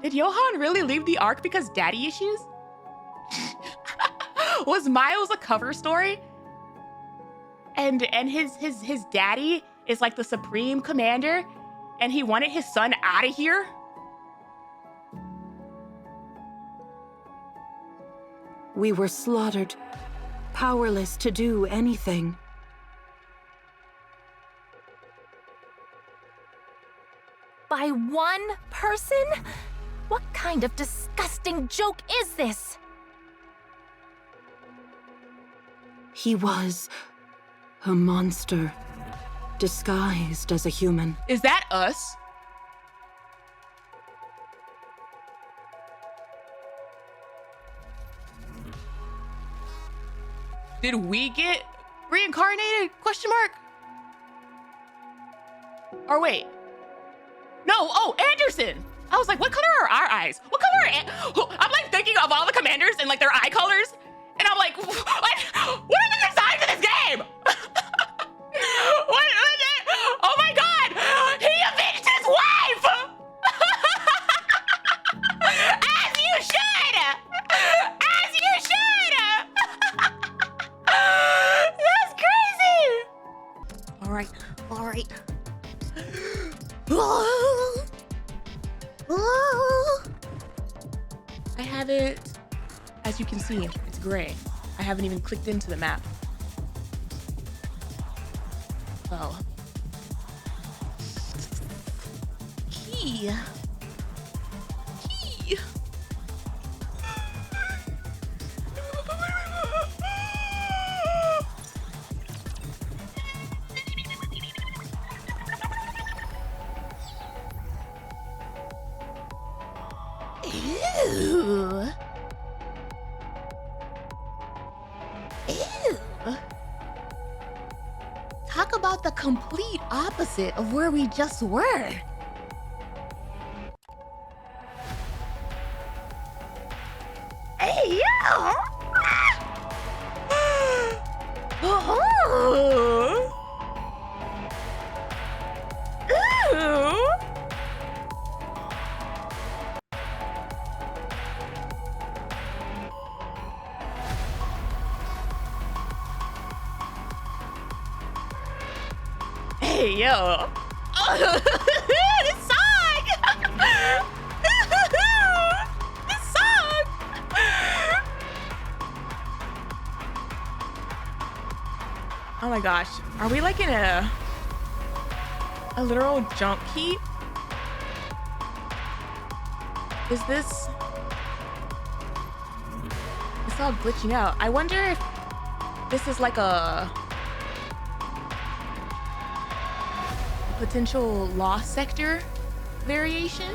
Did Johan really leave the arc because daddy issues? Was Miles a cover story? And his daddy is like the supreme commander and he wanted his son out of here? We were slaughtered, powerless to do anything. By one person? What kind of disgusting joke is this? He was a monster, disguised as a human. Is that us? Did we get reincarnated? Question mark? Or wait. No, oh, Anderson! I was like, what color are our eyes? What color I'm like thinking of all the commanders and like their eye colors. And I'm like, what are the designs of this game? What is it? Oh my God! He avenged his wife! As you should! As you should! That's crazy! All right. I have it, as you can see, it's gray. I haven't even clicked into the map. Oh. Key. Ew. Talk about the complete opposite of where we just were. Hey, yo! Oh. Ooh. Hey, yo. This song! This song! Oh my gosh. Are we like in a literal jump heap? Is this... It's all glitching out. I wonder if this is like a potential lost sector variation,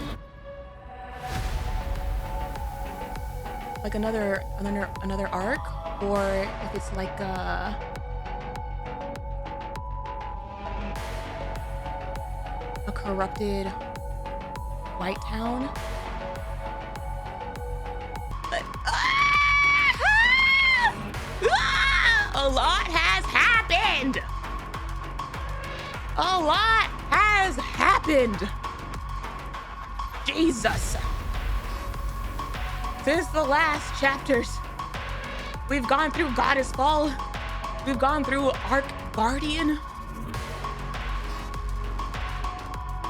like another arc, or if it's like a corrupted White Town. But a lot has happened. A lot has happened. Jesus. Since the last chapters, we've gone through Goddess Fall. We've gone through Arc Guardian.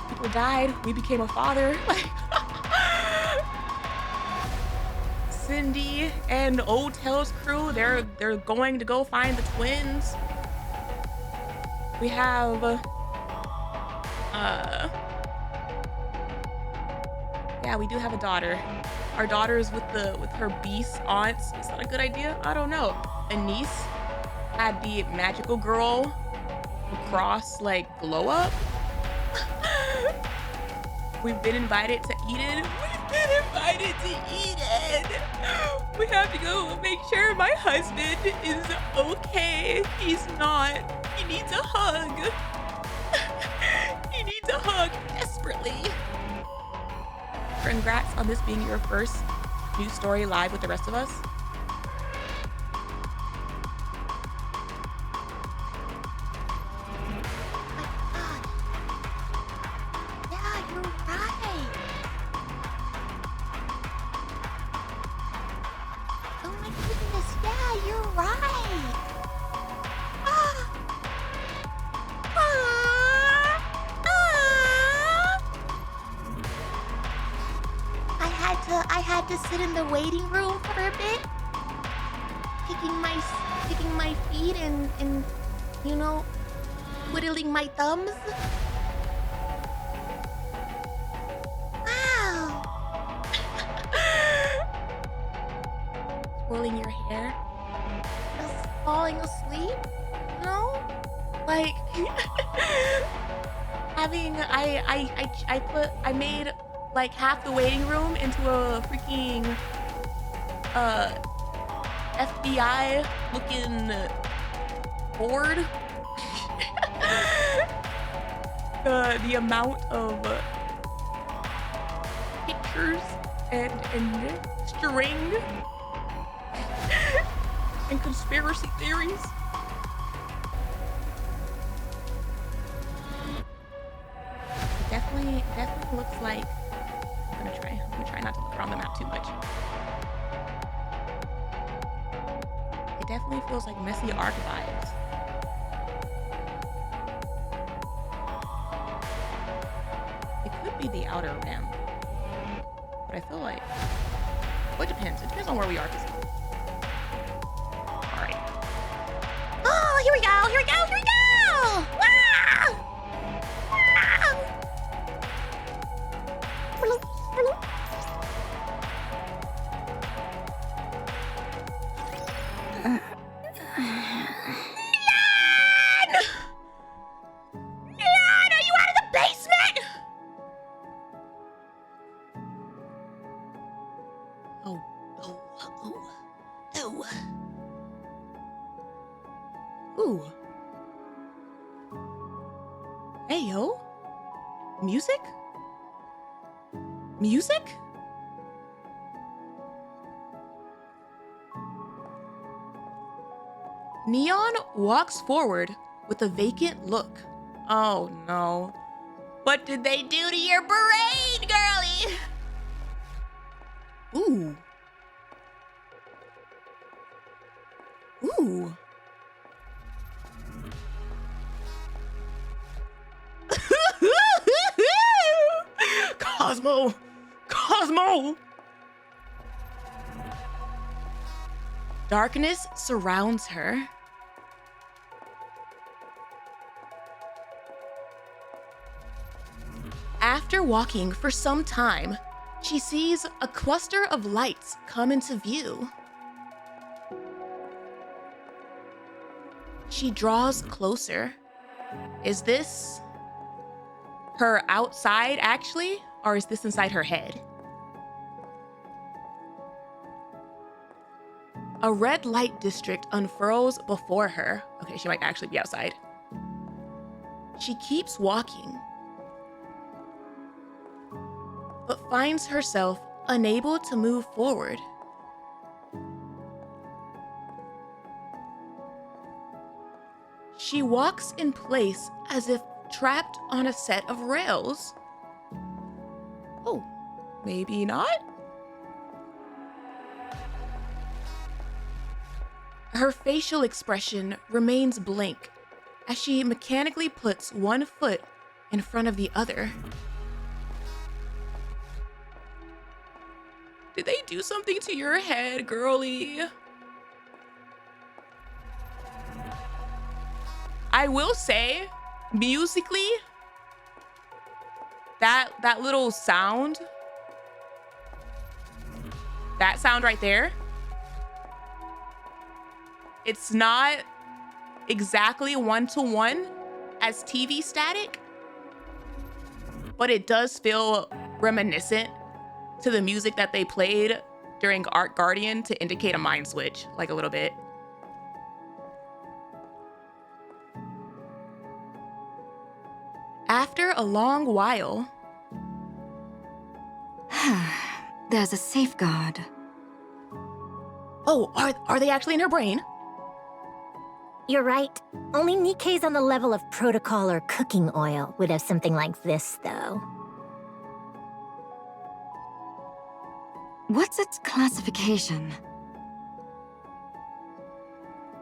People died. We became a father. Cindy and Old Tail's crew, they're going to go find the twins. We have yeah, we do have a daughter. Our daughter's with her beast aunts. Is that a good idea? I don't know. Anise had the magical girl cross like glow up. We've been invited to Eden. We have to go make sure my husband is okay. He's not. He needs a hug. He needs a hug desperately. Congrats on this being your first new story live with the rest of us. had to sit in the waiting room for a bit, kicking my feet and you know, twiddling my thumbs. Wow. Twirling your hair, just falling asleep. You know, like having I made like half the waiting room into a freaking FBI looking board. The amount of pictures and string and conspiracy theories. It definitely looks like I'm gonna try not to look around the map too much. It definitely feels like messy arc vibes. It could be the outer rim, but I feel like, well, it depends. It depends on where we are. All right. Oh, here we go! Here we go! Here we go! Wow! Ooh. Hey, yo. Music? Music? Neon walks forward with a vacant look. Oh no. What did they do to your brain, girlie? Ooh. Ooh. Cosmo! Cosmo! Darkness surrounds her. After walking for some time, she sees a cluster of lights come into view. She draws closer. Is this her outside, actually? Or is this inside her head? A red light district unfurls before her. Okay, she might actually be outside. She keeps walking, but finds herself unable to move forward. She walks in place as if trapped on a set of rails. Oh, maybe not? Her facial expression remains blank as she mechanically puts one foot in front of the other. Did they do something to your head, girlie? I will say, musically, that little sound, that sound right there, it's not exactly one-to-one as TV static, but it does feel reminiscent to the music that they played during Art Guardian to indicate a mind switch, like a little bit. After a long while, there's a safeguard. Oh, are they actually in her brain? You're right. Only Nikke's on the level of protocol or cooking oil would have something like this, though. What's its classification?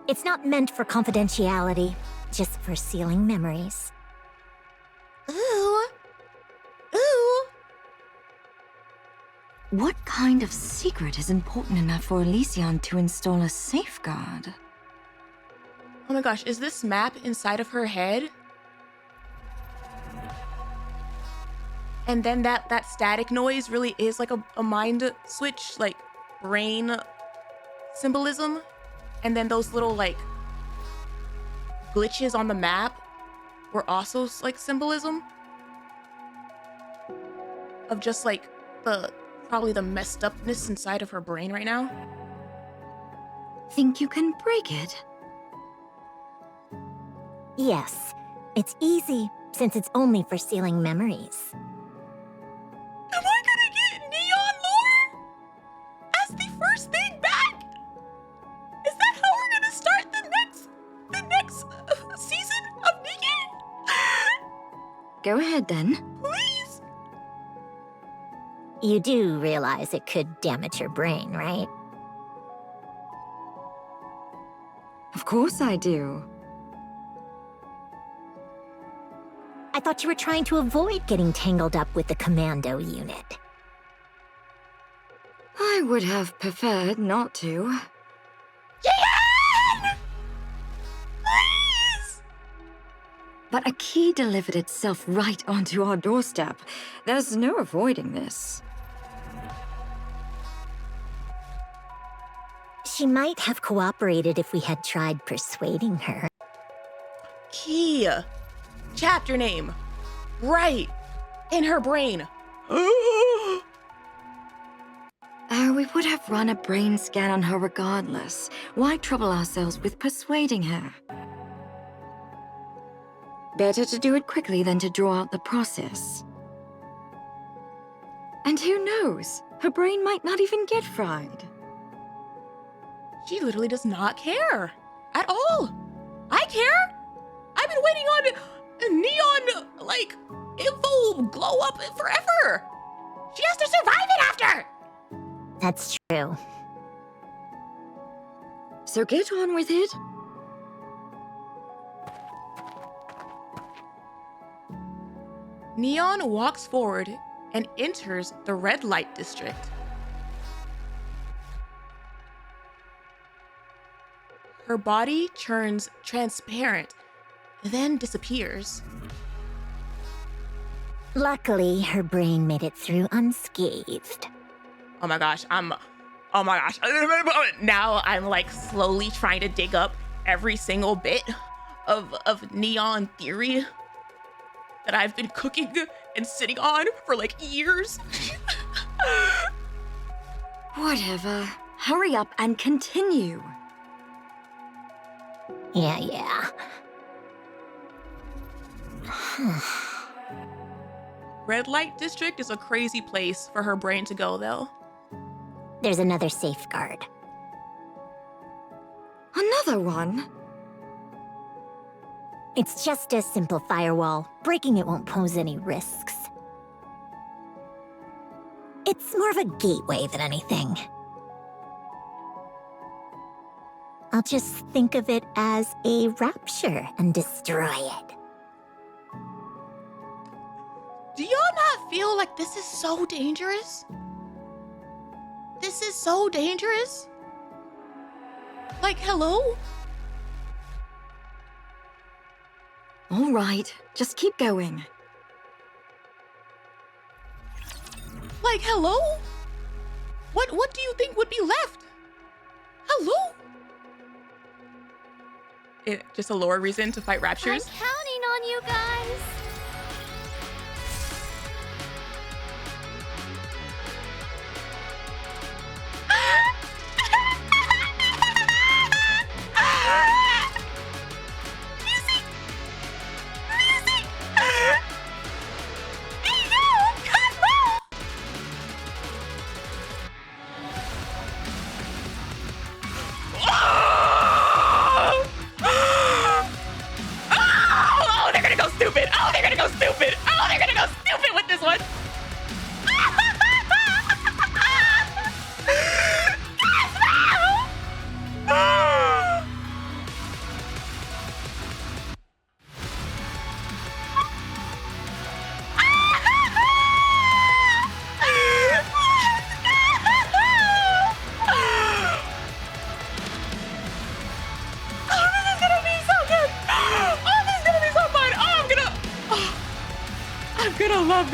It's not meant for confidentiality, just for sealing memories. Ooh. Ooh. What kind of secret is important enough for Elysion to install a safeguard? Oh my gosh, is this map inside of her head? And then that static noise really is like a mind switch, like brain symbolism. And then those little like glitches on the map were also like symbolism of just like probably the messed upness inside of her brain right now. Think you can break it? Yes, it's easy, since it's only for sealing memories. Am I gonna get Neon lore as the first thing back? Is that how we're gonna start the next season of Nikke? Go ahead then. Please? You do realize it could damage your brain, right? Of course I do. I thought you were trying to avoid getting tangled up with the commando unit. I would have preferred not to. Jian! Please! But a key delivered itself right onto our doorstep. There's no avoiding this. She might have cooperated if we had tried persuading her. Key. Chapter name. Right. In her brain. We would have run a brain scan on her regardless. Why trouble ourselves with persuading her? Better to do it quickly than to draw out the process. And who knows? Her brain might not even get fried. She literally does not care at all. I care. I've been waiting on Neon, like, info glow up forever. She has to survive it after. That's true. So get on with it. Neon walks forward and enters the red light district. Her body turns transparent, then disappears. Luckily, her brain made it through unscathed. Oh my gosh, now I'm like slowly trying to dig up every single bit of Neon theory that I've been cooking and sitting on for like years. Whatever. Hurry up and continue. Yeah. Red light district is a crazy place for her brain to go though. There's another safeguard. Another one? It's just a simple firewall. Breaking it won't pose any risks. It's more of a gateway than anything. I'll just think of it as a rapture and destroy it. Do y'all not feel like this is so dangerous? This is so dangerous? Like, hello? All right, just keep going. Like, hello? What do you think would be left? Hello? Just a lore reason to fight raptures? I'm counting on you guys. Music! Yo, Cosmo! Oh, they're gonna go stupid. Oh,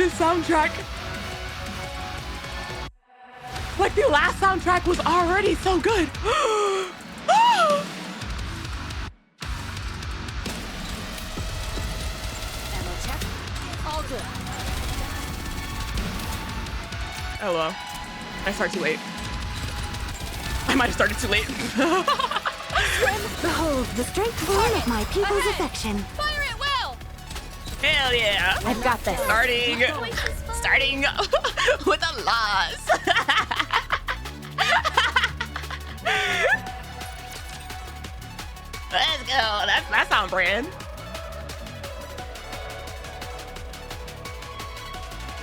this soundtrack. Like the last soundtrack was already so good. All good. Hello. I started too late. I might have started too late. Behold the strength born of my people's affection. Fire at will! Hell yeah. I've got this. Starting with a loss. Let's go. That's on brand.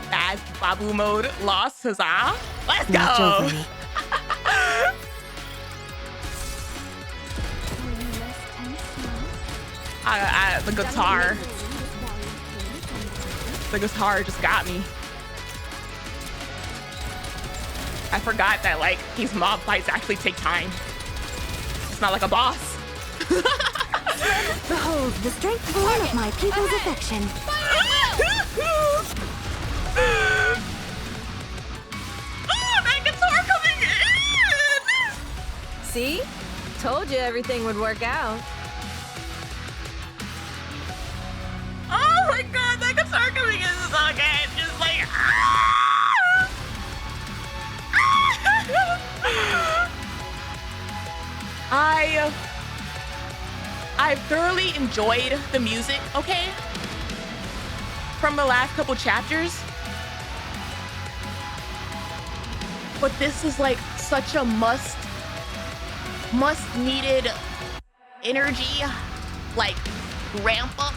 Bad Babu mode lost, huzzah. Let's Watch go. over me. The guitar just got me. I forgot that like these mob fights actually take time. It's not like a boss. Behold the strength born of my people's affection. Oh, that guitar coming in! See? Told you everything would work out. Oh my god, that guitar coming in is so good. Just like I thoroughly enjoyed the music, okay? From the last couple chapters. But this is like such a must needed energy, like ramp up,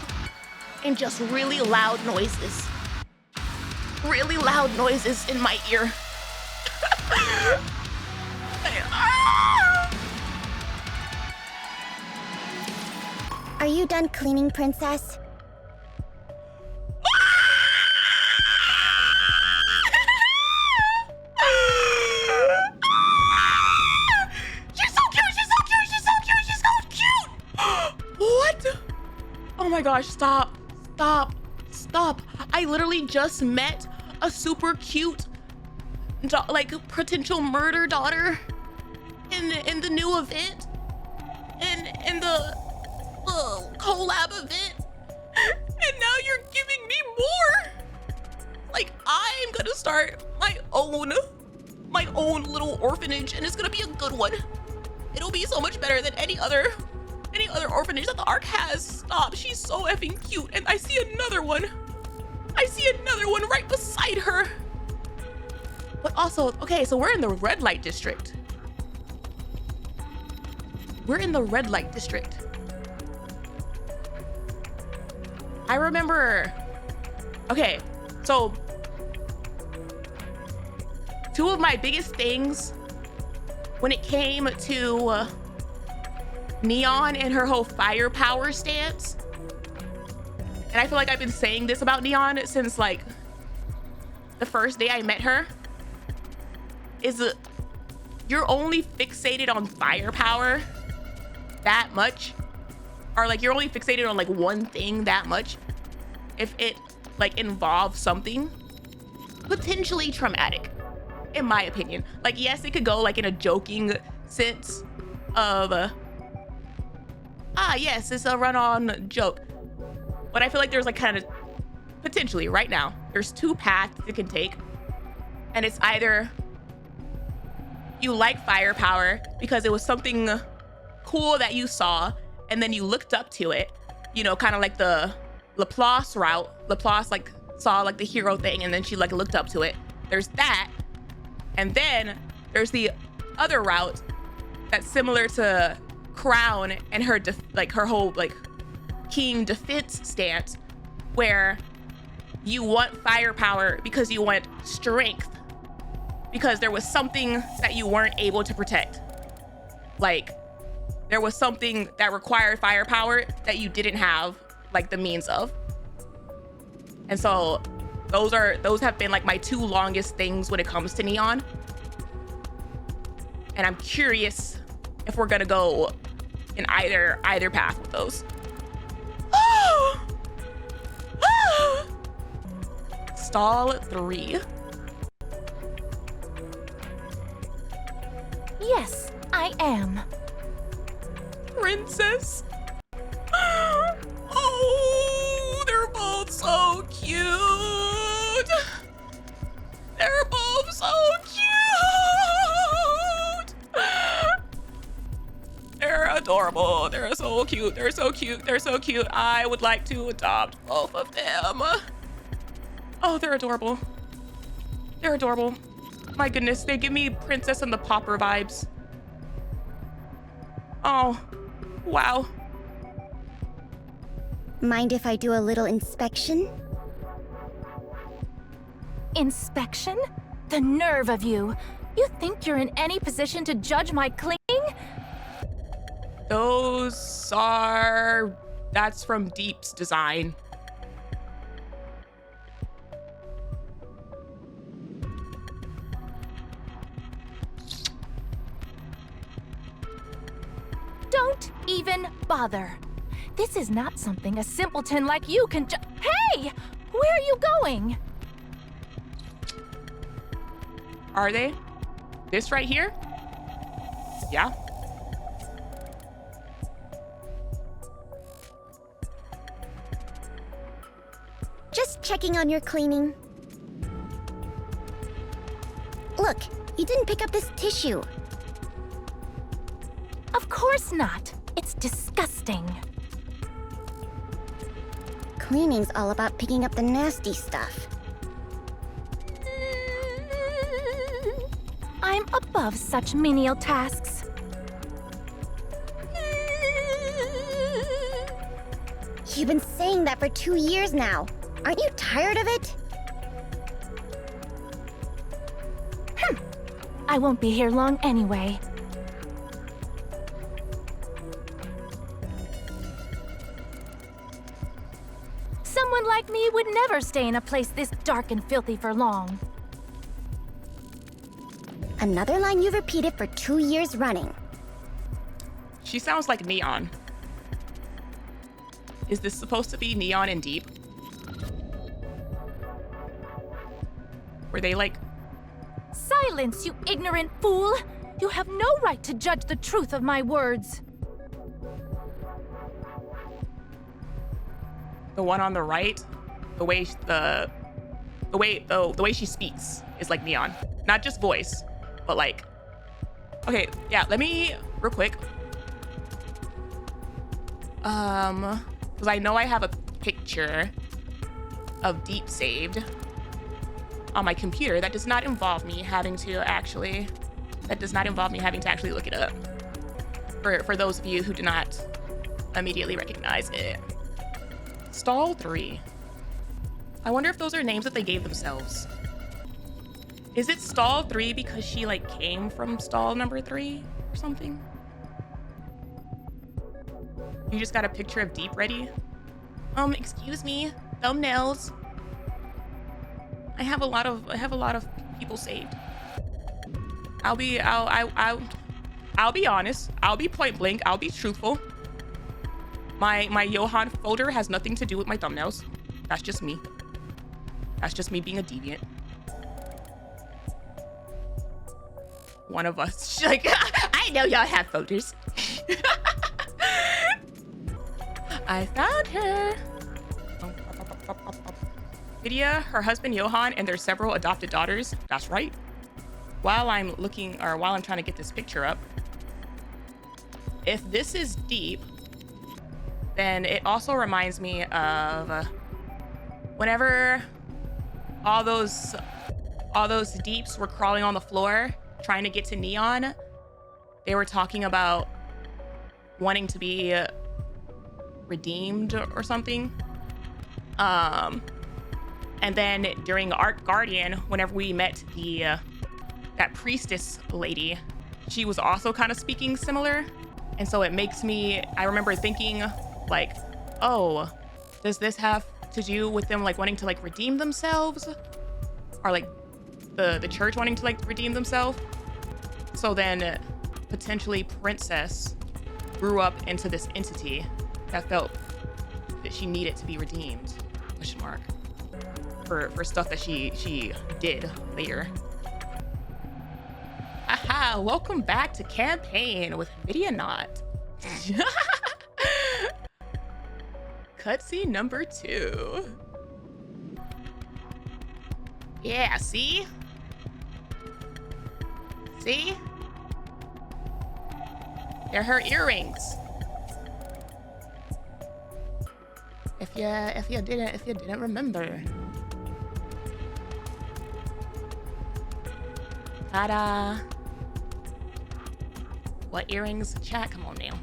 and just really loud noises. Really loud noises in my ear. Are you done cleaning, princess? She's so cute, she's so cute, she's so cute, she's so cute! What? Oh my gosh, stop. I literally just met a super cute, like potential murder daughter in the new event, in the collab event, and now you're giving me more. Like I'm gonna start my own little orphanage, and it's gonna be a good one. It'll be so much better than any other orphanage that the Ark has. Stop, she's so effing cute, and I see another one right beside her. But also, okay, so we're in the red light district. I remember, okay, so two of my biggest things when it came to Neon and her whole firepower stance, and I feel like I've been saying this about Neon since like the first day I met her, is you're only fixated on firepower that much, or like you're only fixated on like one thing that much if it like involves something potentially traumatic, in my opinion. Like yes, it could go like in a joking sense of yes, it's a run-on joke, but I feel like there's like kind of potentially right now there's two paths it can take, and it's either you like firepower because it was something cool that you saw and then you looked up to it, you know, kind of like the Laplace route. Laplace like saw like the hero thing and then she like looked up to it. There's that. And then there's the other route that's similar to Crown and her her whole like king defense stance, where you want firepower because you want strength, because there was something that you weren't able to protect. Like there was something that required firepower that you didn't have like the means of. And so those have been like my two longest things when it comes to Neon. And I'm curious if we're gonna go in either path with those. Stall 3. Yes, I am. Princess. Oh, they're both so cute. They're both so cute. They're adorable. They're so cute. They're so cute. They're so cute. I would like to adopt both of them. Oh, they're adorable. They're adorable. My goodness, they give me Princess and the Pauper vibes. Oh, wow. Mind if I do a little inspection? Inspection? The nerve of you. You think you're in any position to judge my cleaning? That's from Deep's design. Don't even bother. This is not something a simpleton like you can Hey! Where are you going? Are they? This right here? Yeah. Just checking on your cleaning. Look, you didn't pick up this tissue. Of course not. It's disgusting. Cleaning's all about picking up the nasty stuff. I'm above such menial tasks. You've been saying that for 2 years now. Aren't you tired of it? I won't be here long anyway. Someone like me would never stay in a place this dark and filthy for long. Another line you've repeated for 2 years running. She sounds like Neon. Is this supposed to be Neon and Deep? Were they like... Silence, you ignorant fool! You have no right to judge the truth of my words. The one on the right, the way she speaks is like Neon. Not just voice, but like... Okay, yeah, let me, real quick. Because I know I have a picture of Deep saved on my computer. That does not involve me having to actually look it up. For those of you who do not immediately recognize it. Stall 3. I wonder if those are names that they gave themselves. Is it Stall 3 because she like came from stall number 3 or something? You just got a picture of Deep ready? Excuse me, thumbnails. I have a lot of people saved. I'll be honest. I'll be point blank. I'll be truthful. My Johan folder has nothing to do with my thumbnails. That's just me. That's just me being a deviant. One of us. She's like, I know y'all have folders. I found her. Lydia, her husband Johan, and their several adopted daughters. That's right. While I'm trying to get this picture up, if this is Deep, then it also reminds me of whenever all those Deeps were crawling on the floor trying to get to Neon. They were talking about wanting to be redeemed or something. And then during Art Guardian, whenever we met that priestess lady, she was also kind of speaking similar. And so it makes me, I remember thinking like, oh, does this have to do with them like wanting to like redeem themselves? Or like the church wanting to like redeem themselves? So then potentially Princess grew up into this entity that felt that she needed to be redeemed, question mark. for stuff that she did later. Aha, welcome back to campaign with Vidyanaut. Cutscene number 2. Yeah, see? See? They're her earrings. If you didn't remember. Ta-da. What earrings? Chat, come on now.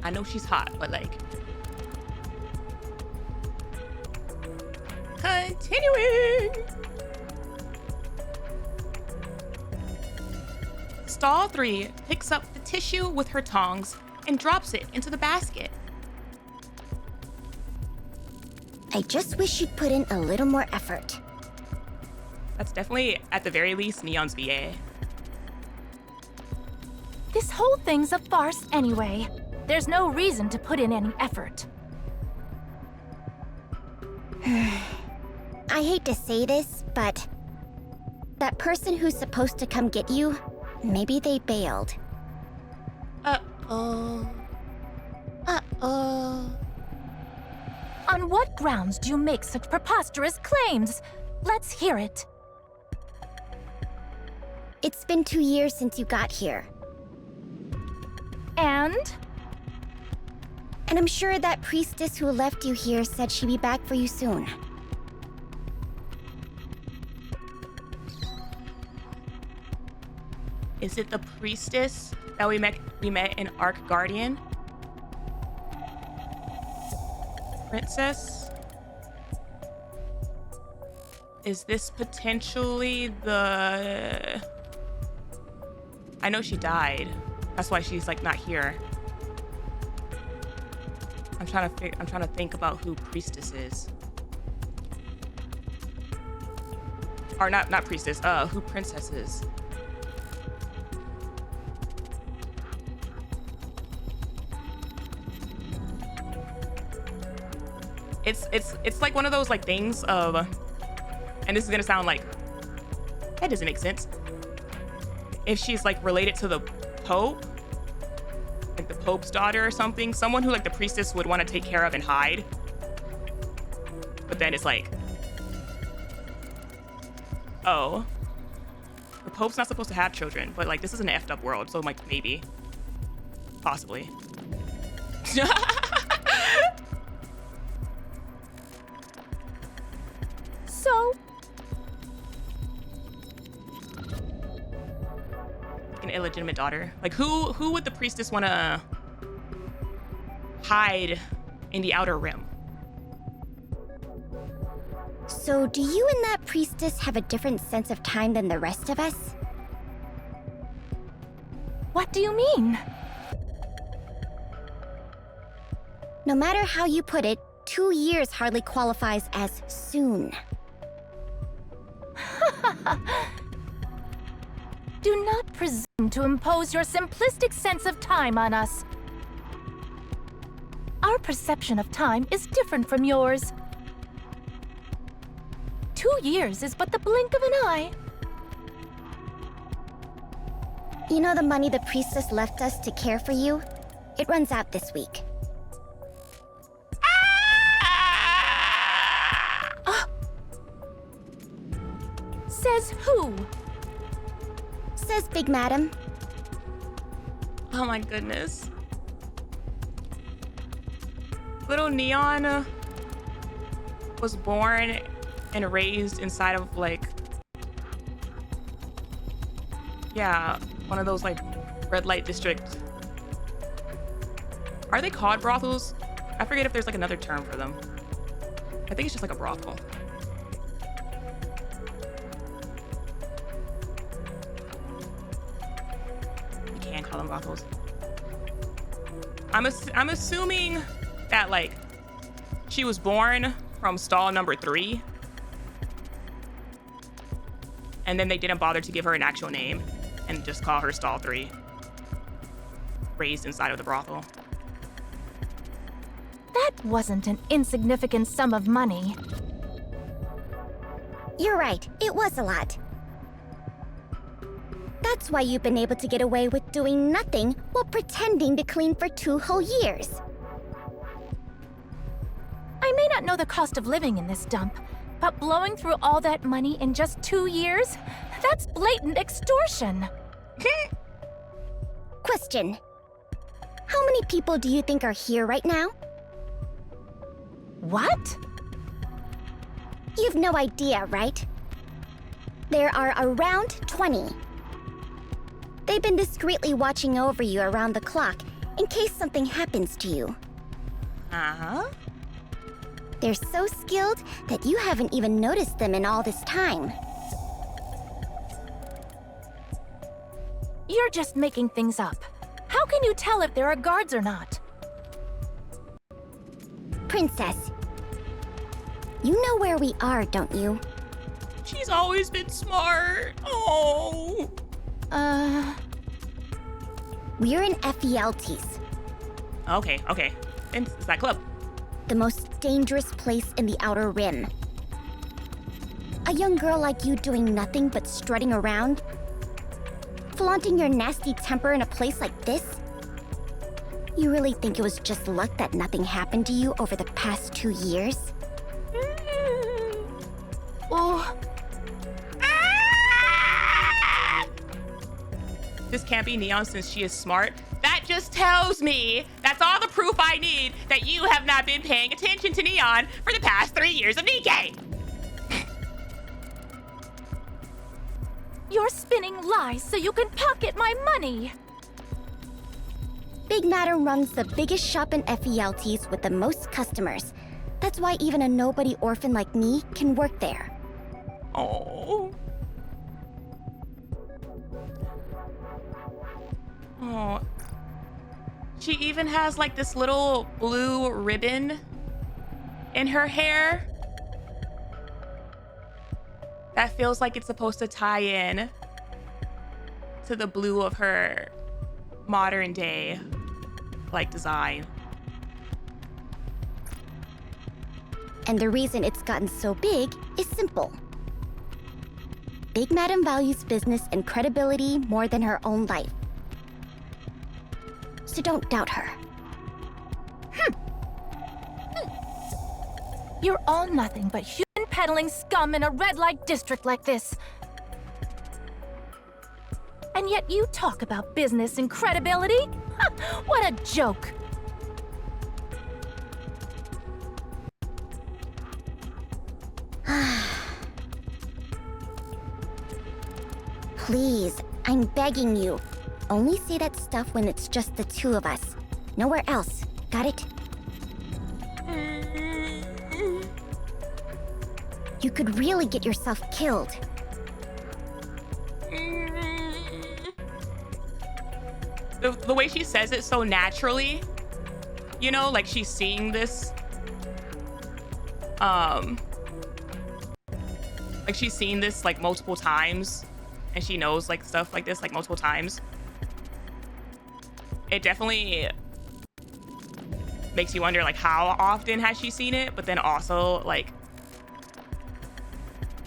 I know she's hot, but like. Continuing. Stall 3 picks up the tissue with her tongs and drops it into the basket. I just wish you'd put in a little more effort. That's definitely, at the very least, Neon's VA. This whole thing's a farce anyway. There's no reason to put in any effort. I hate to say this, but that person who's supposed to come get you, maybe they bailed. Uh-oh. Uh-oh. On what grounds do you make such preposterous claims? Let's hear it. It's been 2 years since you got here. And? And I'm sure that priestess who left you here said she'd be back for you soon. Is it the priestess that we met in Ark Guardian? Princess? Is this potentially the... I know she died. That's why she's like not here. I'm trying to think about who priestess is. Or not priestess, who princess is. It's like one of those like things of, and this is gonna sound like, that doesn't make sense. If she's like related to the Pope, like the Pope's daughter or something, someone who like the priestess would want to take care of and hide. But then it's like, oh, the Pope's not supposed to have children, but like this is an effed up world, so like maybe, possibly. So? An illegitimate daughter. Like who would the priestess want to hide in the Outer Rim? So do you and that priestess have a different sense of time than the rest of us? What do you mean? No matter how you put it, 2 years hardly qualifies as soon. Do not presume to impose your simplistic sense of time on us. Our perception of time is different from yours. 2 years is but the blink of an eye. You know the money the priestess left us to care for you? It runs out this week. Says who? Says Big Madam. Oh my goodness. Little Neon was born and raised inside of like, yeah, one of those like red light district. Are they called brothels? I forget if there's like another term for them. I think it's just like a brothel. You can call them brothels. I'm assuming that like she was born from stall number 3. And then they didn't bother to give her an actual name and just call her stall 3. Raised inside of the brothel. That wasn't an insignificant sum of money. You're right, it was a lot. That's why you've been able to get away with doing nothing while pretending to clean for 2 whole years. I may not know the cost of living in this dump, but blowing through all that money in just 2 years? That's blatant extortion. Question. How many people do you think are here right now? What? You've no idea, right? There are around 20. They've been discreetly watching over you around the clock in case something happens to you. Uh-huh. They're so skilled that you haven't even noticed them in all this time. You're just making things up. How can you tell if there are guards or not? Princess, you know where we are, don't you? She's always been smart. Oh. We're in FELTs, Okay. And it's that club. the most dangerous place in the Outer Rim. A young girl like you doing nothing but strutting around? Flaunting your nasty temper in a place like this? You really think it was just luck that nothing happened to you over the past 2 years? Oh, This can't be Neon since she is smart. That just tells me, that's all the proof I need that you have not been paying attention to Neon for the past 3 years of Nikke. you're spinning lies so you can pocket my money. Big Madam runs the biggest shop in FELTs with the most customers. That's why even a nobody orphan like me can work there. Oh. Oh. She even has like this little blue ribbon in her hair. That feels like it's supposed to tie in to the blue of her modern day like design. And the reason it's gotten so big is simple. Big Madam values business and credibility more than her own life. So don't doubt her. You're all nothing but human peddling scum in a red light district like this. And yet you talk about business and credibility? What a joke. Please, I'm begging you. Only say that stuff when it's just the 2 of us. Nowhere else. Got it? You could really get yourself killed. The way she says it so naturally, you know, like she's seeing this, like she's seen this like multiple times, and she knows like stuff like this like multiple times. It definitely makes you wonder like how often has she seen it, but then also like,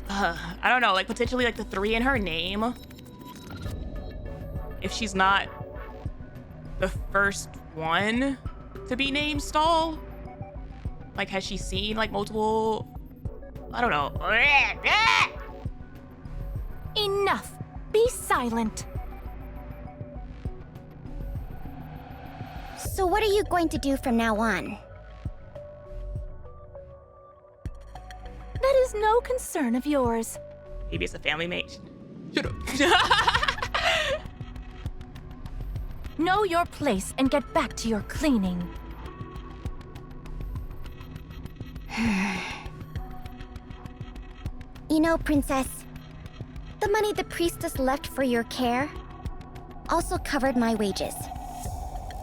I don't know, like potentially like the 3 in her name. If she's not the first one to be named Stall, like has she seen like multiple, I don't know. Enough. Be silent. So what are you going to do from now on? That is no concern of yours. Maybe it's a family mate. Shut up. Know your place and get back to your cleaning. You know, Princess, the money the priestess left for your care also covered my wages.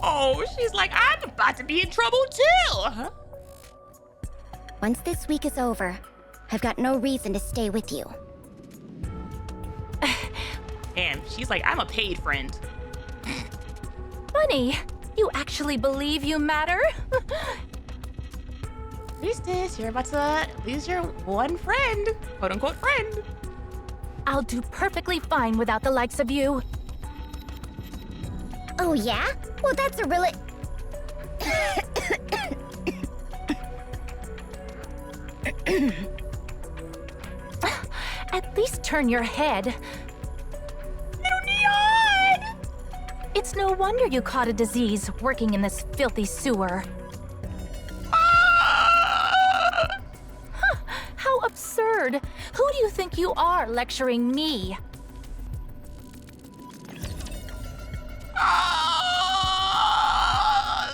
Oh, she's like, I'm about to be in trouble too. Huh? Once this week is over, I've got no reason to stay with you. And she's like, I'm a paid friend. Funny, you actually believe you matter? Priestess, you're about to lose your one friend, quote unquote friend. I'll do perfectly fine without the likes of you. Oh, yeah? Well, that's a really. At least turn your head. Little Neon! It's no wonder you caught a disease working in this filthy sewer. How absurd! Who do you think you are lecturing me? Oh,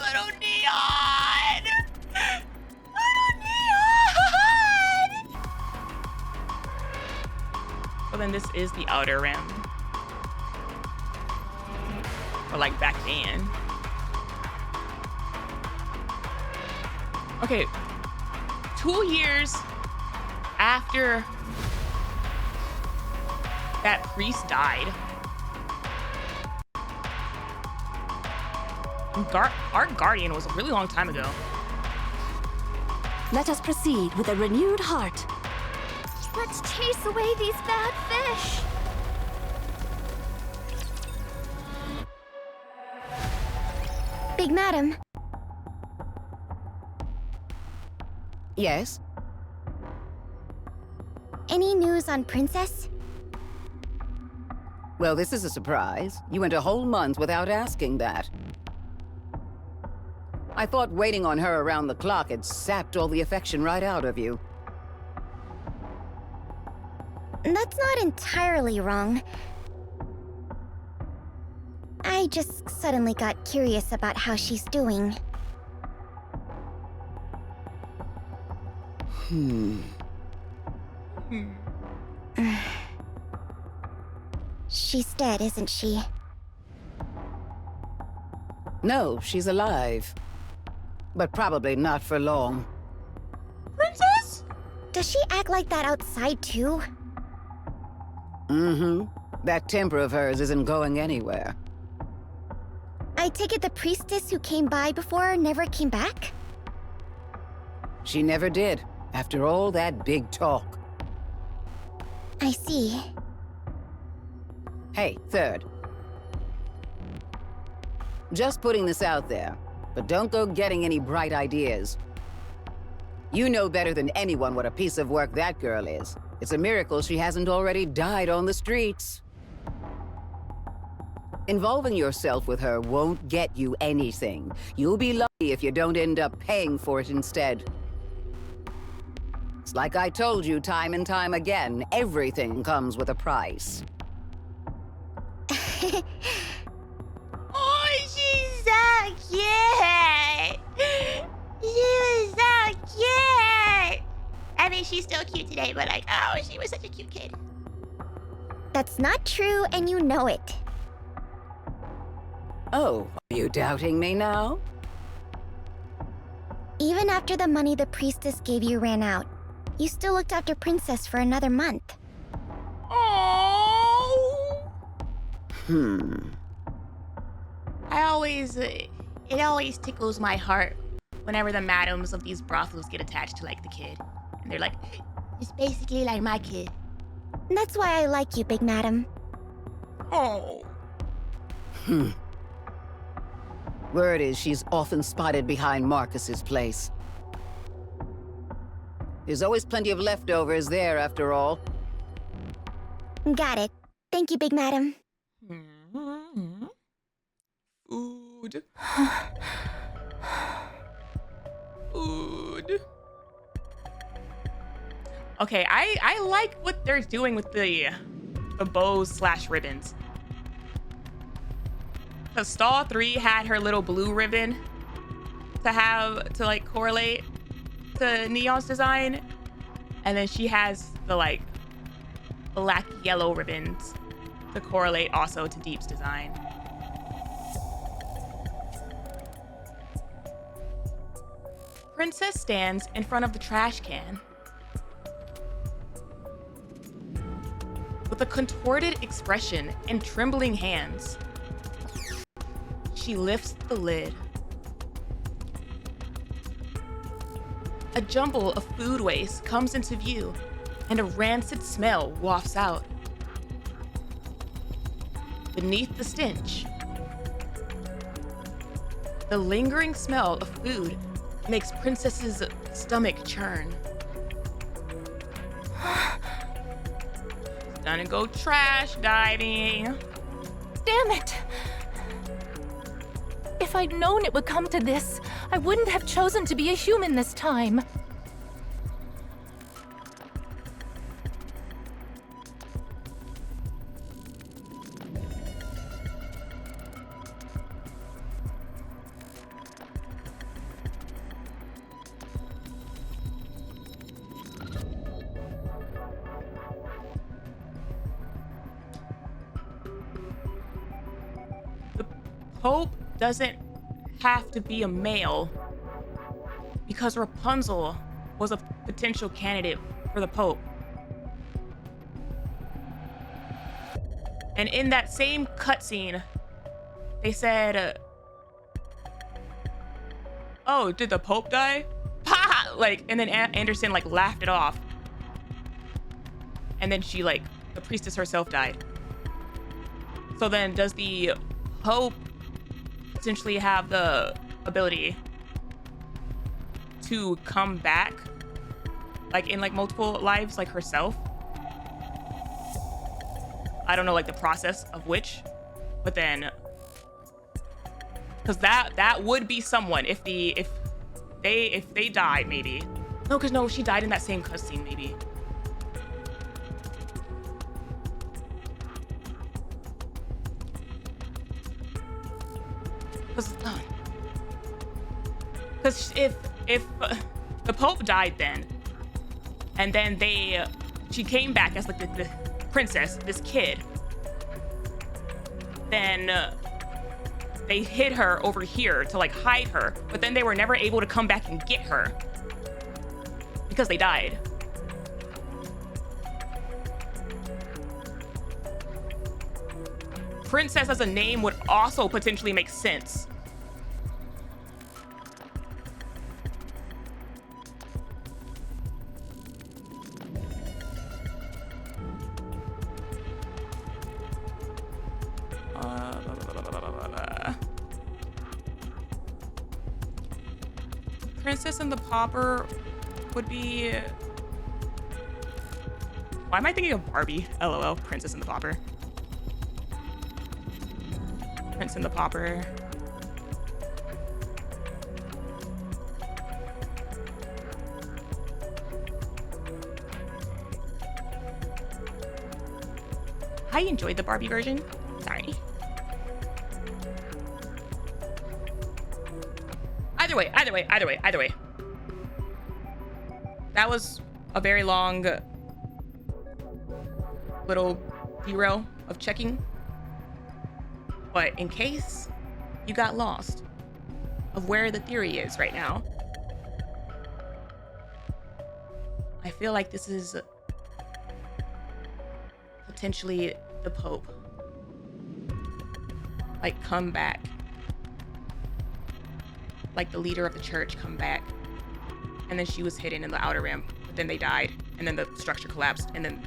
little Neon! Little Neon! Well, then this is the outer rim. Or like back then. Okay, 2 years after that priest died, our guardian was a really long time ago. Let us proceed with a renewed heart. Let's chase away these bad fish. Big Madam. Yes? Any news on Princess? Well, this is a surprise. You went a whole month without asking that. I thought waiting on her around the clock had sapped all the affection right out of you. That's not entirely wrong. I just suddenly got curious about how she's doing. She's dead, isn't she? No, she's alive. But probably not for long. Princess? Does she act like that outside too? Mm-hmm. That temper of hers isn't going anywhere. I take it the priestess who came by before never came back? She never did, after all that big talk. I see. Hey, third. Just putting this out there, but don't go getting any bright ideas. You know better than anyone what a piece of work that girl is. It's a miracle she hasn't already died on the streets. Involving yourself with her won't get you anything. You'll be lucky if you don't end up paying for it instead. It's like I told you time and time again, everything comes with a price. Oh, she's so cute. She was so cute. I mean, she's still cute today, but like, oh, she was such a cute kid. That's not true, and you know it. Oh, are you doubting me now? Even after the money the priestess gave you ran out, you still looked after Princess for another month. Oh. It always tickles my heart whenever the madams of these brothels get attached to like the kid. And they're like, It's basically like my kid. That's why I like you, Big Madam. oh. Word is she's often spotted behind Marcus's place. There's always plenty of leftovers there, after all. Got it. Thank you, Big Madam. Food. Food. Okay, I like what they're doing with the bows / ribbons. Cause Stall 3 had her little blue ribbon to like correlate to Neon's design, and then she has the like black yellow ribbons to correlate also to Deep's design. Princess stands in front of the trash can with a contorted expression and trembling hands. She lifts the lid. A a jumble of food waste comes into view, and a rancid smell wafts out. Beneath the stench, the lingering smell of food makes Princess's stomach churn. She's gonna go trash diving. Damn it! If I'd known it would come to this, I wouldn't have chosen to be a human this time. The Pope doesn't have to be a male because Rapunzel was a potential candidate for the Pope. And in that same cutscene, they said, oh, did the Pope die? Ha! Like, and then Anderson like laughed it off. And then she like, the priestess herself died. So then does the Pope essentially have the ability to come back like in like multiple lives like herself? I don't know like the process of which, but then because that would be someone if they died maybe. No, because no, she died in that same cutscene maybe. Because if the Pope died then, and then she came back as like the princess, this kid, then they hid her over here to like hide her, but then they were never able to come back and get her because they died. Princess as a name would also potentially make sense. Princess and the Pauper would be... Why am I thinking of Barbie? LOL, Princess and the Pauper. Prince and the Pauper. I enjoyed the Barbie version. Sorry. Either way. That was a very long little derail of checking. But in case you got lost of where the theory is right now, I feel like this is potentially the Pope. Like, come back. Like the leader of the church come back. And then she was hidden in the Outer Rim, but then they died, and then the structure collapsed, and then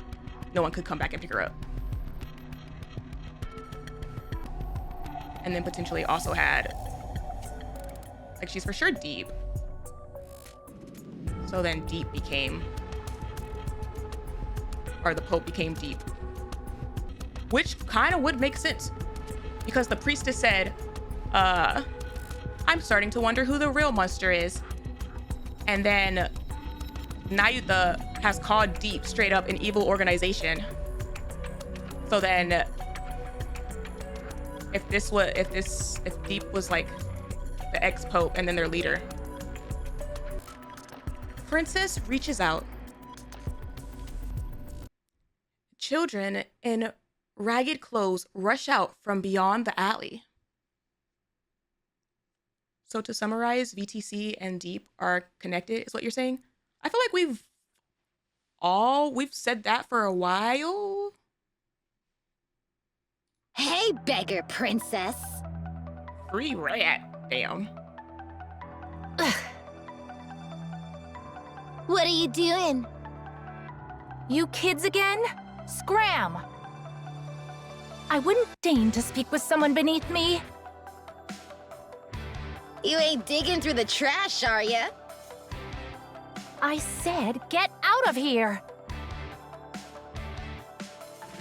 no one could come back and pick her up. And then potentially also had, like, she's for sure deep. So then deep became, or the Pope became deep. Which kind of would make sense. Because the priestess said, I'm starting to wonder who the real monster is. And then Nayuta has called Deep straight up an evil organization. So then if Deep was like the ex-Pope and then their leader. Princess reaches out. Children in ragged clothes rush out from beyond the alley. So to summarize, VTC and Deep are connected, is what you're saying? I feel like we've said that for a while. Hey, beggar princess. Free rat, damn. What are you doing? You kids again? Scram! I wouldn't deign to speak with someone beneath me. You ain't digging through the trash, are ya? I said get out of here!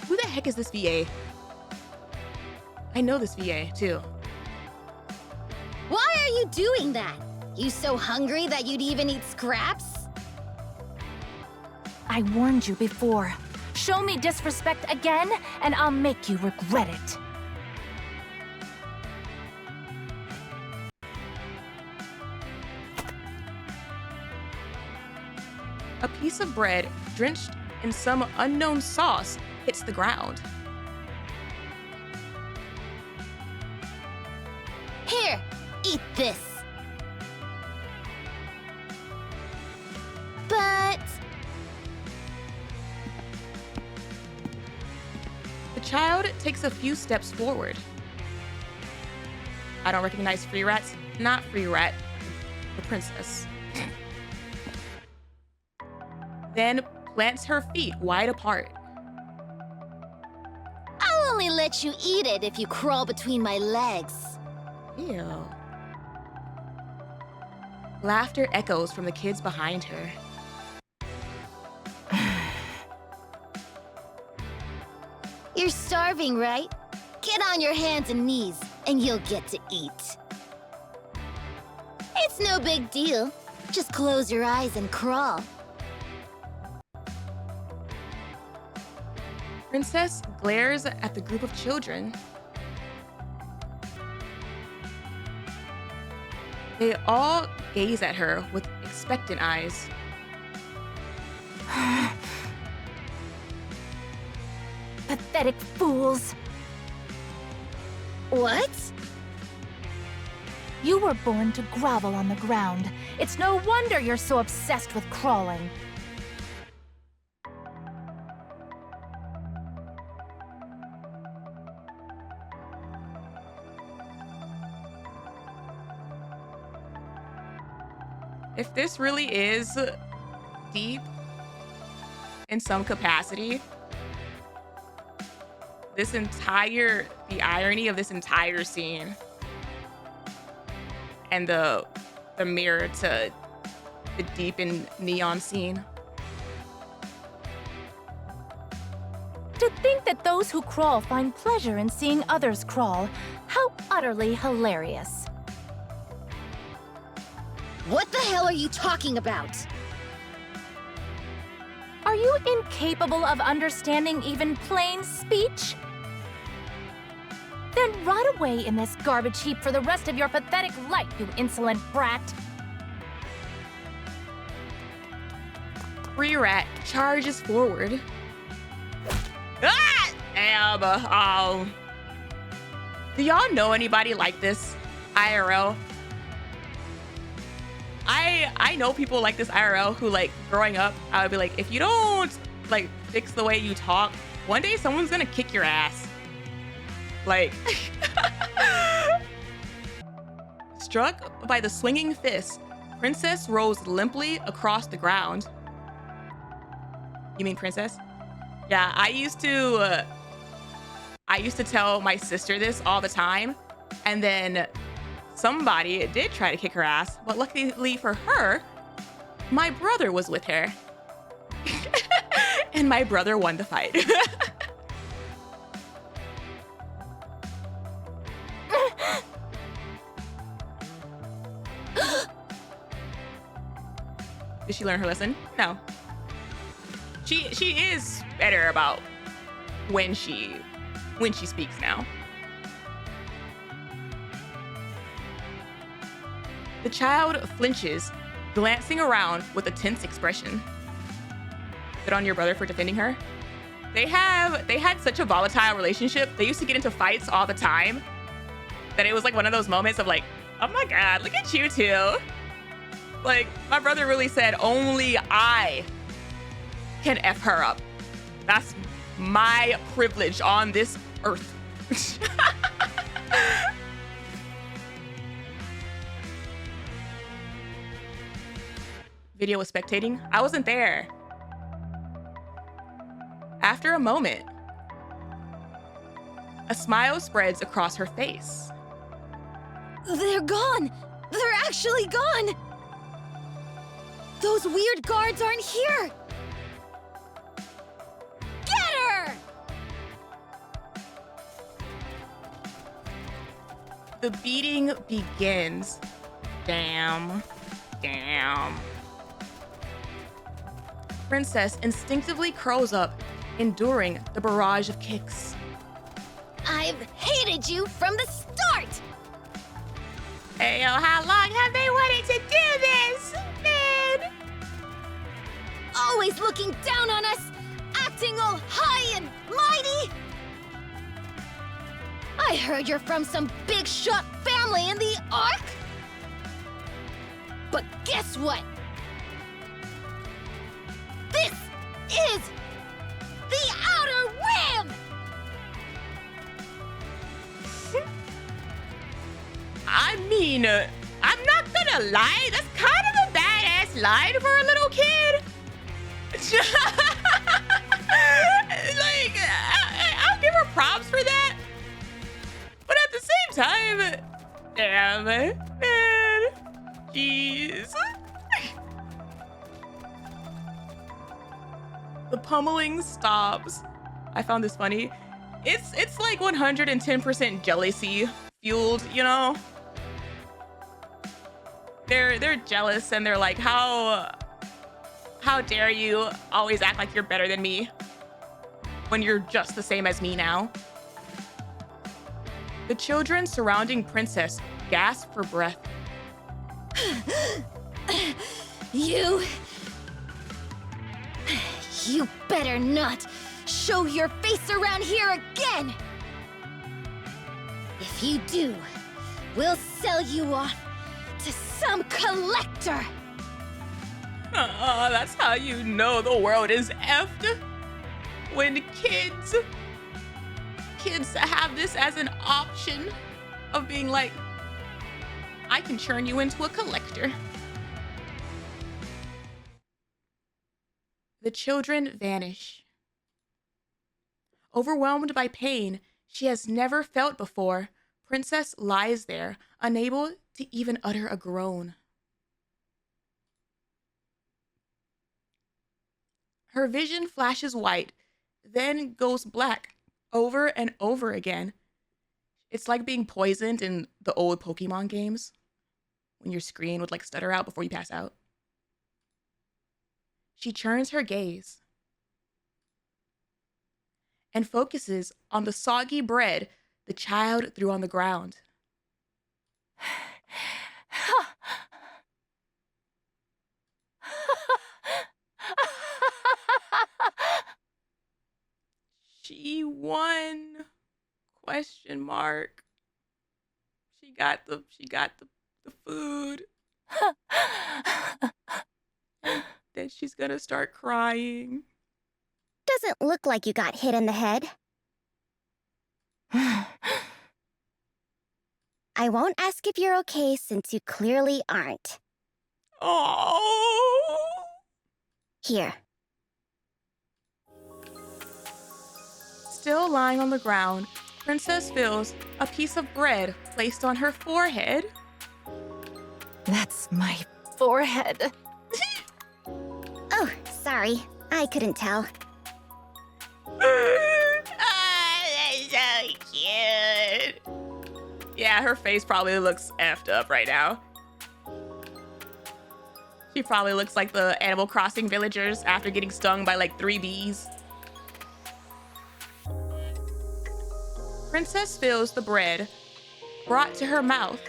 Who the heck is this VA? I know this VA, too. Why are you doing that? You so hungry that you'd even eat scraps? I warned you before. Show me disrespect again, and I'll make you regret it. A piece of bread drenched in some unknown sauce hits the ground. Here, eat this. But The child takes a few steps forward. I don't recognize Free Rat's not Free Rat, the princess. Then plants her feet wide apart. I'll only let you eat it if you crawl between my legs. Ew. Laughter echoes from the kids behind her. You're starving, right? Get on your hands and knees, and you'll get to eat. It's no big deal. Just close your eyes and crawl. Princess glares at the group of children. They all gaze at her with expectant eyes. Pathetic fools. What? You were born to grovel on the ground. It's no wonder you're so obsessed with crawling. If this really is deep in some capacity, the irony of this entire scene and the mirror to the deep and neon scene. To think that those who crawl find pleasure in seeing others crawl, how utterly hilarious. What the hell are you talking about? Are you incapable of understanding even plain speech? Then rot away in this garbage heap for the rest of your pathetic life, you insolent brat. Free Rat charges forward. Ah! Damn. Do y'all know anybody like this IRL? I know people like this IRL who, like, growing up, I would be like, if you don't, like, fix the way you talk, one day someone's gonna kick your ass. Like, struck by the swinging fist, Princess rose limply across the ground. You mean Princess? Yeah, I used to tell my sister this all the time, and then somebody did try to kick her ass, but luckily for her, my brother was with her. And my brother won the fight. Did she learn her lesson? No. She is better about when she speaks now. The child flinches, glancing around with a tense expression. Good on your brother for defending her. They had such a volatile relationship. They used to get into fights all the time that it was like one of those moments of like, oh my God, look at you two. Like, my brother really said, only I can F her up. That's my privilege on this earth. video was spectating. I wasn't there. After a moment, a smile spreads across her face. They're gone! They're actually gone! Those weird guards aren't here! Get her! The beating begins. Damn. Princess instinctively curls up, enduring the barrage of kicks. I've hated you from the start! Hey, yo, how long have they wanted to do this? Man! Always looking down on us, acting all high and mighty! I heard you're from some big shot family in the Ark! But guess what? This is the Outer Rim! I mean, I'm not gonna lie, that's kind of a badass line for a little kid. Like, I'll give her props for that. But at the same time, damn, man, jeez. The pummeling stops. I found this funny. It's like 110% jealousy fueled, you know? They're jealous and they're like, how dare you always act like you're better than me when you're just the same as me now? The children surrounding Princess gasp for breath. You better not show your face around here again! If you do, we'll sell you off to some collector! That's how you know the world is effed. When kids have this as an option of being like, I can turn you into a collector. The children vanish. Overwhelmed by pain she has never felt before, Princess lies there, unable to even utter a groan. Her vision flashes white, then goes black over and over again. It's like being poisoned in the old Pokemon games when your screen would like stutter out before you pass out. She turns her gaze and focuses on the soggy bread the child threw on the ground. She won? Question mark. She got the food. And then she's gonna start crying. Doesn't look like you got hit in the head. I won't ask if you're okay since you clearly aren't. Oh. Here. Still lying on the ground, Princess feels a piece of bread placed on her forehead. That's my forehead. Oh, sorry. I couldn't tell. Oh, that's so cute. Yeah, her face probably looks effed up right now. She probably looks like the Animal Crossing villagers after getting stung by like 3 bees. Princess feels the bread brought to her mouth.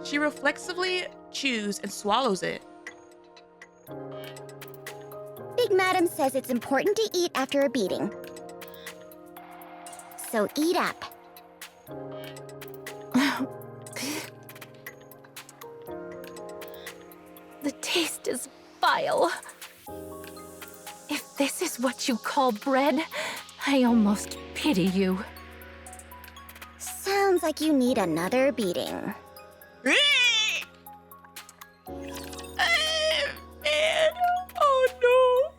She reflexively chews and swallows it. Big Madam says it's important to eat after a beating. So eat up. The taste is vile. If this is what you call bread, I almost pity you. Sounds like you need another beating. Man. Oh no.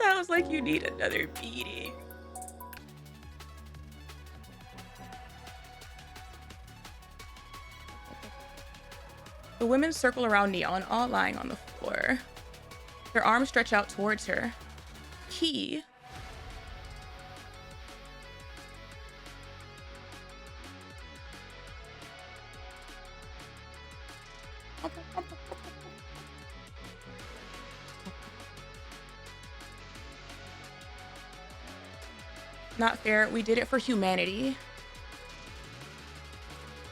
Sounds like you need another beating. The women circle around Neon, all lying on the floor. Their arms stretch out towards her. Key. Not fair. We did it for humanity.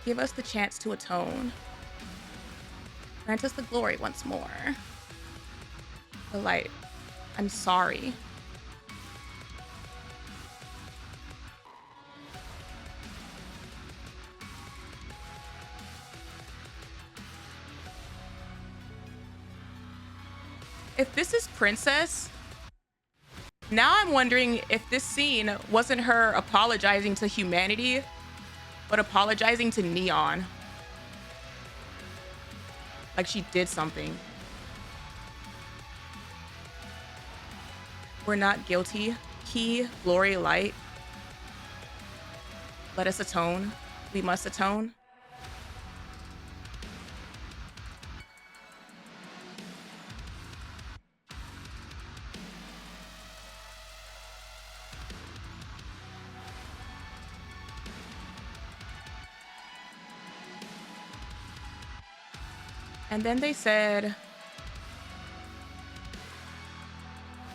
Give us the chance to atone. Grant us the glory once more. The light. I'm sorry. If this is Princess, now I'm wondering if this scene wasn't her apologizing to humanity, but apologizing to Neon. Like she did something. We're not guilty. Key, glory, light. Let us atone. We must atone. And then they said,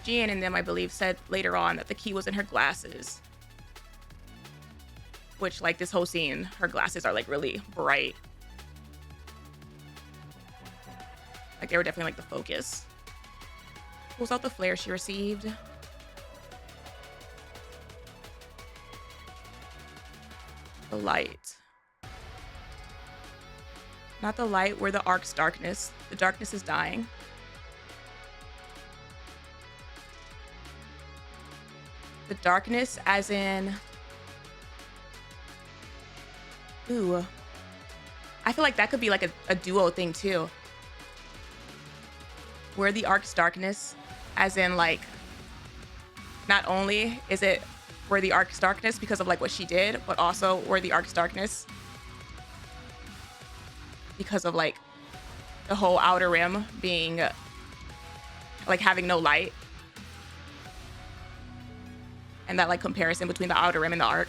Jean and them, I believe, said later on that the key was in her glasses. Which, like, this whole scene, her glasses are, like, really bright. Like, they were definitely, like, the focus. Pulls out the flare she received. The light. Not the light, we're the Ark's darkness. The darkness is dying. The darkness as in... Ooh. I feel like that could be like a duo thing too. We're the Ark's darkness as in like... Not only is it we're the Ark's darkness because of like what she did, but also we're the Ark's darkness because of like the whole Outer Rim being like having no light, and that like comparison between the Outer Rim and the Ark.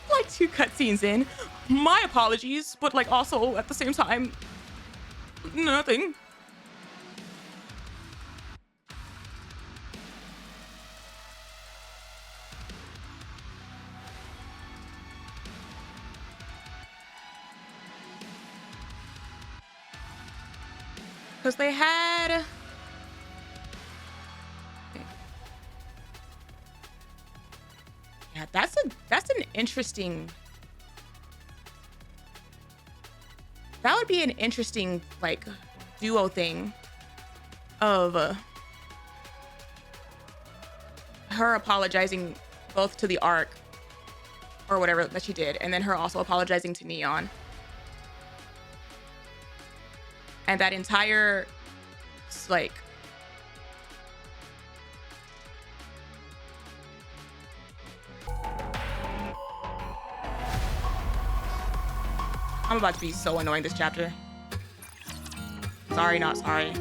Like 2 cutscenes in, my apologies, but like also at the same time, nothing. Because they had... Yeah, that's an interesting... That would be an interesting, like, duo thing of her apologizing both to the Ark or whatever that she did, and then her also apologizing to Neon. And that entire, like... I'm about to be so annoying this chapter. Sorry, not sorry.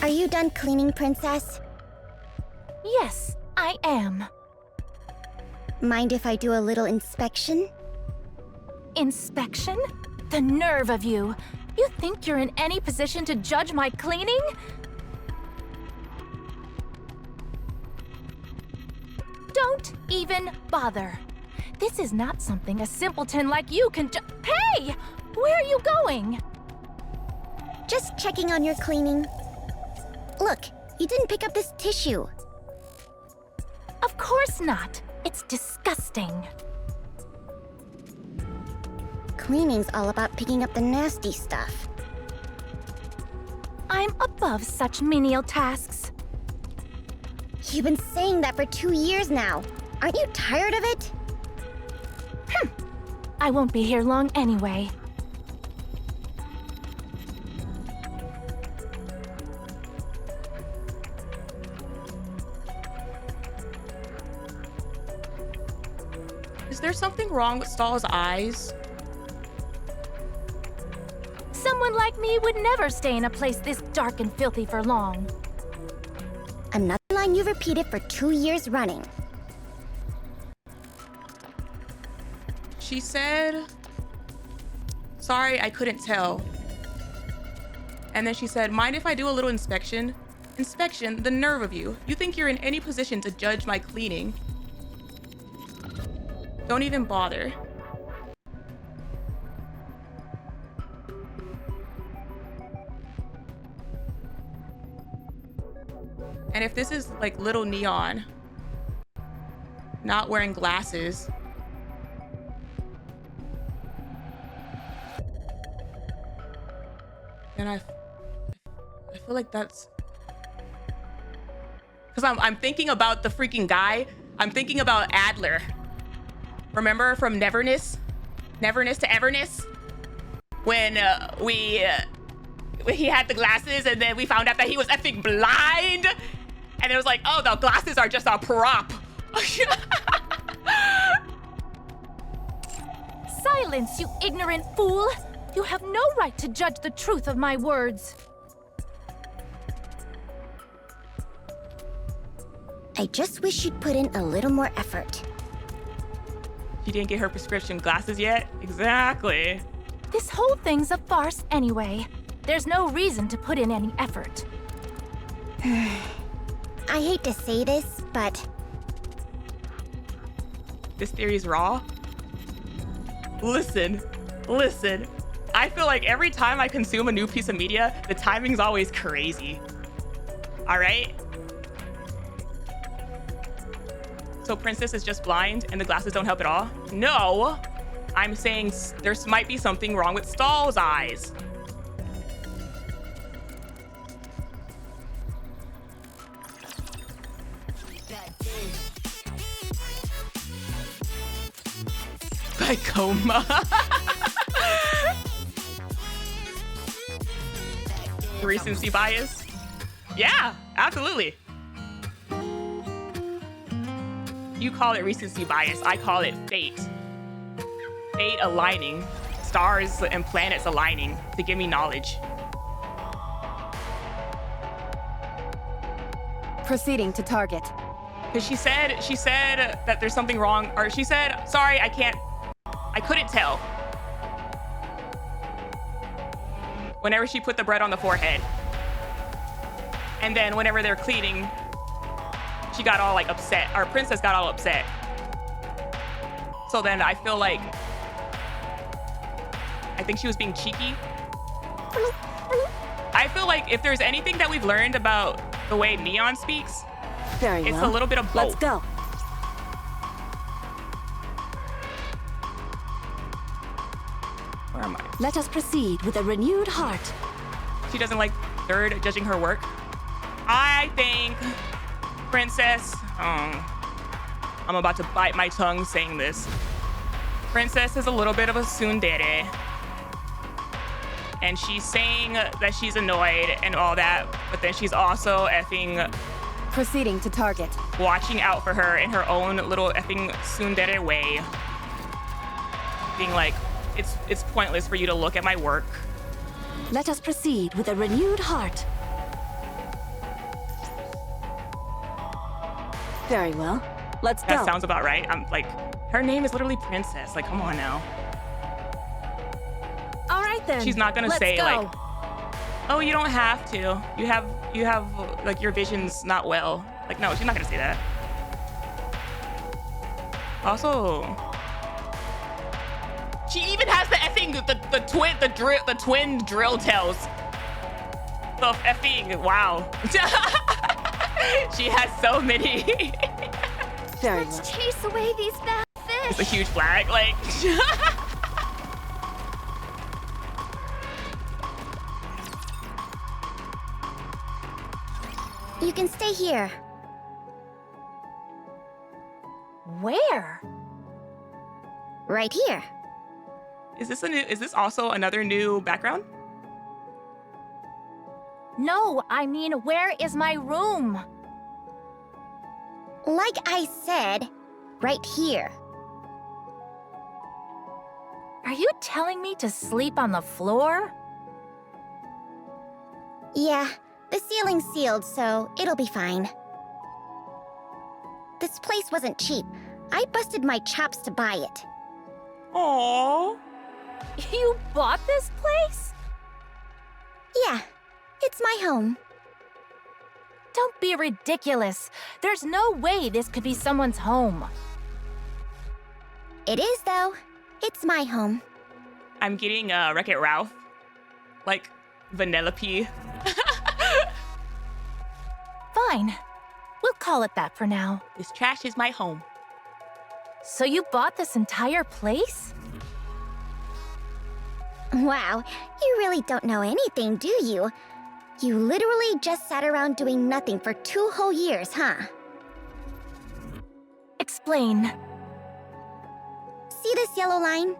Are you done cleaning, Princess? Yes, I am. Mind if I do a little inspection? Inspection? The nerve of you! You think you're in any position to judge my cleaning? Don't even bother. This is not something a simpleton like you can Hey! Where are you going? Just checking on your cleaning. Look, you didn't pick up this tissue. Of course not. It's disgusting. Cleaning's all about picking up the nasty stuff. I'm above such menial tasks. You've been saying that for 2 years now. Aren't you tired of it? I won't be here long anyway. Is there something wrong with Stahl's eyes? Someone like me would never stay in a place this dark and filthy for long. Another line you've repeated for 2 years running. She said, sorry, I couldn't tell. And then she said, mind if I do a little inspection? Inspection, the nerve of you. You think you're in any position to judge my cleaning? Don't even bother. And if this is like little Neon, not wearing glasses, then I feel like that's because I'm thinking about the freaking guy. I'm thinking about Adler. Remember from Neverness to Everness? When he had the glasses and then we found out that he was effing blind. And it was like, oh, the glasses are just a prop. Silence, you ignorant fool! You have no right to judge the truth of my words. I just wish you'd put in a little more effort. She didn't get her prescription glasses yet? Exactly. This whole thing's a farce anyway. There's no reason to put in any effort. I hate to say this, but This theory's raw. Listen. I feel like every time I consume a new piece of media, the timing's always crazy. All right? So Princess is just blind and the glasses don't help at all? No, I'm saying there might be something wrong with Stahl's eyes. By coma. Recency bias? Yeah, absolutely. You call it recency bias, I call it fate. Fate aligning, stars and planets aligning to give me knowledge. Proceeding to target. Because she said that there's something wrong, or she said, sorry, I couldn't tell. Whenever she put the bread on the forehead. And then whenever they're cleaning, she got all like upset, our princess got all upset. So then I feel like, I think she was being cheeky. I feel like if there's anything that we've learned about the way Neon speaks, Very it's well. a little bit of both. Let's go. Where am I? Let us proceed with a renewed heart. She doesn't like third judging her work. I think Princess, I'm about to bite my tongue saying this. Princess is a little bit of a tsundere. And she's saying that she's annoyed and all that, but then she's also effing Proceeding to target. watching out for her in her own little effing tsundere way. Being like, it's pointless for you to look at my work. Let us proceed with a renewed heart. Very well. Let's That go. sounds about right. I'm like, her name is literally Princess. Like, come on now. All right then. She's not gonna Let's say go. like, oh, you don't have to. You have like your vision's not well. Like, no, she's not gonna say that. Also, she even has the effing the twin drill tails. The effing wow. She has so many. Very Let's well. chase away these bad It's a fish. huge flag. Like. You can stay here. Where? Right here. Is this also another new background? No, I mean, where is my room? Like I said, right here. Are you telling me to sleep on the floor? Yeah, the ceiling's sealed, so it'll be fine. This place wasn't cheap. I busted my chops to buy it. Aww. You bought this place? Yeah, it's my home. Don't be ridiculous. There's no way this could be someone's home. It is, though. It's my home. I'm getting Wreck-It Ralph. Like, Vanellope. Fine. We'll call it that for now. This trash is my home. So you bought this entire place? Wow, you really don't know anything, do you? You literally just sat around doing nothing for 2 whole years, huh? Explain. See this yellow line?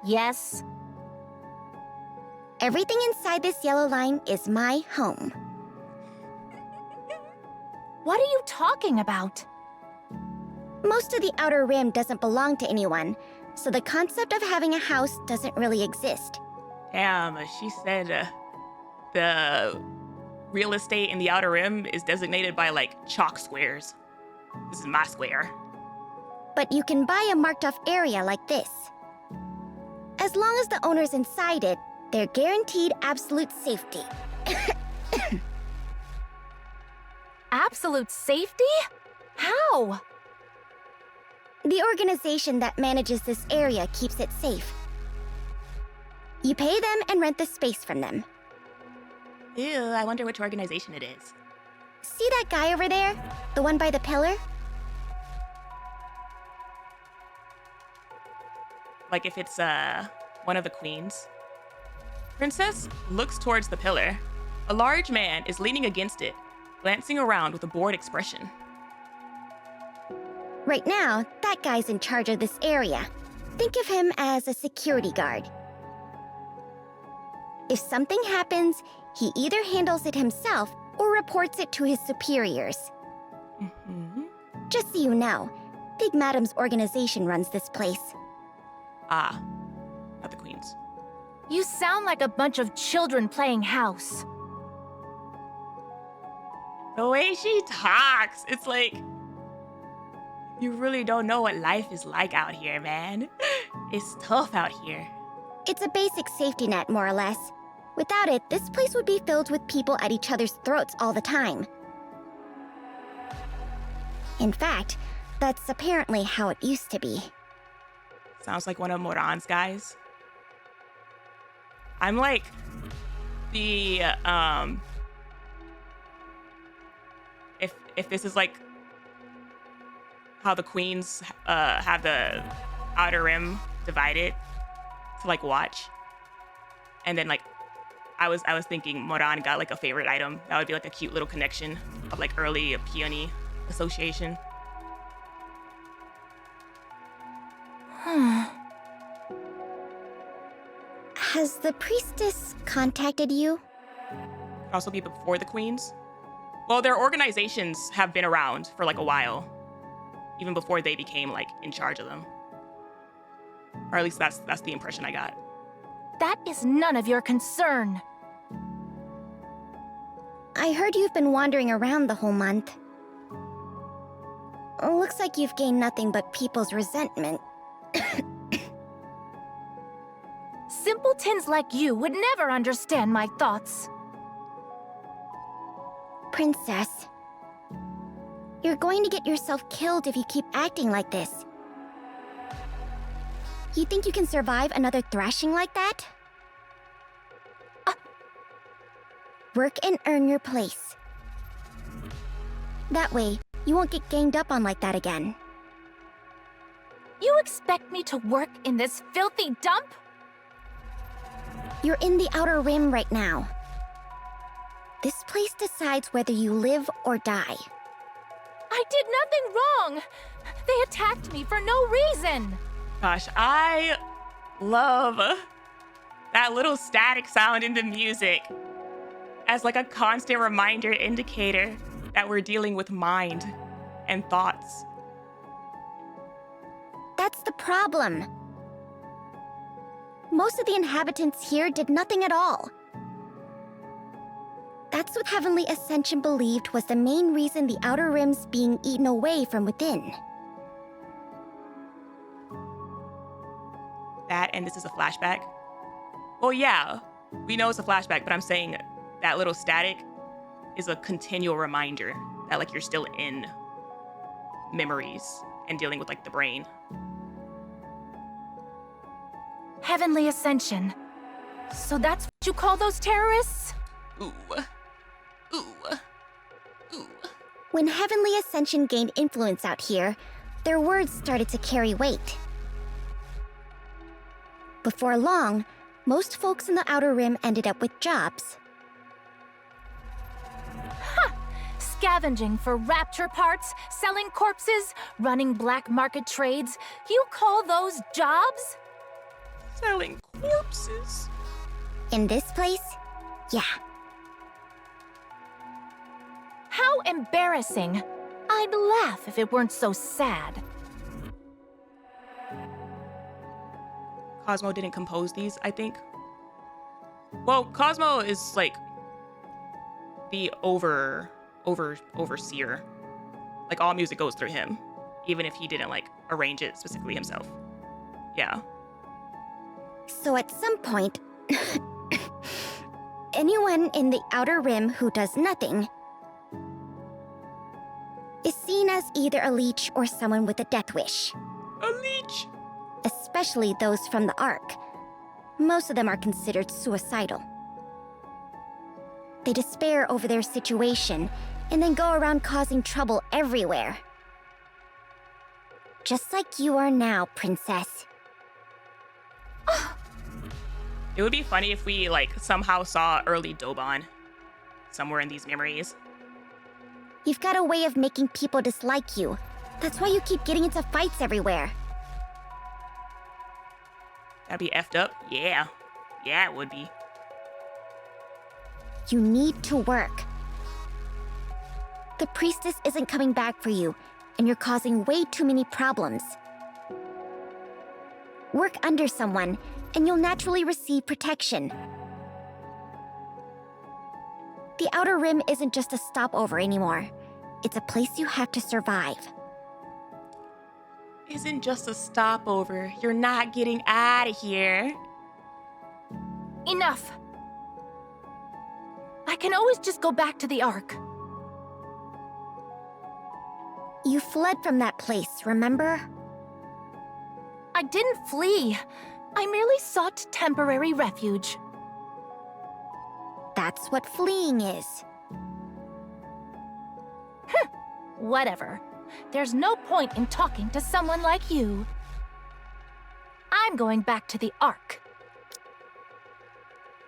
Yes. Everything inside this yellow line is my home. What are you talking about? Most of the Outer Rim doesn't belong to anyone, so the concept of having a house doesn't really exist. Damn, she said the real estate in the Outer Rim is designated by like chalk squares. This is my square. But you can buy a marked off area like this. As long as the owner's inside it, they're guaranteed absolute safety. Absolute safety? How? The organization that manages this area keeps it safe. You pay them and rent the space from them. Ew, I wonder which organization it is. See that guy over there? The one by the pillar? Like if it's one of the queens. Princess looks towards the pillar. A large man is leaning against it, glancing around with a bored expression. Right now, that guy's in charge of this area. Think of him as a security guard. If something happens, he either handles it himself or reports it to his superiors. Mm-hmm. Just so you know, Big Madam's organization runs this place. Ah, not the queens. You sound like a bunch of children playing house. The way she talks, it's like, you really don't know what life is like out here, man. It's tough out here. It's a basic safety net, more or less. Without it, this place would be filled with people at each other's throats all the time. In fact, that's apparently how it used to be. Sounds like one of Moran's guys. I'm like the if this is like how the queens have the Outer Rim divided to like watch, and then like I was thinking Moran got like a favorite item that would be like a cute little connection of like early peony association. Has the priestess contacted you? Could also be before the queens. Well, their organizations have been around for like a while, even before they became like in charge of them. Or at least that's the impression I got. That is none of your concern. I heard you've been wandering around the whole month. Looks like you've gained nothing but people's resentment. Simpletons like you would never understand my thoughts. Princess, you're going to get yourself killed if you keep acting like this. You think you can survive another thrashing like that? Work and earn your place. That way, you won't get ganged up on like that again. You expect me to work in this filthy dump? You're in the Outer Rim right now. This place decides whether you live or die. I did nothing wrong. They attacked me for no reason. Gosh, I love that little static sound in the music as like a constant reminder indicator that we're dealing with mind and thoughts. That's the problem. Most of the inhabitants here did nothing at all. That's what Heavenly Ascension believed was the main reason the Outer Rim's being eaten away from within. That, and this is a flashback. Well, yeah, we know it's a flashback, but I'm saying that little static is a continual reminder that like you're still in memories and dealing with like the brain. Heavenly Ascension. So that's what you call those terrorists? Ooh. Ooh. Ooh. When Heavenly Ascension gained influence out here, their words started to carry weight. Before long, most folks in the Outer Rim ended up with jobs. Scavenging for rapture parts, selling corpses, running black market trades. You call those jobs? Selling corpses? In this place, yeah. How embarrassing. I'd laugh if it weren't so sad. Cosmo didn't compose these, I think. Well, Cosmo is like the overseer. Like all music goes through him, even if he didn't like arrange it specifically himself. Yeah. So at some point, anyone in the Outer Rim who does nothing is seen as either a leech or someone with a death wish. A leech? Especially those from the Ark. Most of them are considered suicidal. They despair over their situation and then go around causing trouble everywhere. Just like you are now, Princess. It would be funny if we like somehow saw early Dobon somewhere in these memories. You've got a way of making people dislike you. That's why you keep getting into fights everywhere. That'd be effed up. Yeah. Yeah, it would be. You need to work. The priestess isn't coming back for you, and you're causing way too many problems. Work under someone, and you'll naturally receive protection. The Outer Rim isn't just a stopover anymore. It's a place you have to survive. Isn't just a stopover. You're not getting out of here. Enough. I can always just go back to the Ark. You fled from that place, remember? I didn't flee. I merely sought temporary refuge. That's what fleeing is. Whatever. There's no point in talking to someone like you. I'm going back to the Ark.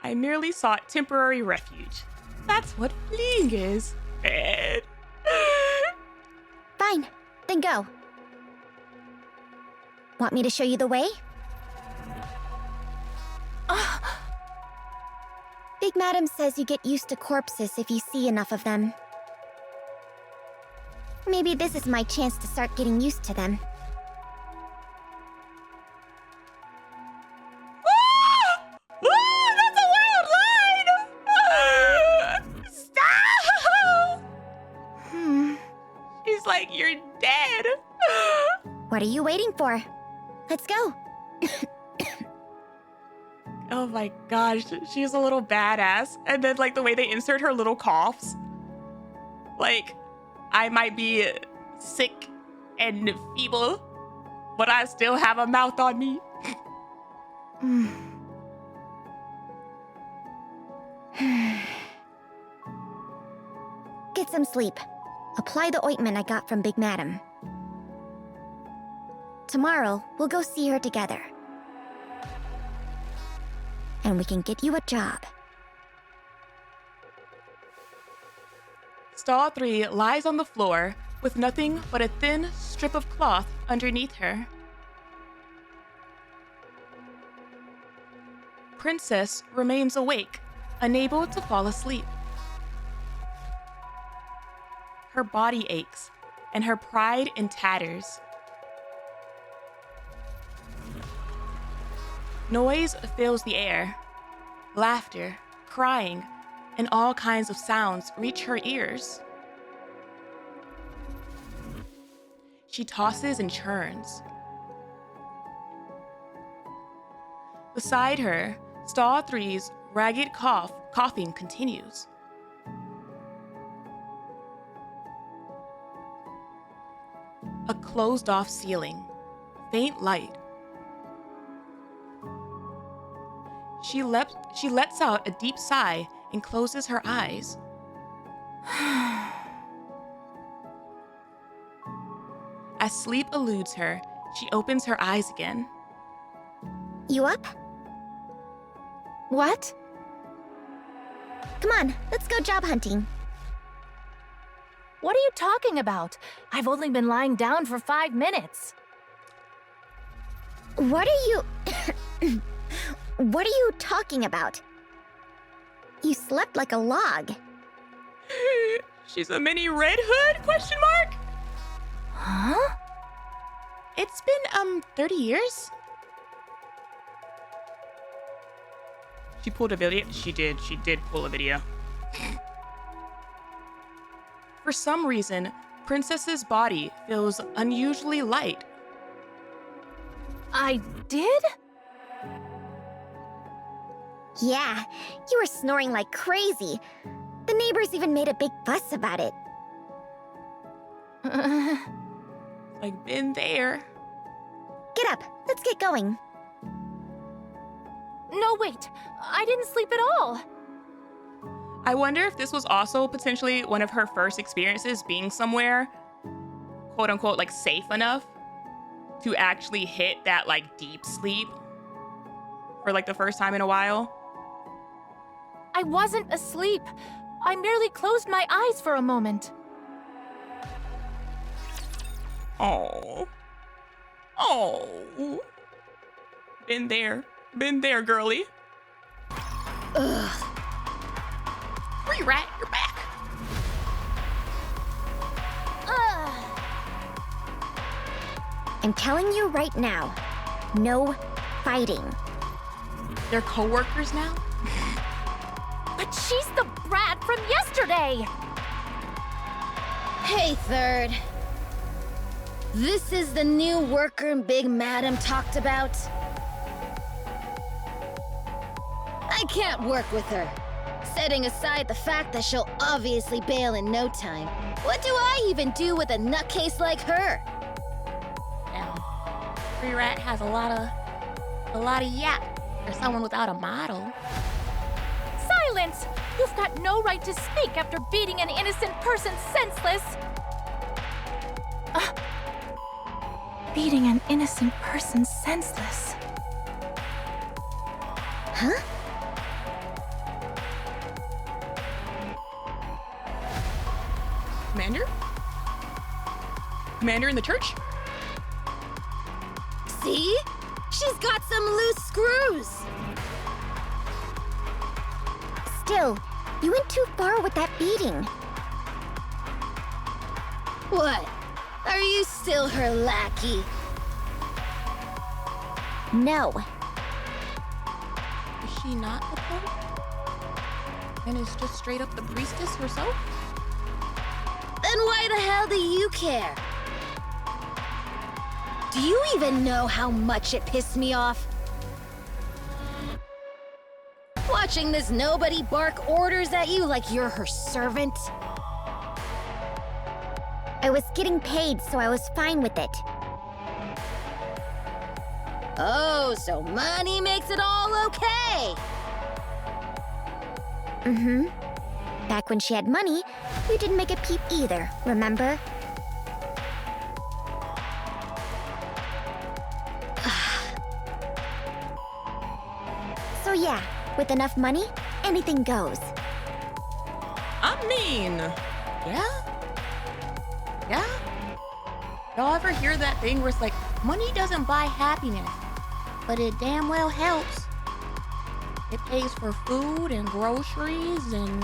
I merely sought temporary refuge. That's what fleeing is. Bad. Fine, then go. Want me to show you the way? Big Madam says you get used to corpses if you see enough of them. Maybe this is my chance to start getting used to them. That's a wild line! Stop! She's like, you're dead. What are you waiting for? Let's go. Oh my gosh, she's a little badass. And then like the way they insert her little coughs. Like, I might be sick and feeble, but I still have a mouth on me. Get some sleep. Apply the ointment I got from Big Madam. Tomorrow, we'll go see her together. And we can get you a job. Stall 3 lies on the floor with nothing but a thin strip of cloth underneath her. Princess remains awake, unable to fall asleep. Her body aches, and her pride in tatters. Noise fills the air. Laughter, crying, and all kinds of sounds reach her ears. She tosses and churns. Beside her, Stall 3's ragged coughing continues. A closed-off ceiling, faint light. She lets out a deep sigh and closes her eyes. As sleep eludes her, she opens her eyes again. You up? What? Come on, let's go job hunting. What are you talking about? I've only been lying down for 5 minutes. What are you... What are you talking about? You slept like a log. She's a mini Red Hood? Question mark? Huh? It's been 30 years. She pulled a video. She did pull a video. For some reason, Princess's body feels unusually light. I did? Yeah, you were snoring like crazy. The neighbors even made a big fuss about it. Like, been there. Get up, let's get going. No, wait. I didn't sleep at all. I wonder if this was also potentially one of her first experiences being somewhere, quote unquote, like safe enough to actually hit that like deep sleep for like the first time in a while. I wasn't asleep. I merely closed my eyes for a moment. Oh. Oh. Been there, girly. Ugh. Free rat, you're back. I'm telling you right now, no fighting. They're co-workers now? But she's the brat from yesterday! Hey, Third. This is the new worker Big Madam talked about? I can't work with her. Setting aside the fact that she'll obviously bail in no time, what do I even do with a nutcase like her? Free rat has a lot of yap for someone without a model. Silence! You've got no right to speak after beating an innocent person senseless! Beating an innocent person senseless. Huh? Commander? Commander in the church? See? She's got some loose screws! Still, you went too far with that beating. What? Are you still her lackey? No. Is she not the Pope? And is just straight up the priestess herself? Then Then why the hell do you care? Do you even know how much it pissed me off? Watching this nobody bark orders at you like you're her servant. I was getting paid, so I was fine with it. Oh, so money makes it all okay. Mm-hmm. Back when she had money, we didn't make a peep either, remember? So yeah, with enough money, anything goes. I mean, yeah. Y'all ever hear that thing where it's like, money doesn't buy happiness, but it damn well helps. It pays for food and groceries and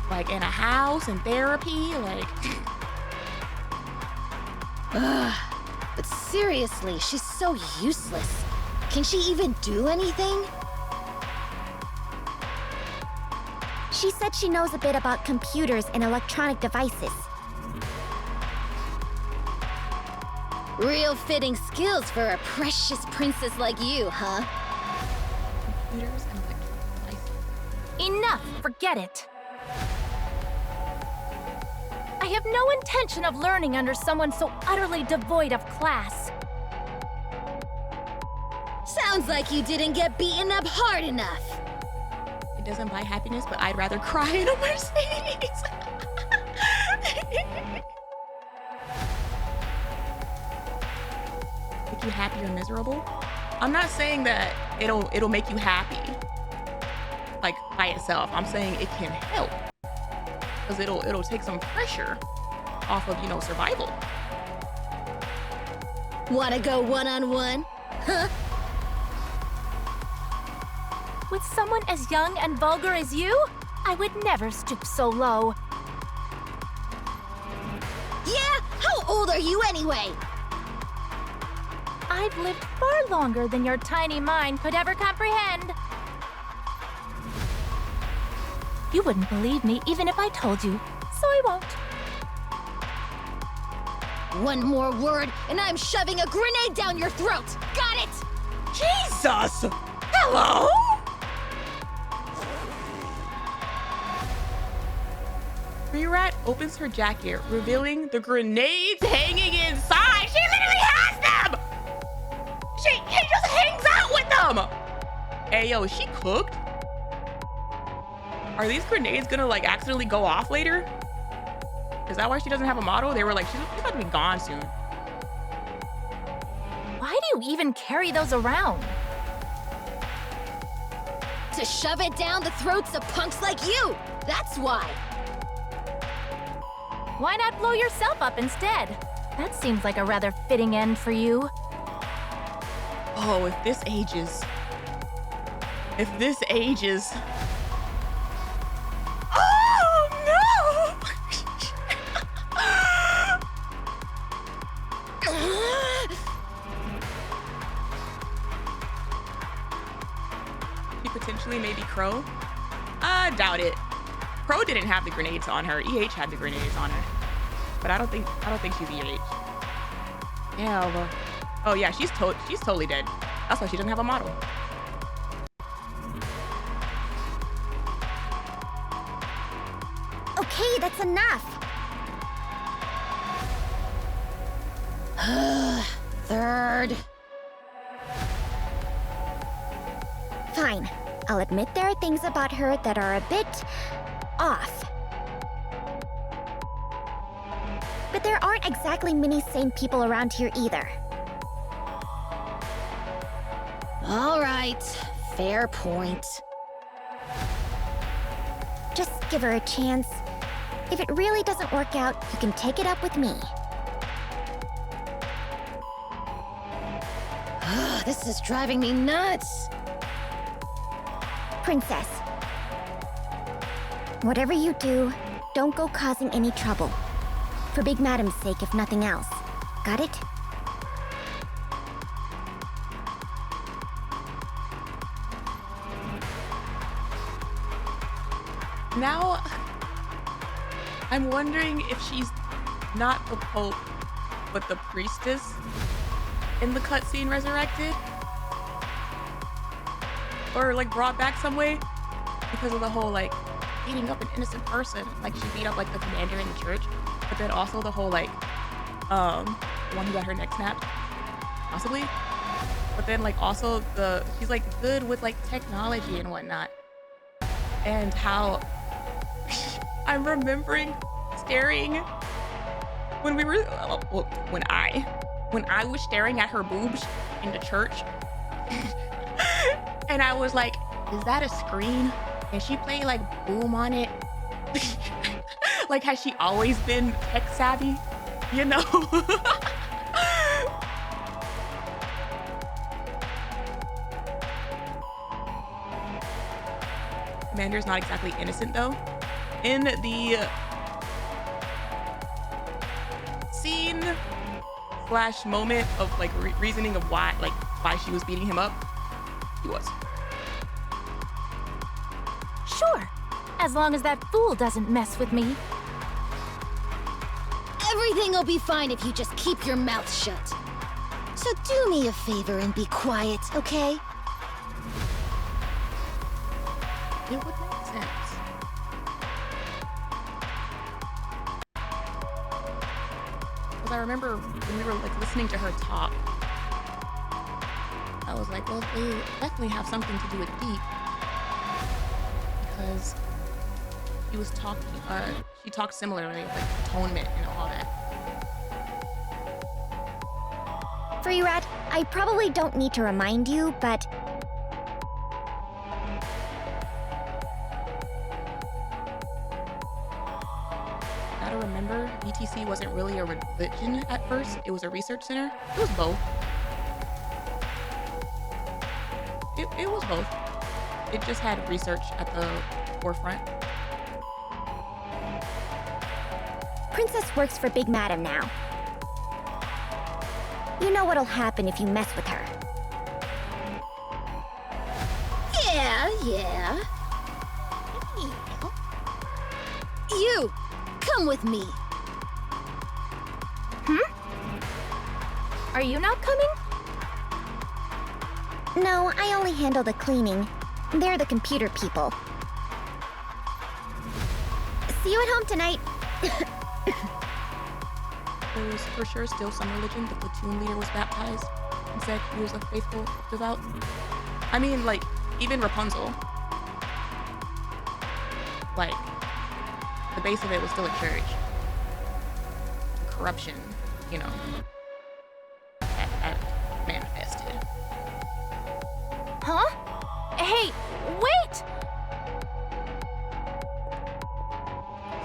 like in a house and therapy, like. Ugh. But seriously, she's so useless. Can she even do anything? She said she knows a bit about computers and electronic devices. Real fitting skills for a precious princess like you, huh? Computers and electronic devices. Enough, forget it. I have no intention of learning under someone so utterly devoid of class. Sounds like you didn't get beaten up hard enough. It doesn't buy happiness, but I'd rather cry in a Mercedes. Make you happy or miserable? I'm not saying that it'll make you happy, like by itself. I'm saying it can help, because it'll take some pressure off of, you know, survival. Wanna go one-on-one? Huh? With someone as young and vulgar as you, I would never stoop so low. Yeah? How old are you anyway? I've lived far longer than your tiny mind could ever comprehend. You wouldn't believe me even if I told you, so I won't. One more word, and I'm shoving a grenade down your throat. Got it? Jesus! Hello? Rat opens her jacket, revealing the grenades hanging inside. She literally has them! She just hangs out with them! Hey, yo, is she cooked? Are these grenades gonna, like, accidentally go off later? Is that why she doesn't have a model? They were like, she's about to be gone soon. Why do you even carry those around? To shove it down the throats of punks like you. That's why. Why not blow yourself up instead? That seems like a rather fitting end for you. Oh, if this ages. If this ages. Oh, no! He potentially maybe Crow? I doubt it. Crow didn't have the grenades on her. EH had the grenades on her. But I don't think she's EH. Yeah, well. Oh yeah, she's totally dead. That's why she doesn't have a model. Okay, that's enough. Third. Fine. I'll admit there are things about her that are a bit off. But there aren't exactly many sane people around here either. All right, fair point. Just give her a chance. If it really doesn't work out, you can take it up with me. This is driving me nuts. Princess, whatever you do, don't go causing any trouble. For Big Madam's sake, if nothing else. Got it? Now, I'm wondering if she's not the Pope, but the priestess in the cutscene resurrected? Or like brought back some way? Because of the whole like beating up an innocent person. Like she beat up like the commander in the church, but then also the whole like, the one who got her neck snapped, possibly. But then like also she's like good with like technology and whatnot. And how I'm remembering staring when we were, when I was staring at her boobs in the church. And I was like, is that a screen? And she played like boom on it. Like, has she always been tech savvy? You know? Commander's not exactly innocent though. In the scene / moment of like reasoning of why she was beating him up, he was. Sure, as long as that fool doesn't mess with me. Everything will be fine if you just keep your mouth shut. So do me a favor and be quiet, okay? It would make sense. Because I remember when we were like listening to her talk, I was like, well, they definitely have something to do with Deep. Because he was talking, she talked similarly, like atonement and all that. Free Rat, I probably don't need to remind you, but Gotta remember, BTC wasn't really a religion at first. It was a research center. It was both. It was both. It just had research at the forefront. Princess works for Big Madam now. You know what'll happen if you mess with her. Yeah. You, come with me. Are you not coming? No, I only handle the cleaning. They're the computer people. See you at home tonight. There was for sure still some religion. The platoon leader was baptized and said he was a faithful, devout. I mean, like, even Rapunzel. Like, the base of it was still a church. The corruption, you know, that manifested. Huh? Hey, wait!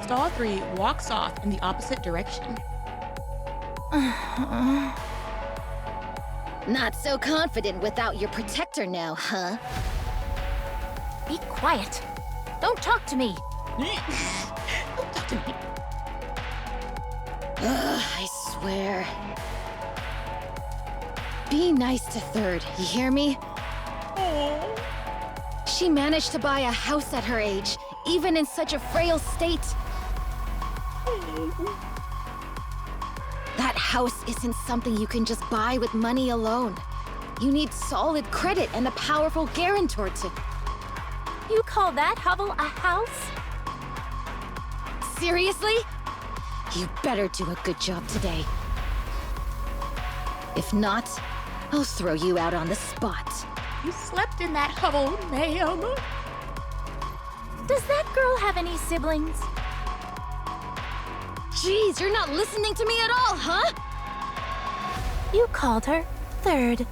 Stall 3 walks off in the opposite direction. Not so confident without your protector now, huh? Be quiet. Don't talk to me. Don't talk to me. Ugh, I swear. Be nice to Third, you hear me? She managed to buy a house at her age, even in such a frail state. That house isn't something you can just buy with money alone. You need solid credit and a powerful guarantor to... You call that hovel a house? Seriously? You better do a good job today. If not, I'll throw you out on the spot. You slept in that hovel, ma'am. Does that girl have any siblings? Jeez, you're not listening to me at all, huh? You called her Third.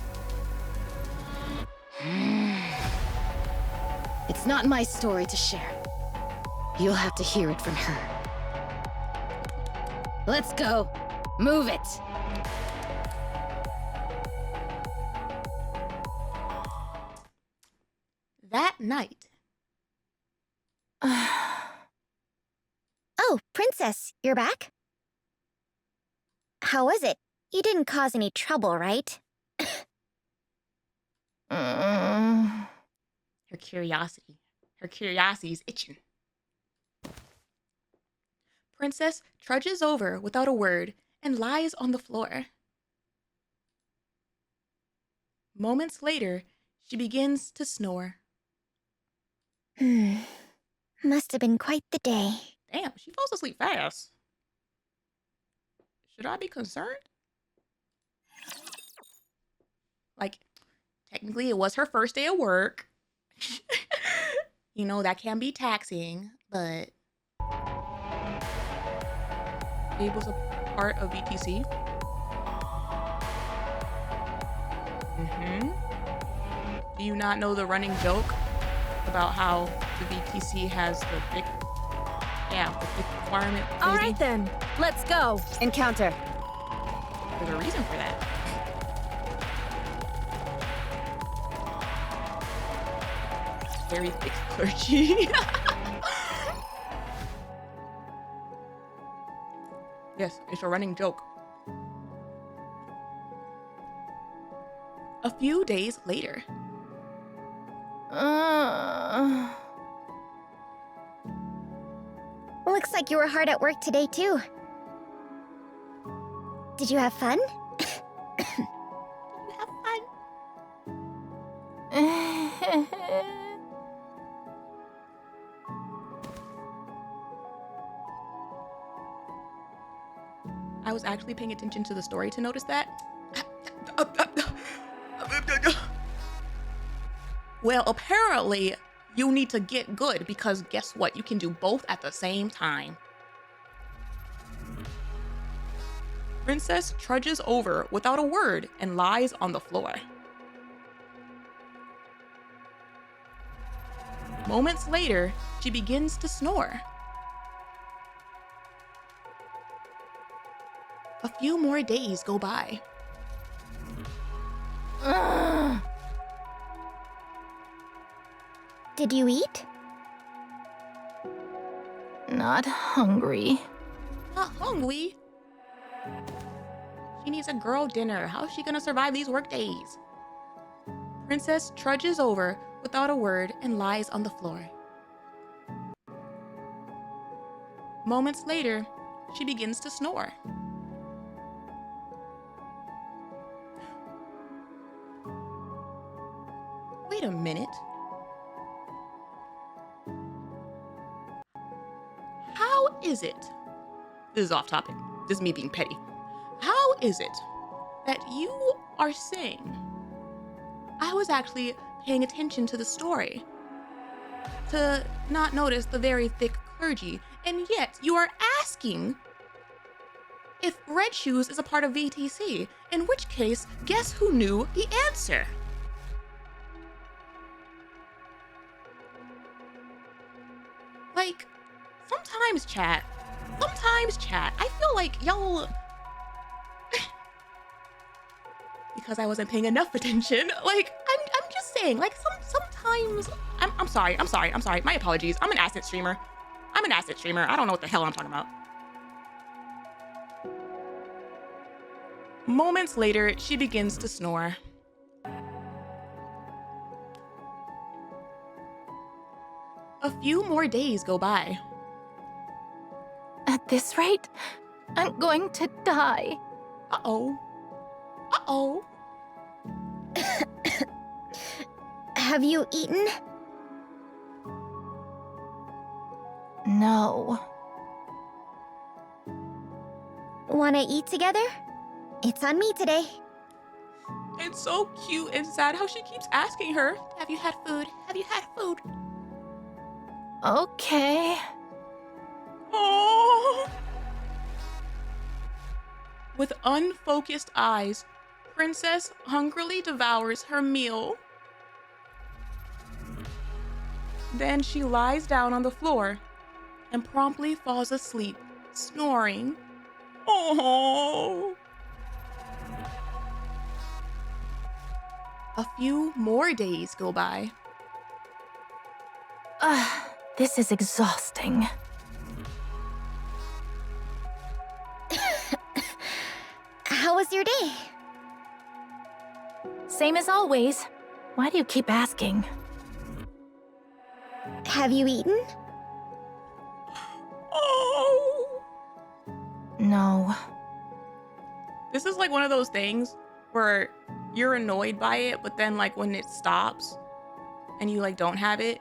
It's not my story to share. You'll have to hear it from her. Let's go. Move it. That night. Oh, Princess, you're back? How was it? You didn't cause any trouble, right? Her curiosity's itching. Princess trudges over without a word and lies on the floor. Moments later, she begins to snore. Must have been quite the day. Damn, she falls asleep fast. Should I be concerned? Like, technically it was her first day of work. You know, that can be taxing, but it was a part of VTC. Do you not know the running joke about how the VTC has the thick requirement? All right then, let's go. Encounter. There's a reason for that. Very thick clergy. Yes, it's a running joke. A few days later. Looks like you were hard at work today, too. Did you have fun? Did you have fun? I was actually paying attention to the story to notice that. Well, apparently you need to get good because guess what? You can do both at the same time. Princess trudges over without a word and lies on the floor. Moments later, she begins to snore. A few more days go by. Did you eat? Not hungry. Not hungry? She needs a girl dinner. How is she gonna survive these work days? Princess trudges over without a word and lies on the floor. Moments later, she begins to snore. Wait a minute. How is it? This is off topic. This is me being petty. How is it that you are saying I was actually paying attention to the story to not notice the very thick clergy, and yet you are asking if Red Shoes is a part of VTC, in which case, guess who knew the answer? Like, sometimes chat, I feel like y'all, because I wasn't paying enough attention, like, I'm just saying, like, sometimes, I'm sorry, my apologies, I'm an asset streamer, I don't know what the hell I'm talking about. Moments later, she begins to snore. A few more days go by. At this rate, I'm going to die. Uh-oh. Uh-oh. Have you eaten? No. Wanna eat together? It's on me today. It's so cute and sad how she keeps asking her, have you had food? Have you had food? Okay. Oh. With unfocused eyes, Princess hungrily devours her meal. Then she lies down on the floor and promptly falls asleep, snoring. Oh. A few more days go by. This is exhausting. How was your day? Same as always. Why do you keep asking? Have you eaten? Oh. No. This is like one of those things where you're annoyed by it, but then like when it stops and you like don't have it,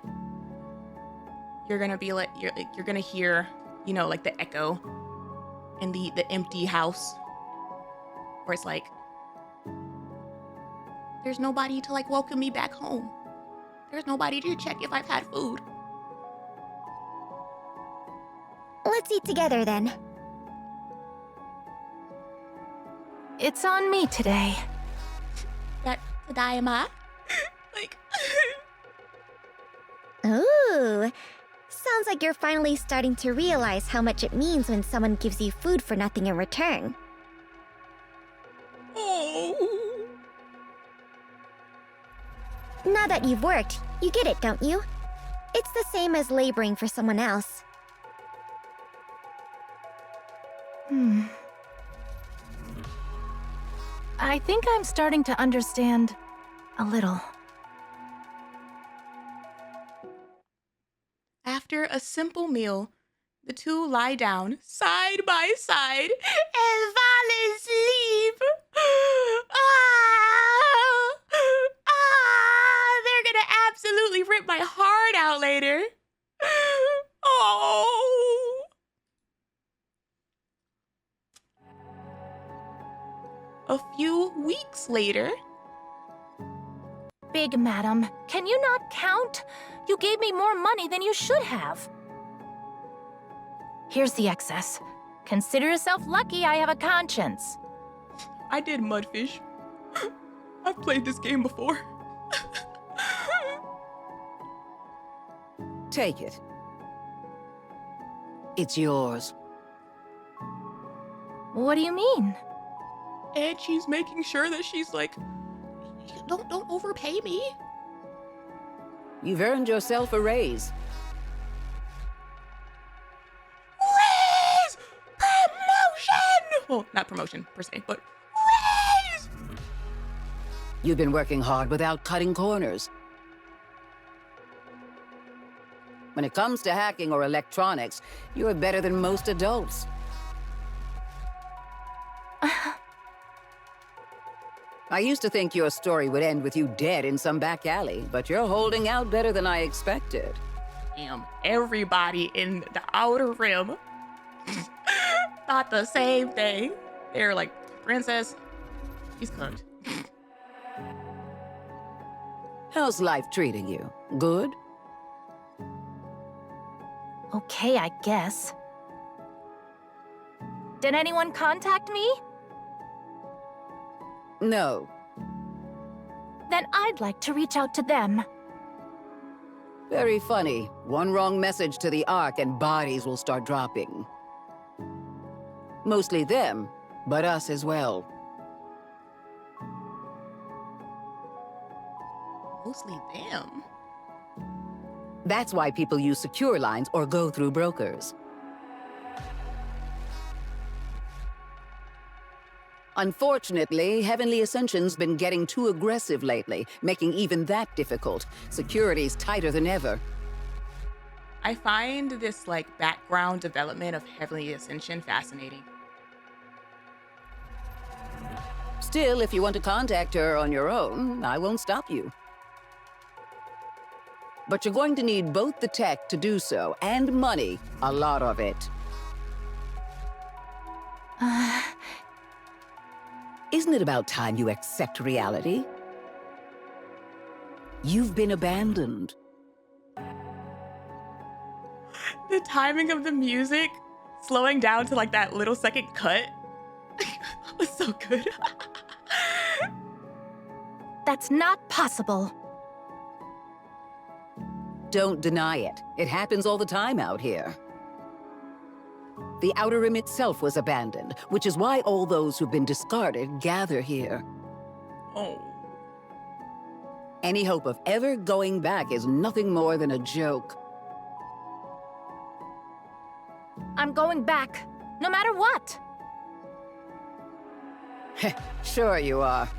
you're gonna be like you're gonna hear, you know, like the echo in the empty house where it's like there's nobody to like welcome me back home. There's nobody to check if I've had food. Let's eat together then. It's on me today. That Tadaima. Like Ooh. Sounds like you're finally starting to realize how much it means when someone gives you food for nothing in return. oh. Now that you've worked, you get it, don't you? It's the same as laboring for someone else. I think I'm starting to understand a little. After a simple meal, the two lie down side by side and fall asleep. They're gonna absolutely rip my heart out later. Oh. A few weeks later. Big madam, can you not count? You gave me more money than you should have. Here's the excess. Consider yourself lucky I have a conscience. I did mudfish. I've played this game before. Take it. It's yours. What do you mean? And she's making sure that she's like, don't overpay me. You've earned yourself a raise. Raise! Promotion! Well, not promotion per se, but raise! You've been working hard without cutting corners. When it comes to hacking or electronics, you're better than most adults. I used to think your story would end with you dead in some back alley, but you're holding out better than I expected. Damn, everybody in the Outer Rim thought the same thing. They were like, Princess, she's cooked. How's life treating you? Good? Okay, I guess. Did anyone contact me? No. Then I'd like to reach out to them. Very funny. One wrong message to the Ark and bodies will start dropping. Mostly them, but us as well. Mostly them. That's why people use secure lines or go through brokers. Unfortunately, Heavenly Ascension's been getting too aggressive lately, making even that difficult. Security's tighter than ever. I find this like background development of Heavenly Ascension fascinating. Still, if you want to contact her on your own, I won't stop you. But you're going to need both the tech to do so, and money, a lot of it. Isn't it about time you accept reality? You've been abandoned. The timing of the music slowing down to like that little second cut was so good. That's not possible. Don't deny it. It happens all the time out here. The Outer Rim itself was abandoned, which is why all those who've been discarded gather here. Oh. Any hope of ever going back is nothing more than a joke. I'm going back, no matter what. Sure you are.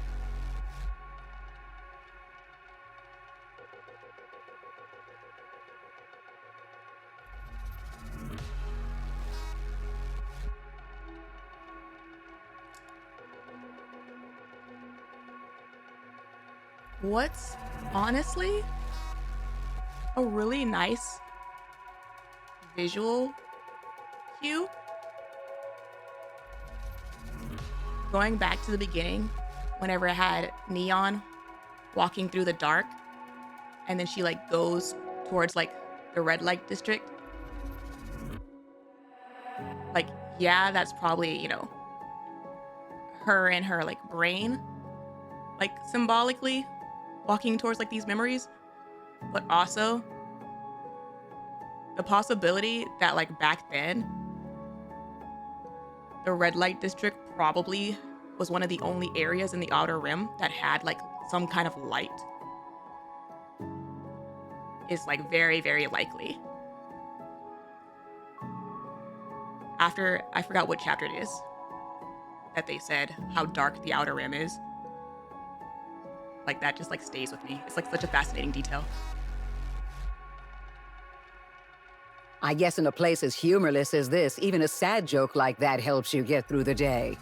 what's honestly a really nice visual cue, going back to the beginning, whenever I had Neon walking through the dark, and then she like goes towards like the red light district. Like, yeah, that's probably, you know, her and her like brain, like symbolically walking towards like these memories, but also the possibility that like back then the red light district probably was one of the only areas in the Outer Rim that had like some kind of light is like very, very likely. After, I forgot what chapter it is, that they said how dark the Outer Rim is. Like that just like stays with me. It's like such a fascinating detail. I guess in a place as humorless as this, even a sad joke like that helps you get through the day.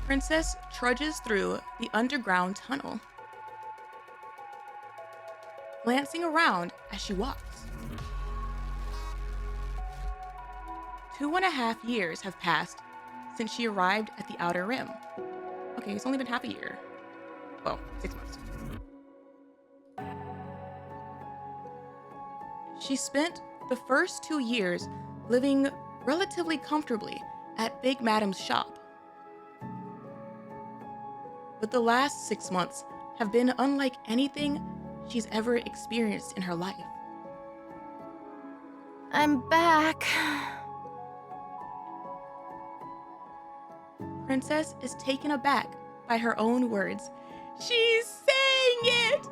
Princess trudges through the underground tunnel, glancing around as she walks. 2.5 years have passed since she arrived at the Outer Rim. Okay, it's only been half a year. Well, 6 months. She spent the first 2 years living relatively comfortably at Big Madam's shop. But the last 6 months have been unlike anything she's ever experienced in her life. I'm back. Princess is taken aback by her own words. She's saying it!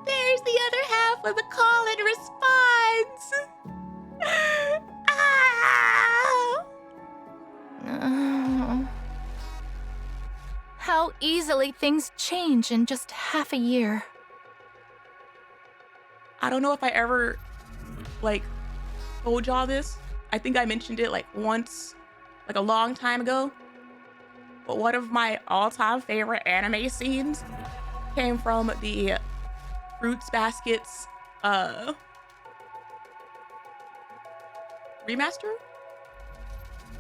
There's the other half of the call and response! Ah! How easily things change in just half a year. I don't know if I ever, like, told y'all this. I think I mentioned it, like, once, like, a long time ago. But one of my all-time favorite anime scenes came from the Fruits Baskets, remaster?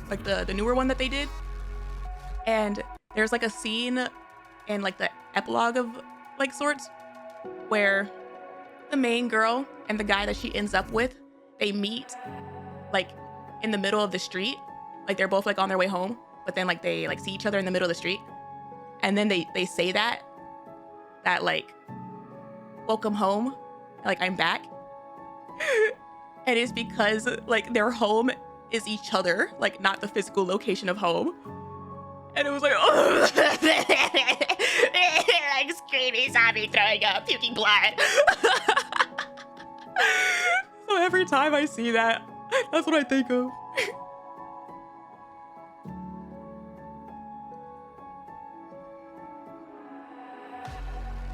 Like, the newer one that they did. And there's, like, a scene in, like, the epilogue of, like, sorts, where the main girl and the guy that she ends up with, they meet, like, in the middle of the street. Like, they're both, like, on their way home, but then, like, they, like, see each other in the middle of the street. And then they say that, like, welcome home, like, I'm back. And it's because, like, their home is each other, like, not the physical location of home. And it was like, oh, like screaming, zombie, throwing up, puking blood. So every time I see that, that's what I think of.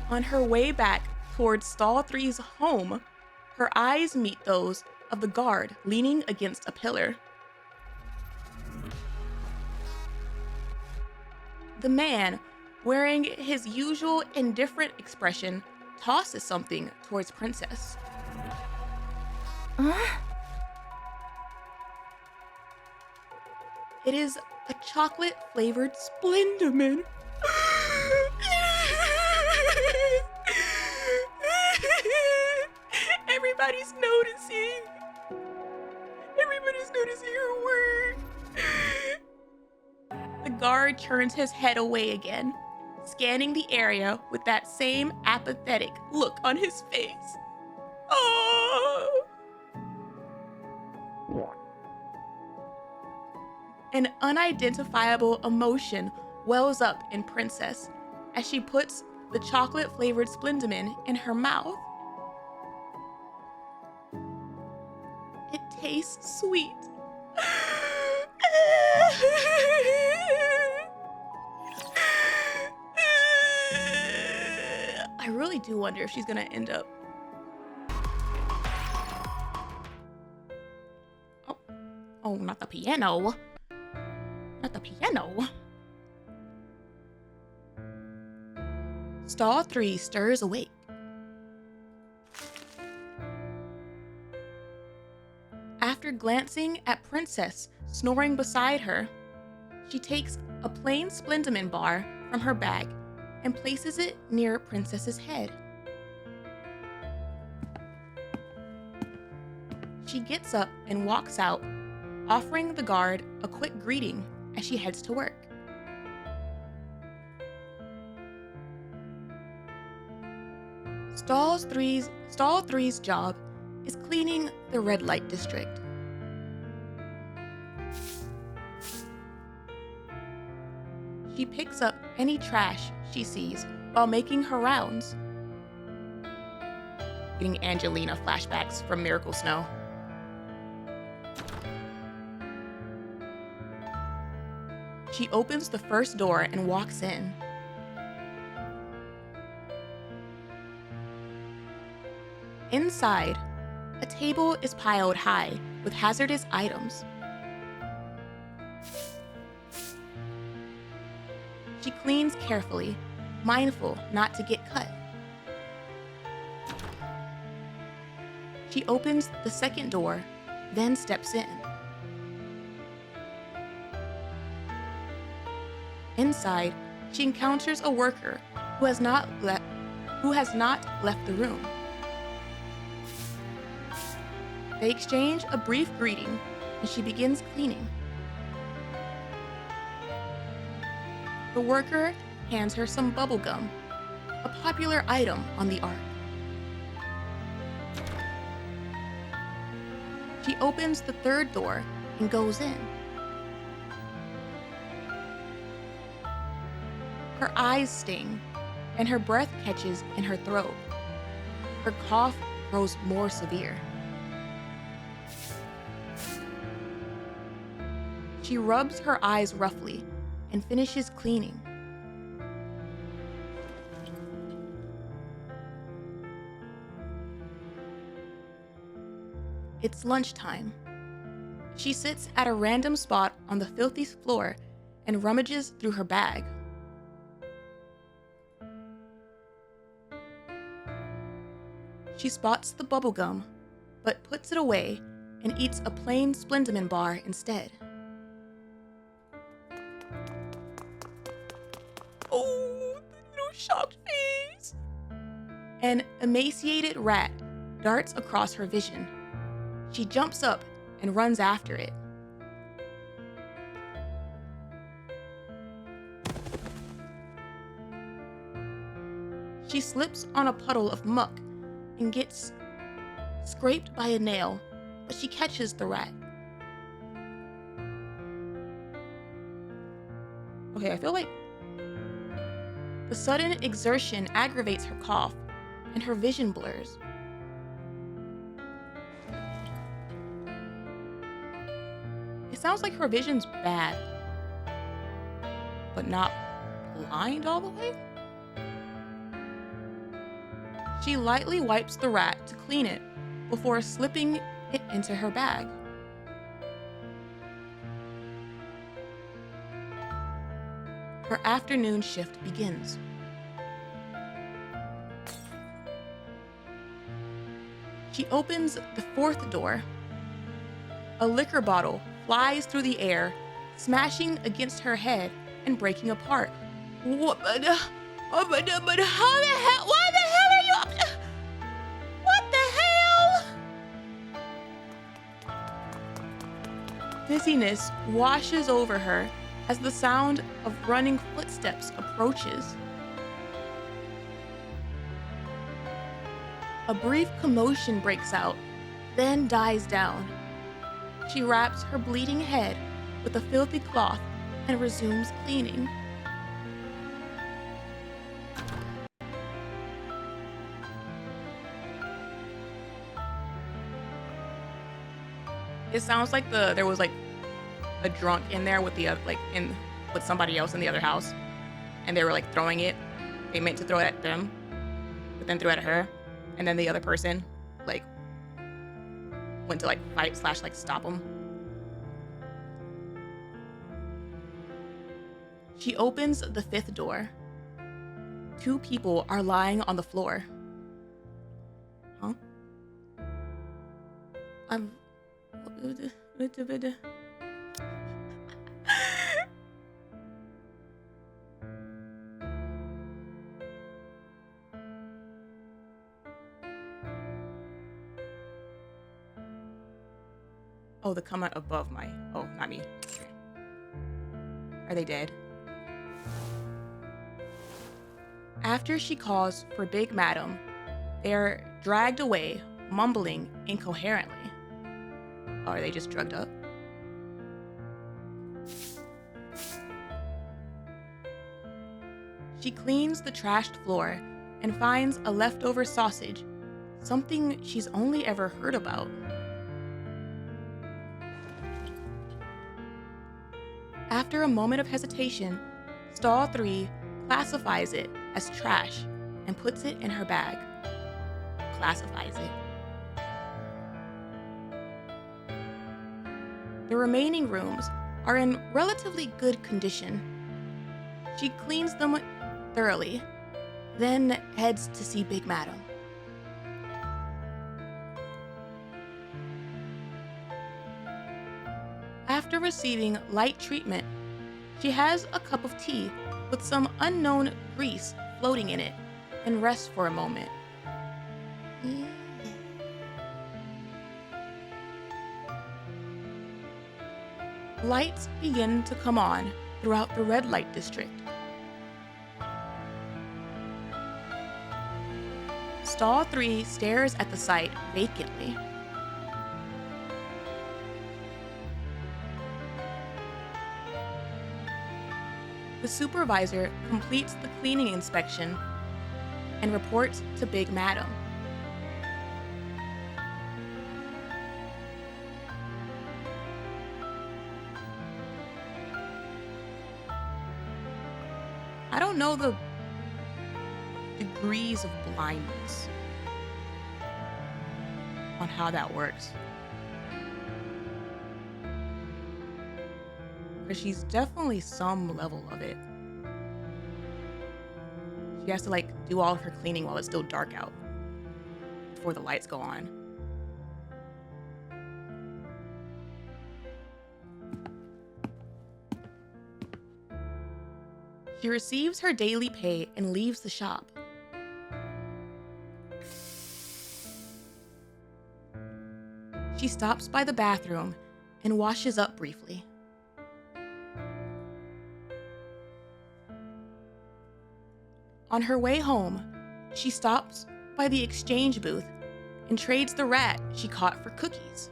On her way back towards Stall 3's home, her eyes meet those of the guard leaning against a pillar. The man, wearing his usual indifferent expression, tosses something towards Princess. It is a chocolate-flavored Splendamin. Everybody's noticing. Everybody's noticing her work. The guard turns his head away again, scanning the area with that same apathetic look on his face. Oh! An unidentifiable emotion wells up in Princess as she puts the chocolate-flavored Splendamin in her mouth. It tastes sweet. I really do wonder if she's gonna end up Oh, not the piano. Not the piano. Stall 3 stirs awake. After glancing at Princess snoring beside her, she takes a plain Splendiman bar from her bag and places it near Princess's head. She gets up and walks out, offering the guard a quick greeting as she heads to work. Stall 3's job is cleaning the red light district. She picks up any trash she sees while making her rounds. Getting Angelina flashbacks from Miracle Snow. She opens the first door and walks in. Inside, a table is piled high with hazardous items. She cleans carefully, mindful not to get cut. She opens the second door, then steps in. Inside, she encounters a worker who has not left the room. They exchange a brief greeting, and she begins cleaning. The worker hands her some bubble gum, a popular item on the ark. She opens the third door and goes in. Her eyes sting, and her breath catches in her throat. Her cough grows more severe. She rubs her eyes roughly and finishes cleaning. It's lunchtime. She sits at a random spot on the filthy floor and rummages through her bag. She spots the bubblegum, but puts it away and eats a plain Splendiman bar instead. Oh, the little shocked face! An emaciated rat darts across her vision. She jumps up and runs after it. She slips on a puddle of muck and gets scraped by a nail, but she catches the rat. Okay, I feel like the sudden exertion aggravates her cough, and her vision blurs. It sounds like her vision's bad, but not blind all the way? She lightly wipes the rat to clean it before slipping it into her bag. Her afternoon shift begins. She opens the fourth door. A liquor bottle flies through the air, smashing against her head and breaking apart. But how the hell? Why the hell are you up? What the hell? Dizziness washes over her as the sound of running footsteps approaches. A brief commotion breaks out, then dies down. She wraps her bleeding head with a filthy cloth and resumes cleaning. It sounds like there was like a drunk in there with with somebody else in the other house, and they were like throwing it. They meant to throw it at them, but then threw it at her, and then the other person like went to like fight / like stop them. She opens the 5th door. 2 people are lying on the floor. Huh? Oh, the comment above my... Oh, not me. Are they dead? After she calls for Big Madam, they are dragged away, mumbling incoherently. Oh, are they just drugged up? She cleans the trashed floor and finds a leftover sausage, something she's only ever heard about. After a moment of hesitation, Stall 3 classifies it as trash and puts it in her bag. Classifies it. The remaining rooms are in relatively good condition. She cleans them thoroughly, then heads to see Big Madam. After receiving light treatment, she has a cup of tea with some unknown grease floating in it and rests for a moment. Lights begin to come on throughout the red light district. Stall 3 stares at the site vacantly. The supervisor completes the cleaning inspection and reports to Big Madam. I don't know the degrees of blindness on how that works. Because she's definitely some level of it. She has to like do all of her cleaning while it's still dark out before the lights go on. She receives her daily pay and leaves the shop. She stops by the bathroom and washes up briefly. On her way home, she stops by the exchange booth and trades the rat she caught for cookies.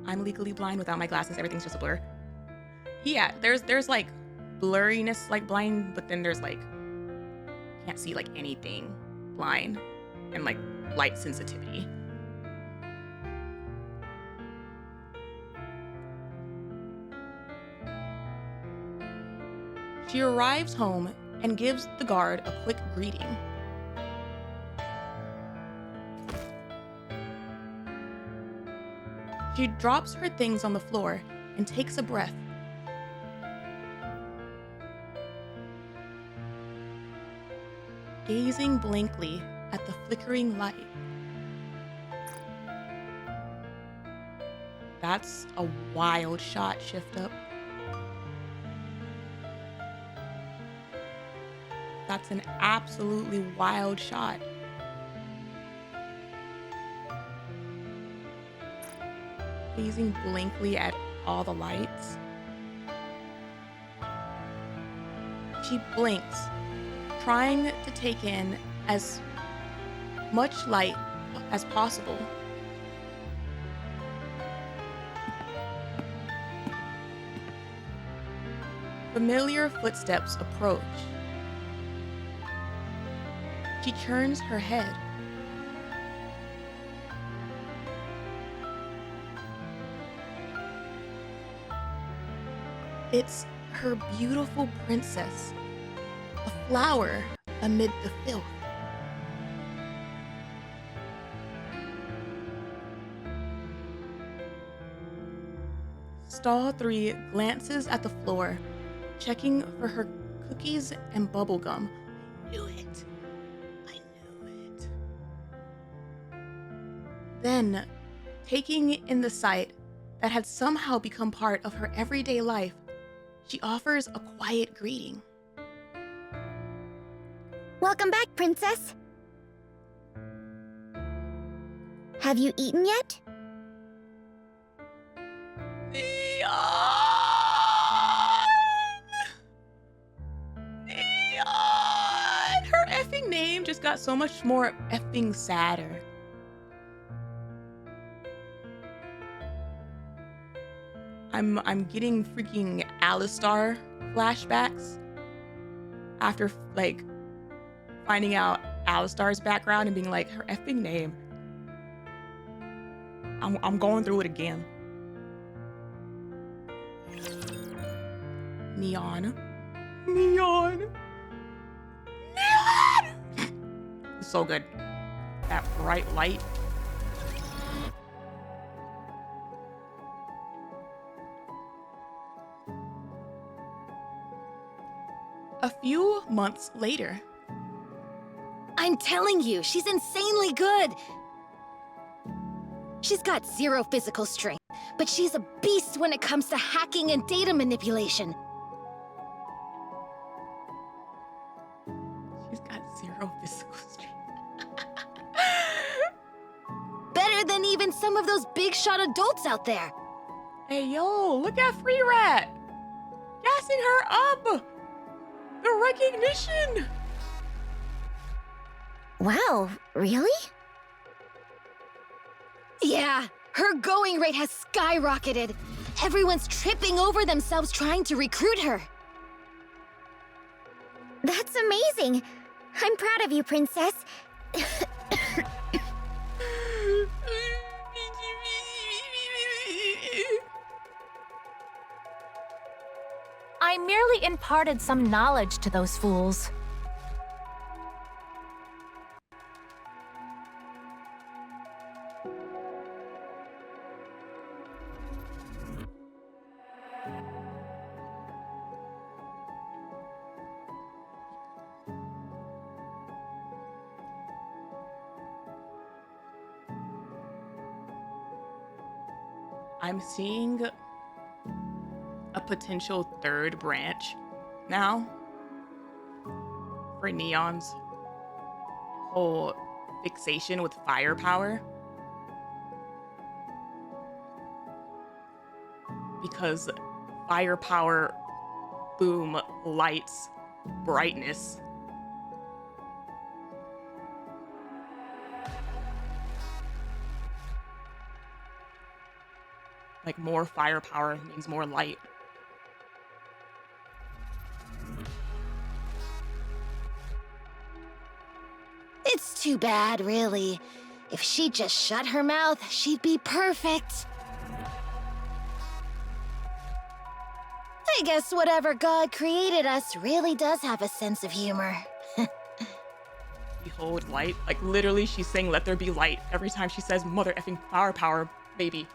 I'm legally blind without my glasses. Everything's just a blur. Yeah, there's like blurriness like blind, but then there's like can't see like anything blind and like light sensitivity. She arrives home and gives the guard a quick greeting. She drops her things on the floor and takes a breath. Gazing blankly at the flickering light. That's a wild shot, Shift Up. That's an absolutely wild shot. Gazing blankly at all the lights. She blinks, trying to take in as much light as possible. Familiar footsteps approach. She turns her head. It's her beautiful princess, a flower amid the filth. Stall 3 glances at the floor, checking for her cookies and bubblegum. I knew it. I knew it. Then, taking in the sight that had somehow become part of her everyday life, she offers a quiet greeting. Welcome back, Princess. Have you eaten yet? Neon! Her effing name just got so much more effing sadder. I'm getting freaking Alistar flashbacks after like finding out Alistar's background and being like, her effing name. I'm going through it again. Neon. Neon. Neon! It's so good. That bright light. A few months later. I'm telling you, she's insanely good. She's got zero physical strength, but she's a beast when it comes to hacking and data manipulation. She's got zero physical strength. Better than even some of those big shot adults out there. Hey, yo, look at Free Rat. Gassing her up. The recognition. Wow, really? Yeah, her going rate has skyrocketed. Everyone's tripping over themselves trying to recruit her. That's amazing. I'm proud of you, Princess. I merely imparted some knowledge to those fools. I'm seeing a potential third branch now for Neon's whole fixation with firepower. Because firepower, boom, lights, brightness. Like more firepower means more light. It's too bad, really. If she'd just shut her mouth, she'd be perfect. I guess whatever God created us really does have a sense of humor. Behold light. Like literally she's saying let there be light every time she says mother effing firepower, baby.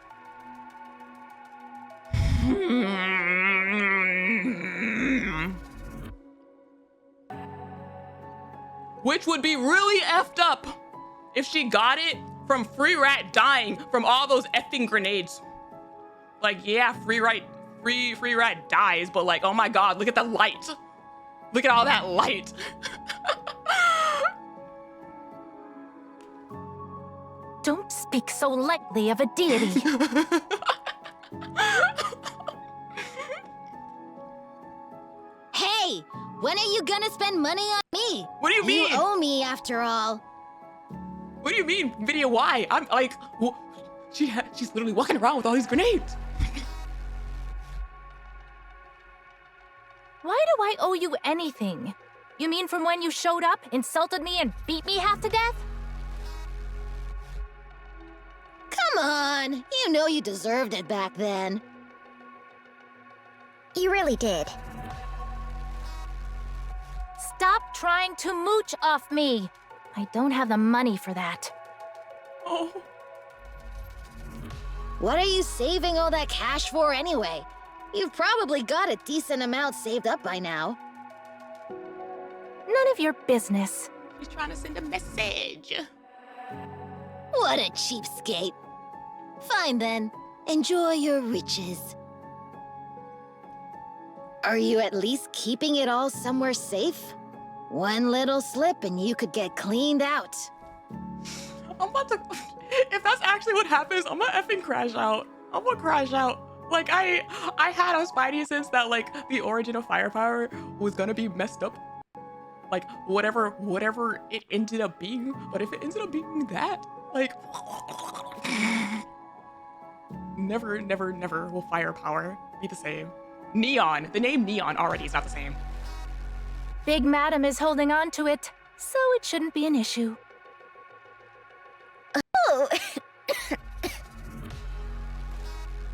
Which would be really effed up if she got it from Free Rat dying from all those effing grenades. Like, yeah, Free Rat dies, but like, oh my god, look at the light. Look at all that light. Don't speak so lightly of a deity. Hey, when are you gonna spend money on me? What do you mean? You owe me, after all. What do you mean, video? Why? I'm like, she's literally walking around with all these grenades. Why do I owe you anything? You mean from when you showed up, insulted me, and beat me half to death? Come on, you know you deserved it back then. You really did. Stop trying to mooch off me. I don't have the money for that. Oh. What are you saving all that cash for anyway? You've probably got a decent amount saved up by now. None of your business. She's trying to send a message. What a cheapskate. Fine then, enjoy your riches. Are you at least keeping it all somewhere safe? One little slip and you could get cleaned out. I'm about to. If that's actually what happens, I'm gonna effing crash out. I'm gonna crash out. Like I had a spidey sense that like the origin of firepower was gonna be messed up. Like whatever it ended up being. But if it ended up being that, like never will firepower be the same. Neon. The name Neon already is not the same. Big Madam is holding on to it, so it shouldn't be an issue. Oh!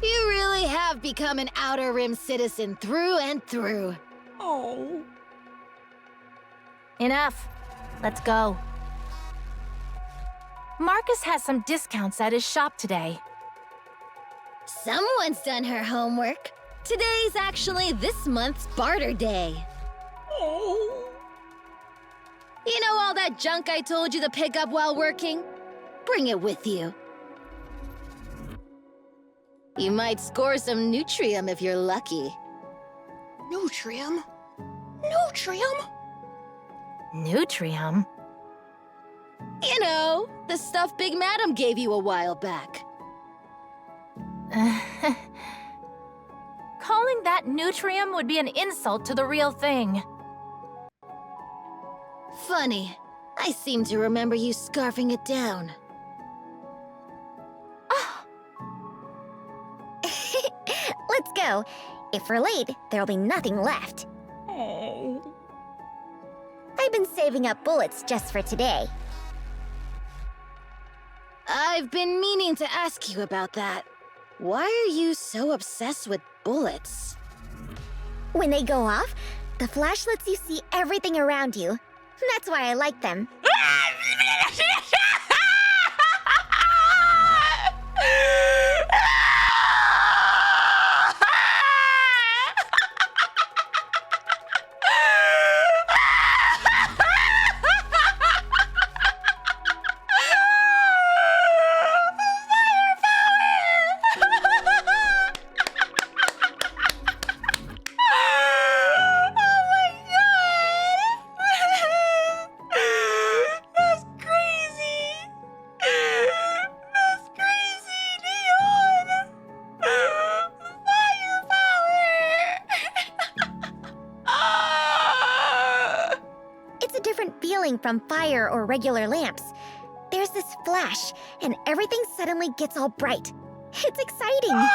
You really have become an Outer Rim citizen through and through. Oh. Enough. Let's go. Marcus has some discounts at his shop today. Someone's done her homework. Today's actually this month's barter day. Oh. You know all that junk I told you to pick up while working? Bring it with you. You might score some Nutrium if you're lucky. Nutrium? Nutrium? Nutrium? You know, the stuff Big Madam gave you a while back. Calling that Nutrium would be an insult to the real thing. Funny. I seem to remember you scarfing it down. Let's go. If we're late, there'll be nothing left. Oh. I've been saving up bullets just for today. I've been meaning to ask you about that. Why are you so obsessed with bullets? When they go off, the flash lets you see everything around you. That's why I like them. From fire or regular lamps. There's this flash, and everything suddenly gets all bright. It's exciting! That's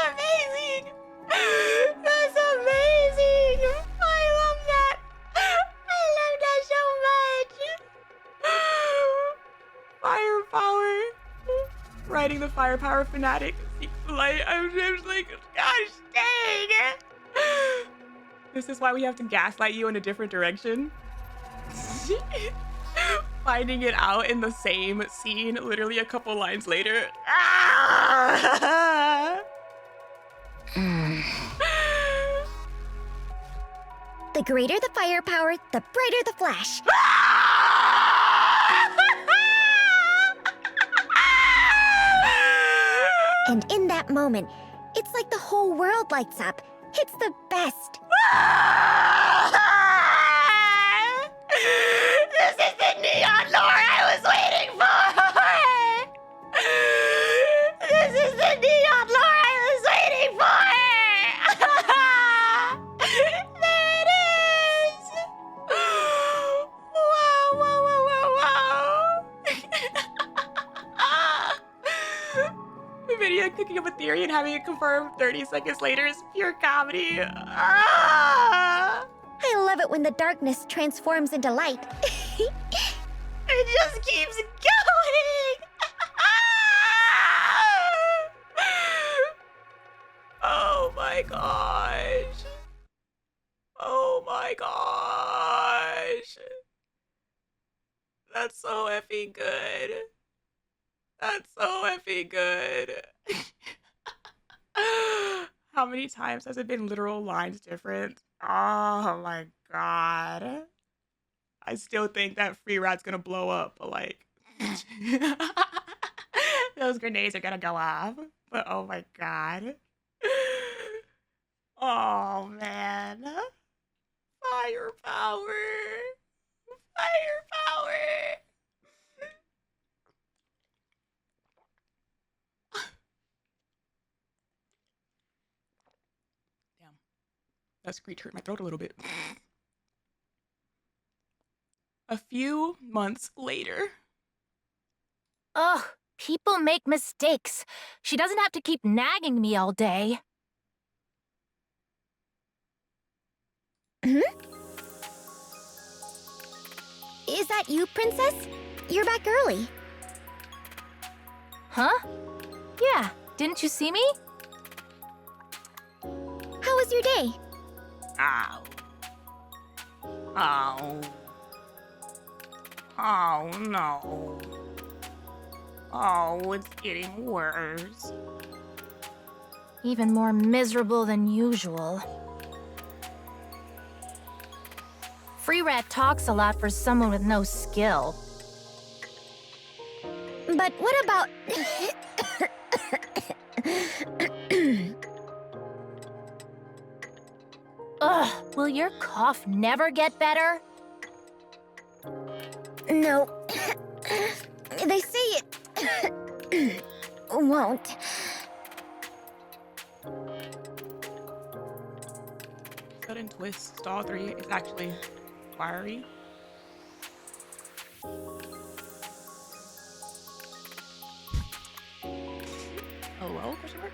amazing! That's amazing! I love that! I love that so much! Firepower. Riding the firepower fanatic seeks the light. I'm just like, gosh dang. This is why we have to gaslight you in a different direction. Finding it out in the same scene, literally a couple lines later. The greater the firepower, the brighter the flash. And in that moment, it's like the whole world lights up. It's the best. This is the neon lore I was waiting for! This is the neon lore I was waiting for! There it is! Wow, wow, wow, wow, wow! Video cooking up a theory and having it confirmed 30 seconds later is pure comedy. Ah! I love it when the darkness transforms into light. It just keeps going! Oh my gosh. Oh my my gosh. That's so effing good. That's so effing good. How many times has it been literal lines different? Oh my god. I still think that free rat's gonna blow up, but like those grenades are gonna go off. But oh my god. Oh man. Firepower. Firepower. Damn. That screech hurt my throat a little bit. A few months later. Ugh, people make mistakes. She doesn't have to keep nagging me all day. Hmm? Is that you, Princess? You're back early. Huh? Yeah, didn't you see me? How was your day? Ow. Ow. Oh no. Oh, it's getting worse. Even more miserable than usual. Free Rat talks a lot for someone with no skill. But what about... Ugh, will your cough never get better? No. They say it... won't. Sudden twist, stall 3 is actually fiery. Hello, question mark?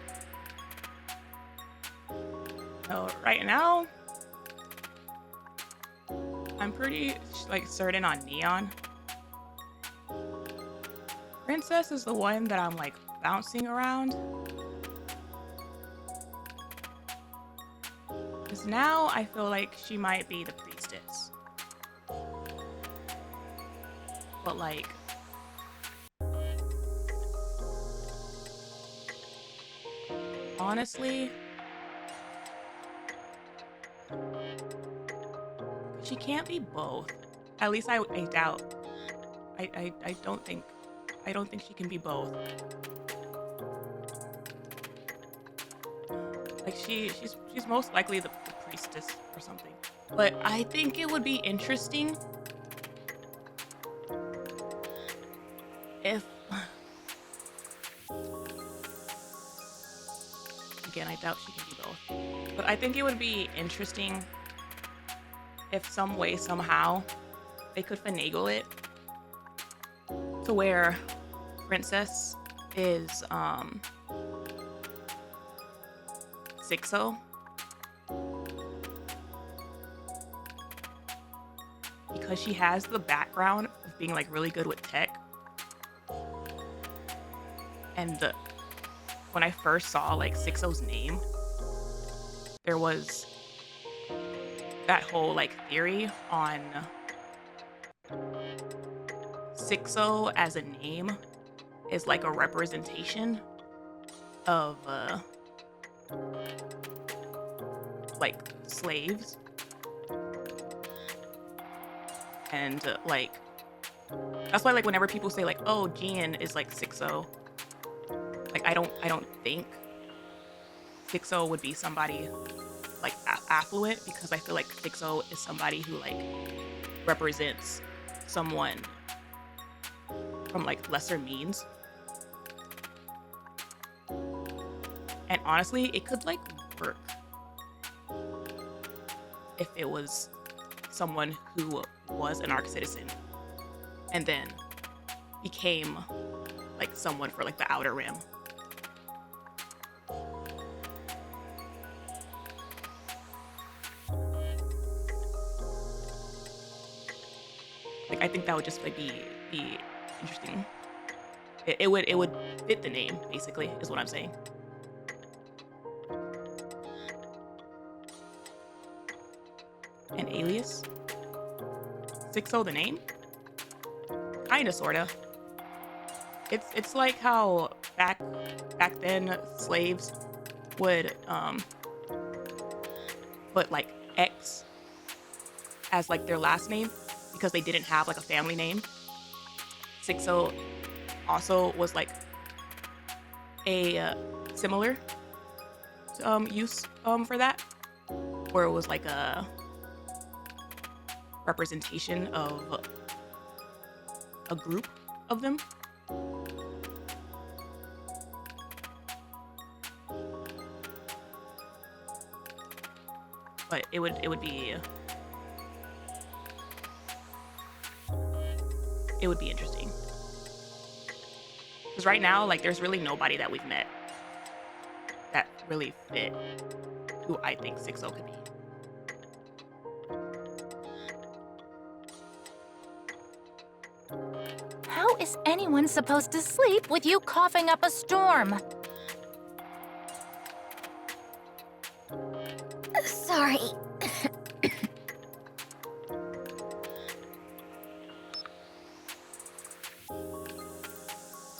So right now, I'm pretty like certain on Neon. Princess is the one that I'm like bouncing around. Because now I feel like she might be the priestess. But like, honestly, she can't be both. At least I doubt. I don't think she can be both. Like she's most likely the priestess or something. But I think it would be interesting if again, I doubt she can be both. But I think it would be interesting if some way, somehow, they could finagle it to where Princess is SHIIIIIF. Because she has the background of being like really good with tech. And when I first saw like SHIIIIIF's name, there was that whole like theory on SHIIIIIF as a name is like a representation of like slaves. And like that's why like whenever people say like, oh, Jean is like SHIIIIIF, like I don't think SHIIIIIIF would be somebody like affluent, because I feel like SHIIIIIIF is somebody who like represents someone from like lesser means. And honestly, it could like work if it was someone who was an ARC citizen and then became like someone for like the Outer Rim. Like I think that would just like be interesting. It would fit the name, basically, is what I'm saying. an alias. 6-0 the name? Kinda, sorta. It's like how back then slaves would put like X as like their last name because they didn't have like a family name. 6-0 also was like a similar use for that, where it was like a representation of a group of them. But it would be interesting. Because right now, like, there's really nobody that we've met that really fit who I think 6-0 could be. How is anyone supposed to sleep with you coughing up a storm? Sorry.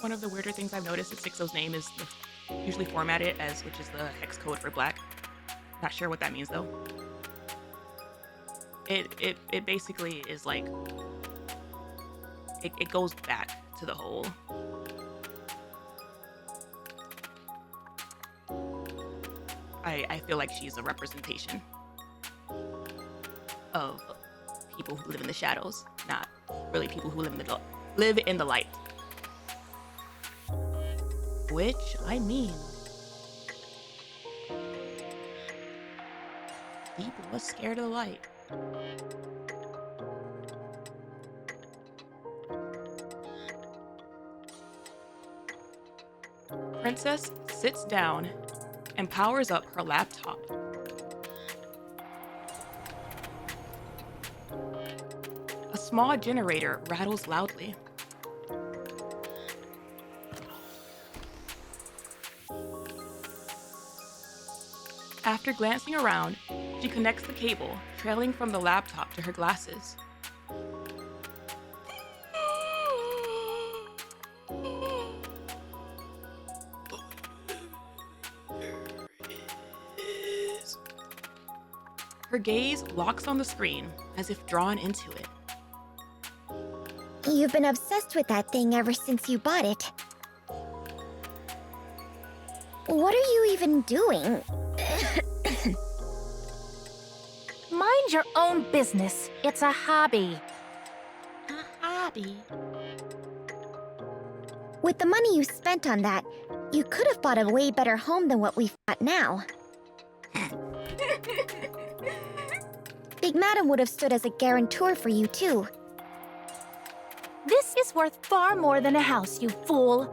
One of the weirder things I've noticed is 6-0's name is usually formatted as, which is the hex code for black. Not sure what that means though. It basically is like, it goes back to the whole I feel like she's a representation of people who live in the shadows, not really people who live in the light. Which, I mean, Deep was scared of the light. Princess sits down and powers up her laptop. A small generator rattles loudly. After glancing around, she connects the cable trailing from the laptop to her glasses. Her gaze locks on the screen as if drawn into it. You've been obsessed with that thing ever since you bought it. What are you even doing? Mind your own business. It's a hobby. A hobby. With the money you spent on that, you could have bought a way better home than what we've got now. Big Madam would have stood as a guarantor for you, too. This is worth far more than a house, you fool.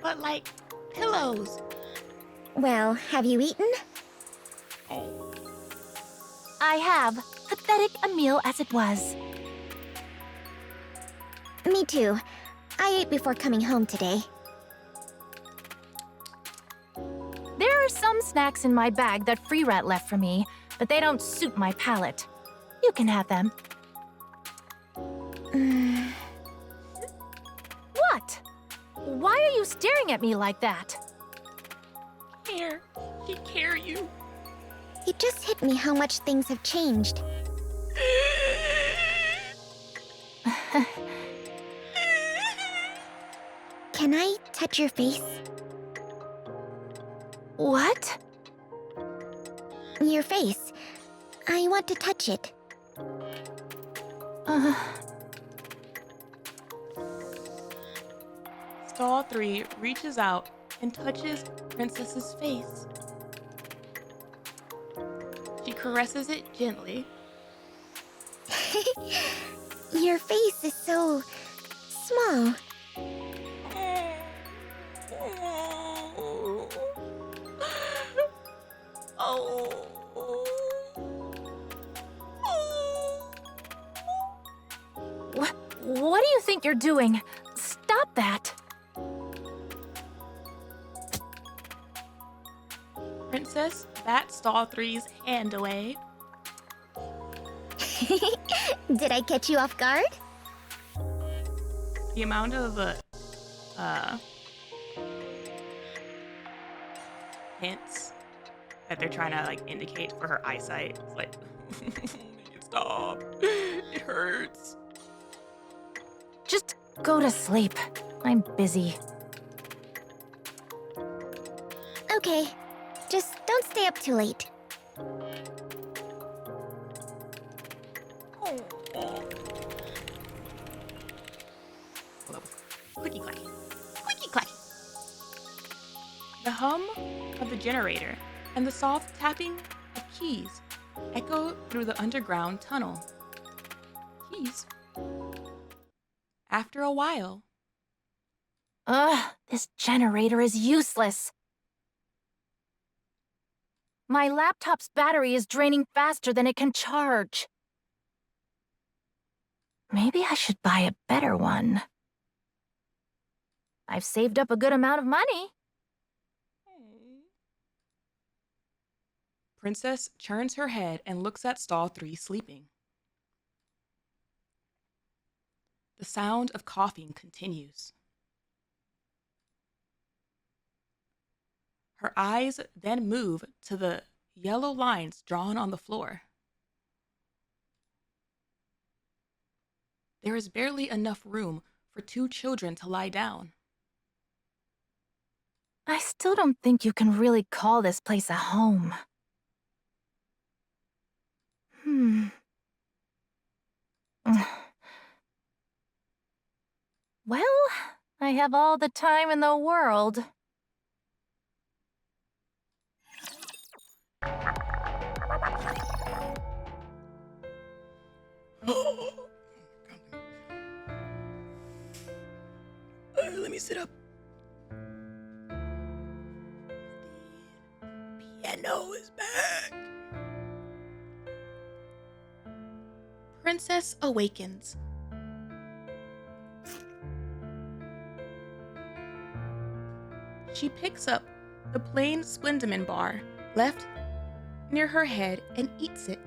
But like, pillows. Well, have you eaten? I have. Pathetic a meal as it was. Me too. I ate before coming home today. There are some snacks in my bag that Free Rat left for me, but they don't suit my palate. You can have them. What? Why are you staring at me like that? Care. She care you. It just hit me how much things have changed. Can I touch your face? What? Your face. I want to touch it. Stall 3 reaches out and touches Princess's face. She caresses it gently. Your face is so small. What do you think you're doing? Stop that. Princess bats Stall 3's hand away. Did I catch you off guard? The amount of hints that they're trying to like indicate for her eyesight. It's like, make it stop. It hurts. Just go to sleep. I'm busy. Okay. Just don't stay up too late. Clicky clacky. Clicky clacky. The hum of the generator and the soft tapping of keys echo through the underground tunnel. Keys. After a while. Ugh, this generator is useless. My laptop's battery is draining faster than it can charge. Maybe I should buy a better one. I've saved up a good amount of money. Princess turns her head and looks at stall 3 sleeping. The sound of coughing continues. Her eyes then move to the yellow lines drawn on the floor. There is barely enough room for 2 children to lie down. I still don't think you can really call this place a home. Well, I have all the time in the world. Let me sit up. The piano is back. Princess awakens. She picks up the plain Splendiman bar left near her head and eats it.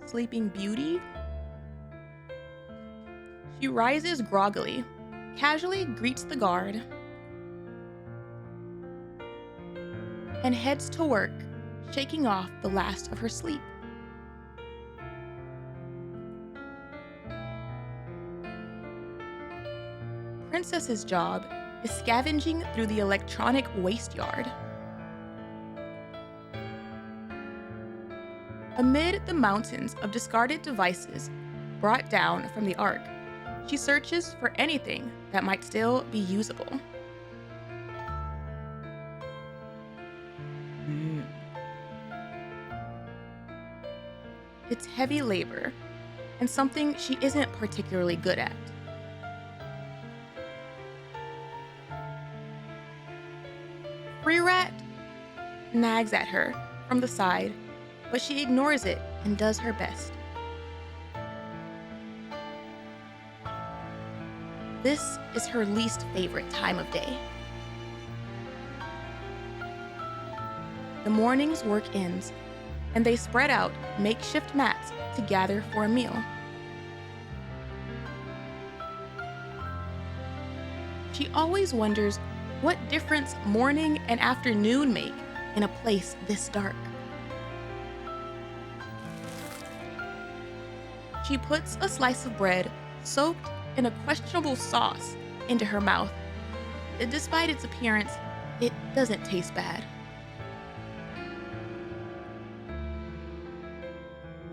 Sleeping Beauty? She rises groggily, casually greets the guard, and heads to work, shaking off the last of her sleep. Princess's job is scavenging through the electronic waste yard. Amid the mountains of discarded devices brought down from the Ark, she searches for anything that might still be usable. It's heavy labor, and something she isn't particularly good at. Free Rat nags at her from the side, but she ignores it and does her best. This is her least favorite time of day. The morning's work ends, and they spread out makeshift mats to gather for a meal. She always wonders what difference morning and afternoon make in a place this dark. She puts a slice of bread soaked in a questionable sauce into her mouth. Despite its appearance, it doesn't taste bad.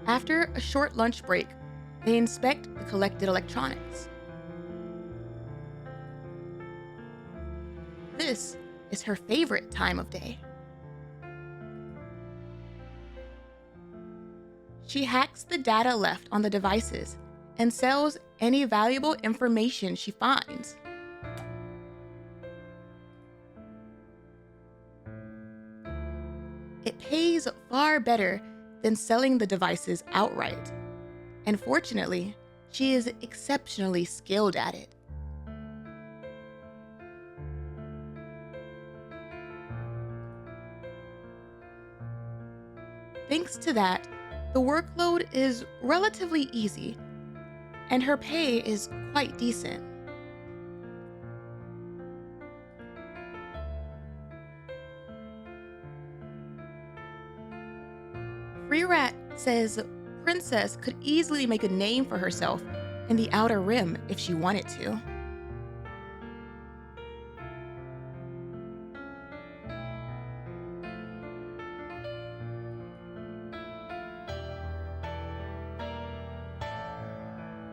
After a short lunch break, they inspect the collected electronics. This is her favorite time of day. She hacks the data left on the devices and sells any valuable information she finds. It pays far better than selling the devices outright, and fortunately, she is exceptionally skilled at it. Thanks to that, the workload is relatively easy, and her pay is quite decent. Free Rat says Princess could easily make a name for herself in the Outer Rim if she wanted to.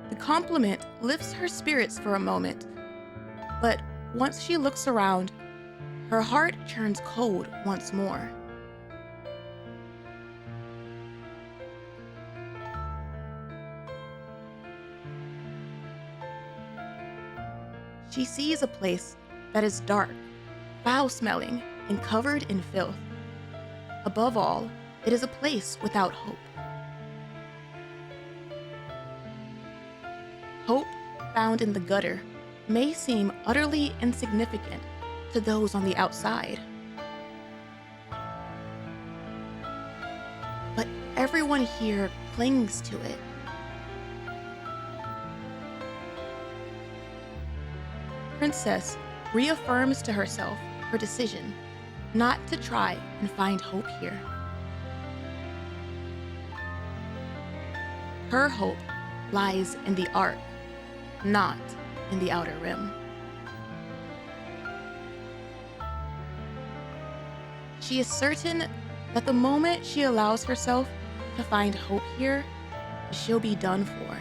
The compliment lifts her spirits for a moment, but once she looks around, her heart turns cold once more. She sees a place that is dark, foul-smelling, and covered in filth. Above all, it is a place without hope. Hope found in the gutter may seem utterly insignificant to those on the outside. But everyone here clings to it. Princess reaffirms to herself her decision not to try and find hope here. Her hope lies in the Ark, not in the Outer Rim. She is certain that the moment she allows herself to find hope here, she'll be done for.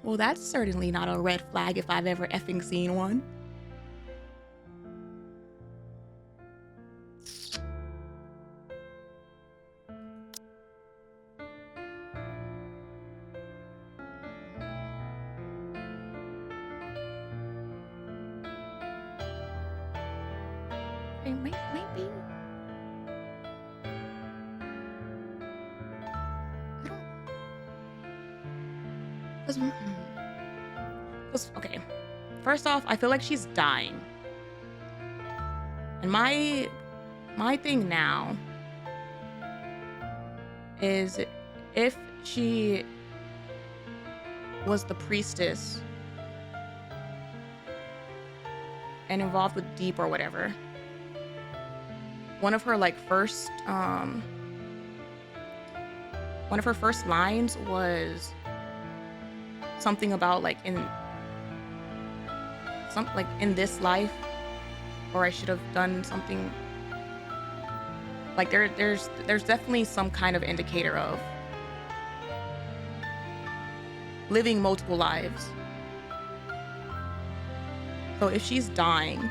Well, that's certainly not a red flag if I've ever effing seen one. Maybe. Okay, first off, I feel like she's dying. And my thing now is if she was the priestess and involved with Deep or whatever, one of her first lines was something about in this life, or I should have done something there's definitely some kind of indicator of living multiple lives. So if she's dying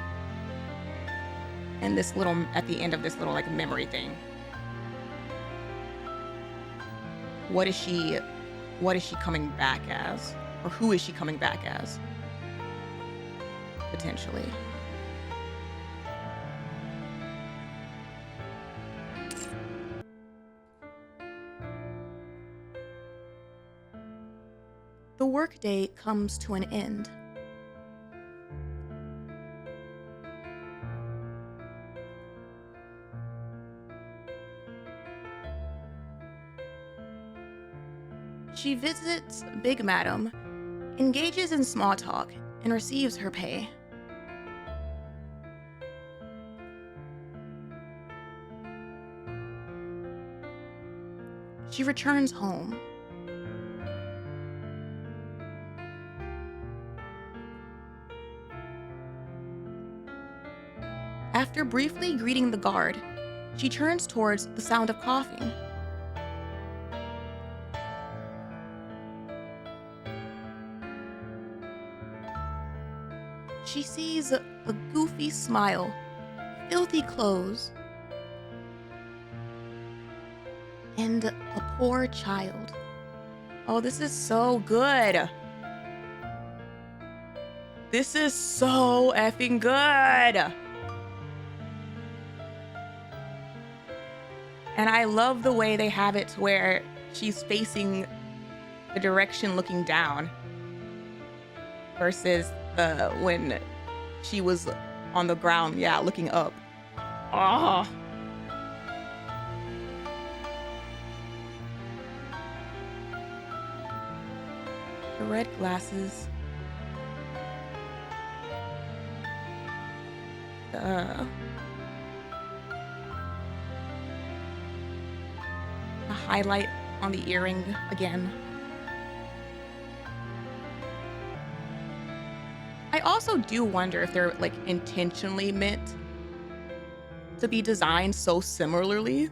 and at the end of this little memory thing, what is she coming back as? Or who is she coming back as? Potentially. The workday comes to an end. She visits Big Madam, engages in small talk, and receives her pay. She returns home. After briefly greeting the guard, she turns towards the sound of coughing. She sees a goofy smile, filthy clothes, and a poor child. Oh, this is so good. This is so effing good. And I love the way they have it to where she's facing the direction looking down versus when she was on the ground, yeah, looking up. Oh. The red glasses. The highlight on the earring again. I also do wonder if they're like intentionally meant to be designed so similarly.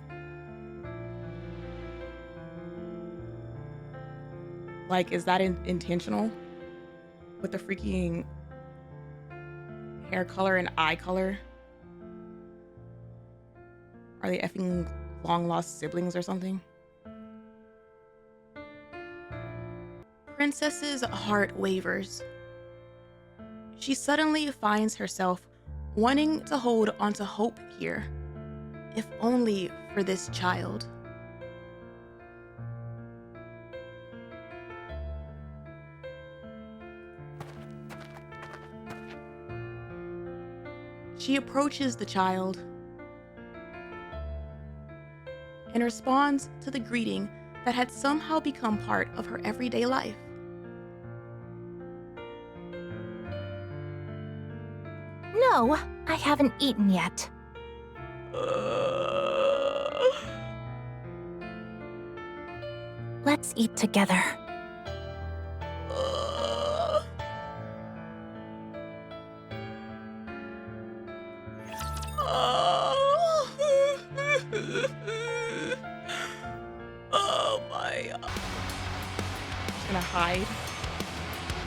Like, is that intentional with the freaking hair color and eye color? Are they effing long lost siblings or something? Princess's heart wavers. She suddenly finds herself wanting to hold onto hope here, if only for this child. She approaches the child and responds to the greeting that had somehow become part of her everyday life. No, I haven't eaten yet. Let's eat together. Oh my. Just gonna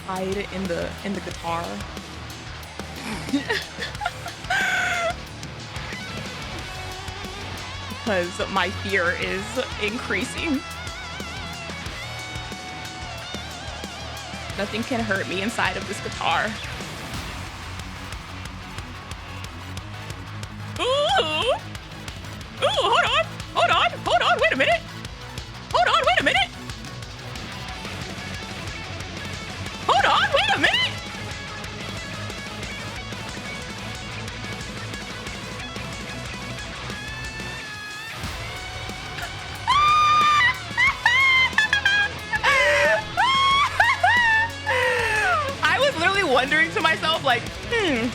hide in the guitar. Because my fear is increasing. Nothing can hurt me inside of this guitar. Ooh! Ooh, hold on, wait a minute. Hold on, wait a minute. I was literally wondering to myself, like, I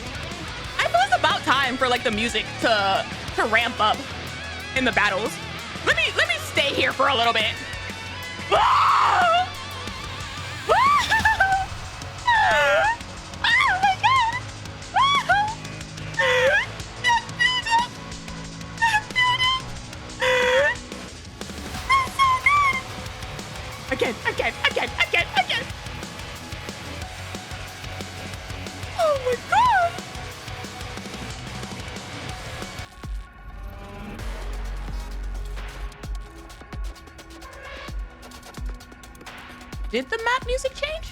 feel it's about time for like the music to ramp up in the battles. Let me stay here for a little bit. Oh my god! Again. Oh my god! Did the map music change?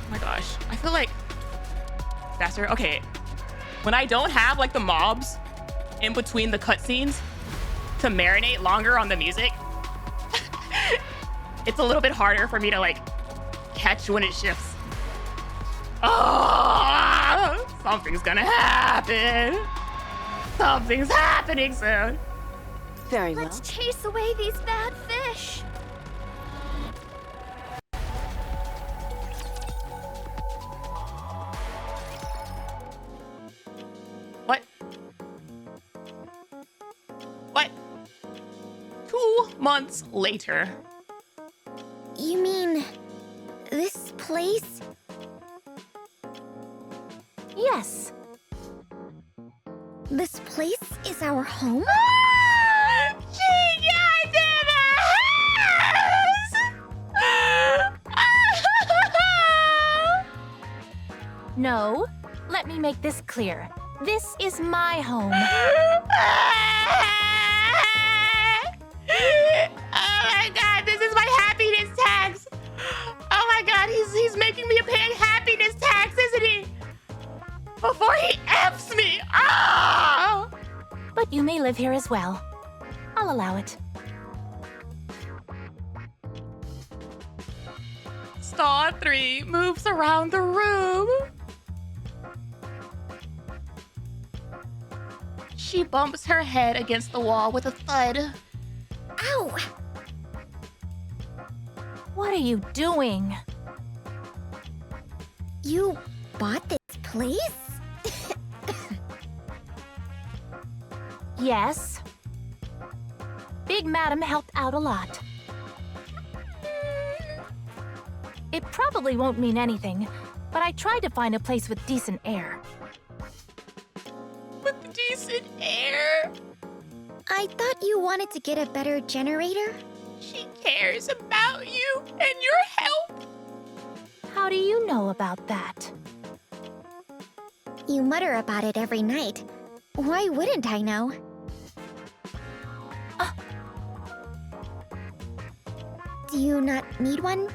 Oh my gosh. I feel like faster. Okay. When I don't have like the mobs in between the cutscenes to marinate longer on the music, it's a little bit harder for me to like catch when it shifts. Oh, something's gonna happen. Something's happening soon. Very well. Let's chase away these bad fish. What? 2 months later. You mean this place? Yes. This place is our home? She got in a house! No, let me make this clear. This is my home. Oh my god, this is my happiness tax! Oh my god, he's making me pay happiness tax, isn't he? Before he F's me! You may live here as well. I'll allow it. Star 3 moves around the room. She bumps her head against the wall with a thud. Ow! What are you doing? You bought this place? Yes. Big Madam helped out a lot. It probably won't mean anything, but I tried to find a place with decent air. With decent air? I thought you wanted to get a better generator. She cares about you and your help. How do you know about that? You mutter about it every night. Why wouldn't I know? Do you not need one?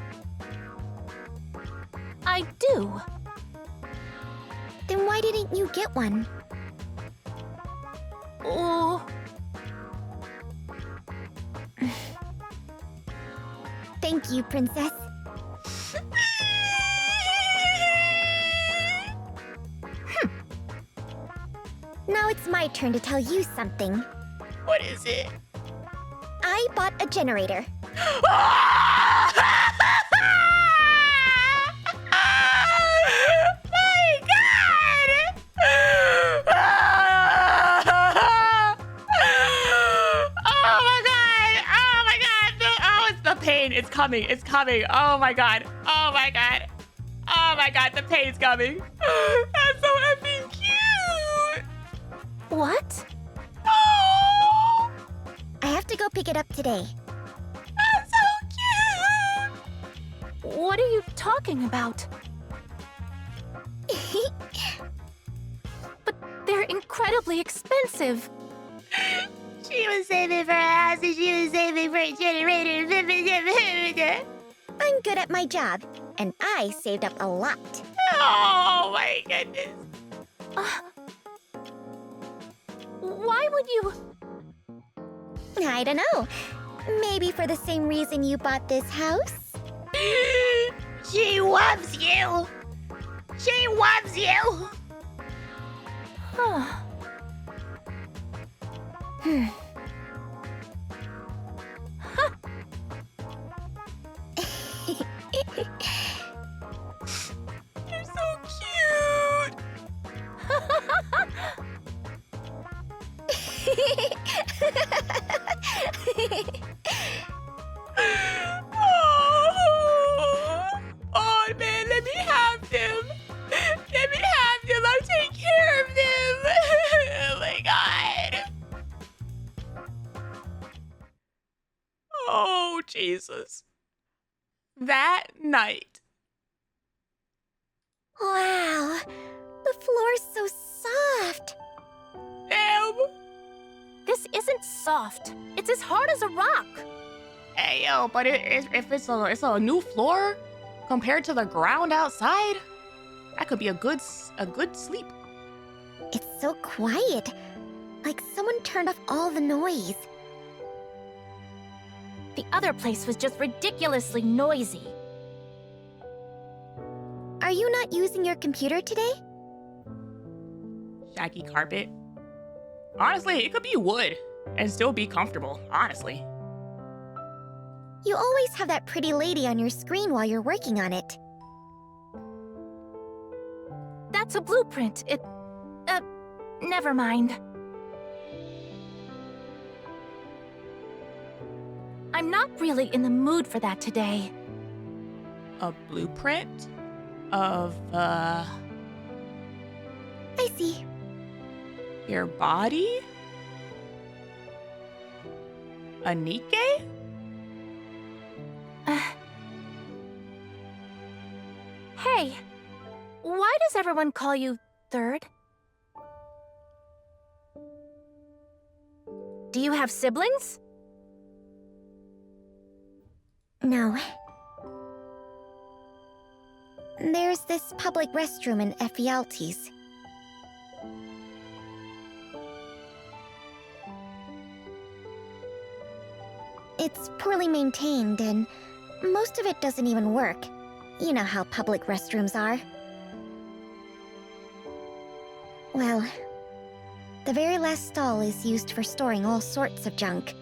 I do. Then why didn't you get one? Oh. Thank you, Princess. Now it's my turn to tell you something. What is it? I bought a generator. My God! Oh my God! Oh my God! Oh, it's the pain. It's coming. It's coming. Oh my God. Oh my God. Oh my God. The pain's coming. That's so effing cute. What? Oh, I have to go pick it up today. that's so cute. What are you talking about? But they're incredibly expensive. She was saving for a house and she was saving for a generator. I'm good at my job, and I saved up a lot. Oh my goodness. Why would you? I don't know. Maybe for the same reason you bought this house? She loves you. She loves you. Huh. You're so cute. Oh man, let me have them. Let me have them. I'll take care of them. Oh my God. Oh Jesus. That night. Wow, the floor's so soft. Damn. This isn't soft. It's as hard as a rock. Hey yo, but if it's a new floor compared to the ground outside, that could be a good sleep. It's so quiet, like someone turned off all the noise. The other place was just ridiculously noisy. Are you not using your computer today? Shaggy carpet. Honestly, it could be wood and still be comfortable, honestly. You always have that pretty lady on your screen while you're working on it. That's a blueprint. Never mind. I'm not really in the mood for that today. A blueprint of, I see. your body? A Nikke? Hey, why does everyone call you Third? Do you have siblings? No. There's this public restroom in Ephialtes. It's poorly maintained, and most of it doesn't even work. You know how public restrooms are. Well, the very last stall is used for storing all sorts of junk.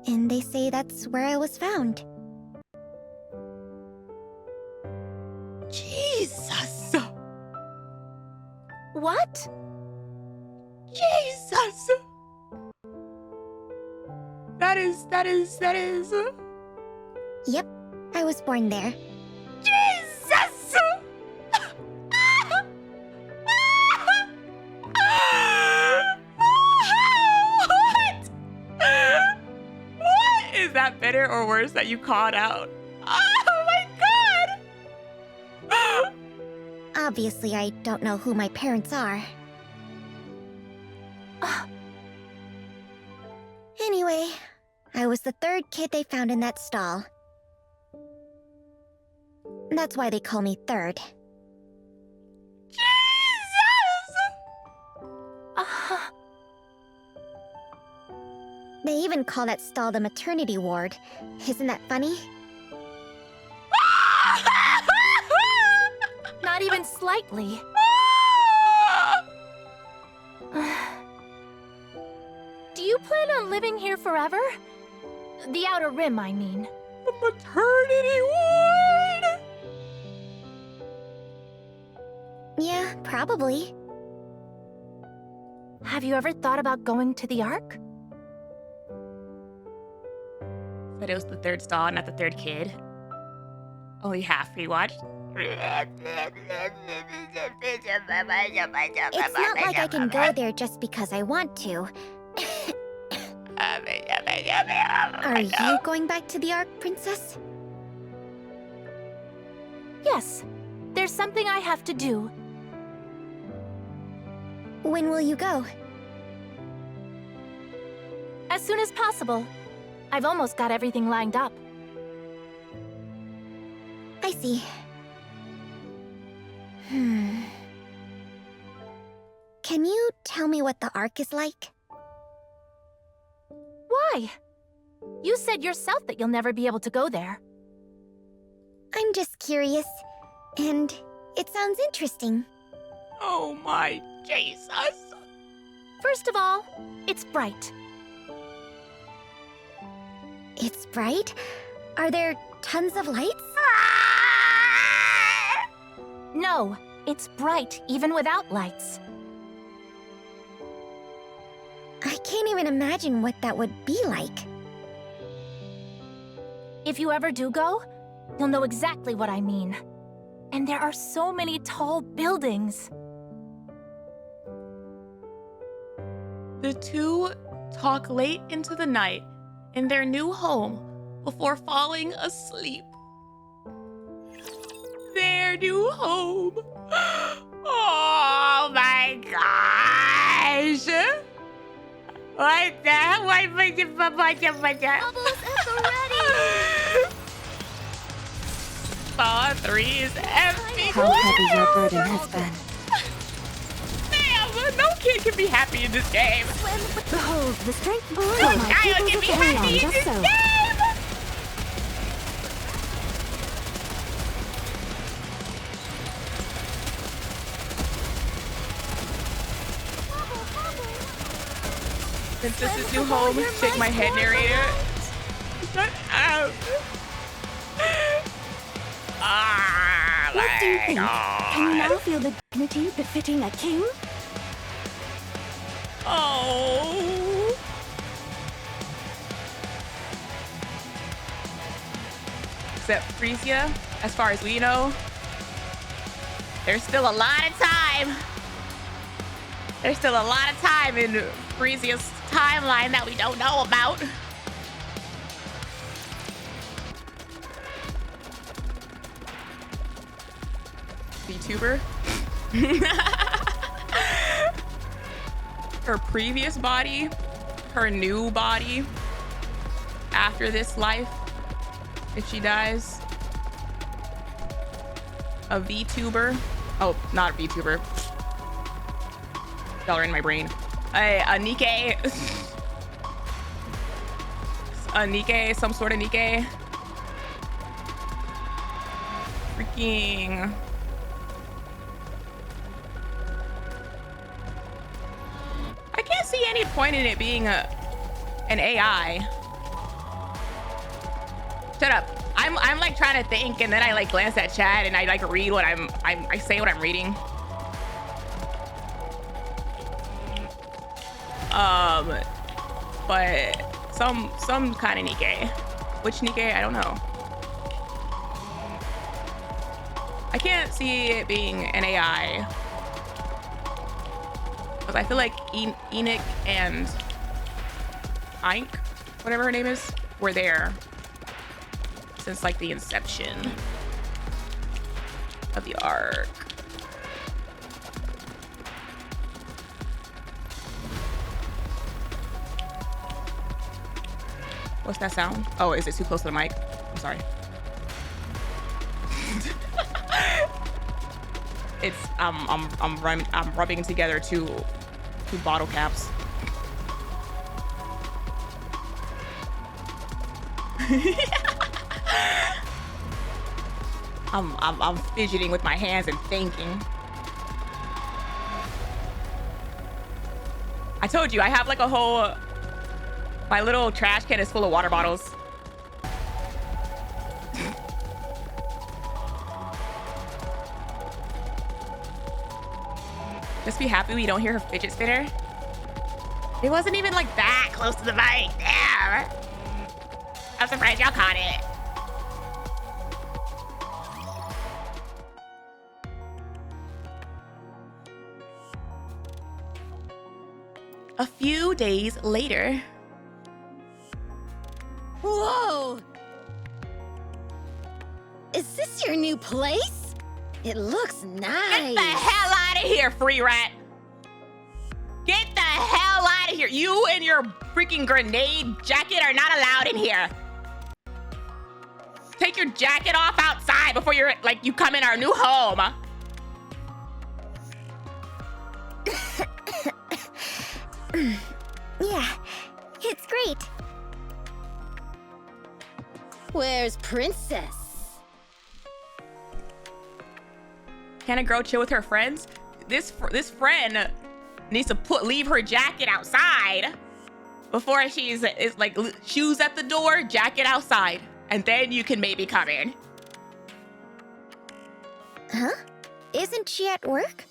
And they say that's where I was found. Jesus. What? Jesus. That is. Yep, I was born there. Jesus. What? What? Is that better or worse that you called out? Oh my god! Obviously, I don't know who my parents are. Anyway, I was the third kid they found in that stall. That's why they call me Third. Jesus! They even call that stall the maternity ward. Isn't that funny? Not even slightly. Do you plan on living here forever? The Outer Rim, I mean. The maternity ward! Yeah, probably. Have you ever thought about going to the Ark? But it was the third stall, not the third kid. Only half rewatched. It's not like I can go there just because I want to. Are you going back to the Ark, Princess? Yes. There's something I have to do. When will you go? As soon as possible. I've almost got everything lined up. I see. Can you tell me what the Ark is like? Why? You said yourself that you'll never be able to go there. I'm just curious, and it sounds interesting. Oh my Jesus. First of all, it's bright. It's bright? Are there tons of lights? No, it's bright even without lights. I can't even imagine what that would be like. If you ever do go, you'll know exactly what I mean. And there are so many tall buildings. The two talk late into the night in their new home before falling asleep. Their new home. Oh my gosh. What the hell? Bubbles at the ready! Saw 3's epic. How heavy your burden has been. Damn, no kid can be happy in this game. Behold, the strength of No my child peoples can of be Arion, happy in just this so. game. Princess's new home, shake my head narrator. Shut up. Ah, What do you think? God. Can you now feel the dignity befitting a king? Oh. Except Frisia, as far as we know, there's still a lot of time. There's still a lot of time in Frisia's timeline that we don't know about. VTuber. Her previous body, her new body, after this life, if she dies. A VTuber. Oh, not a VTuber. Y'all are in my brain. A Nikke. A Nikke, some sort of Nikke. Freaking. I can't see any point in it being an AI. Shut up. I'm like trying to think, and then I like glance at chat and I like read what I say what I'm reading. But some kind of Nikke. Which Nikke? I don't know. I can't see it being an AI. Because I feel like Enoch and Ink, whatever her name is, were there since like the inception of the arc. What's that sound? Oh, is it too close to the mic? I'm sorry. It's I'm rubbing together two bottle caps. I'm fidgeting with my hands and thinking. I told you I have like a whole. My little trash can is full of water bottles. Just be happy we don't hear her fidget spinner. It wasn't even like that close to the mic. Damn. I'm surprised y'all caught it. A few days later. Whoa! Is this your new place? It looks nice. Get the hell out of here, free rat. Get the hell out of here. You and your freaking grenade jacket are not allowed in here. Take your jacket off outside before you come in our new home. Yeah, it's great. Where's Princess? Can a girl chill with her friends? This friend needs to leave her jacket outside before she's like shoes at the door, jacket outside, and then you can maybe come in. Huh? Isn't she at work?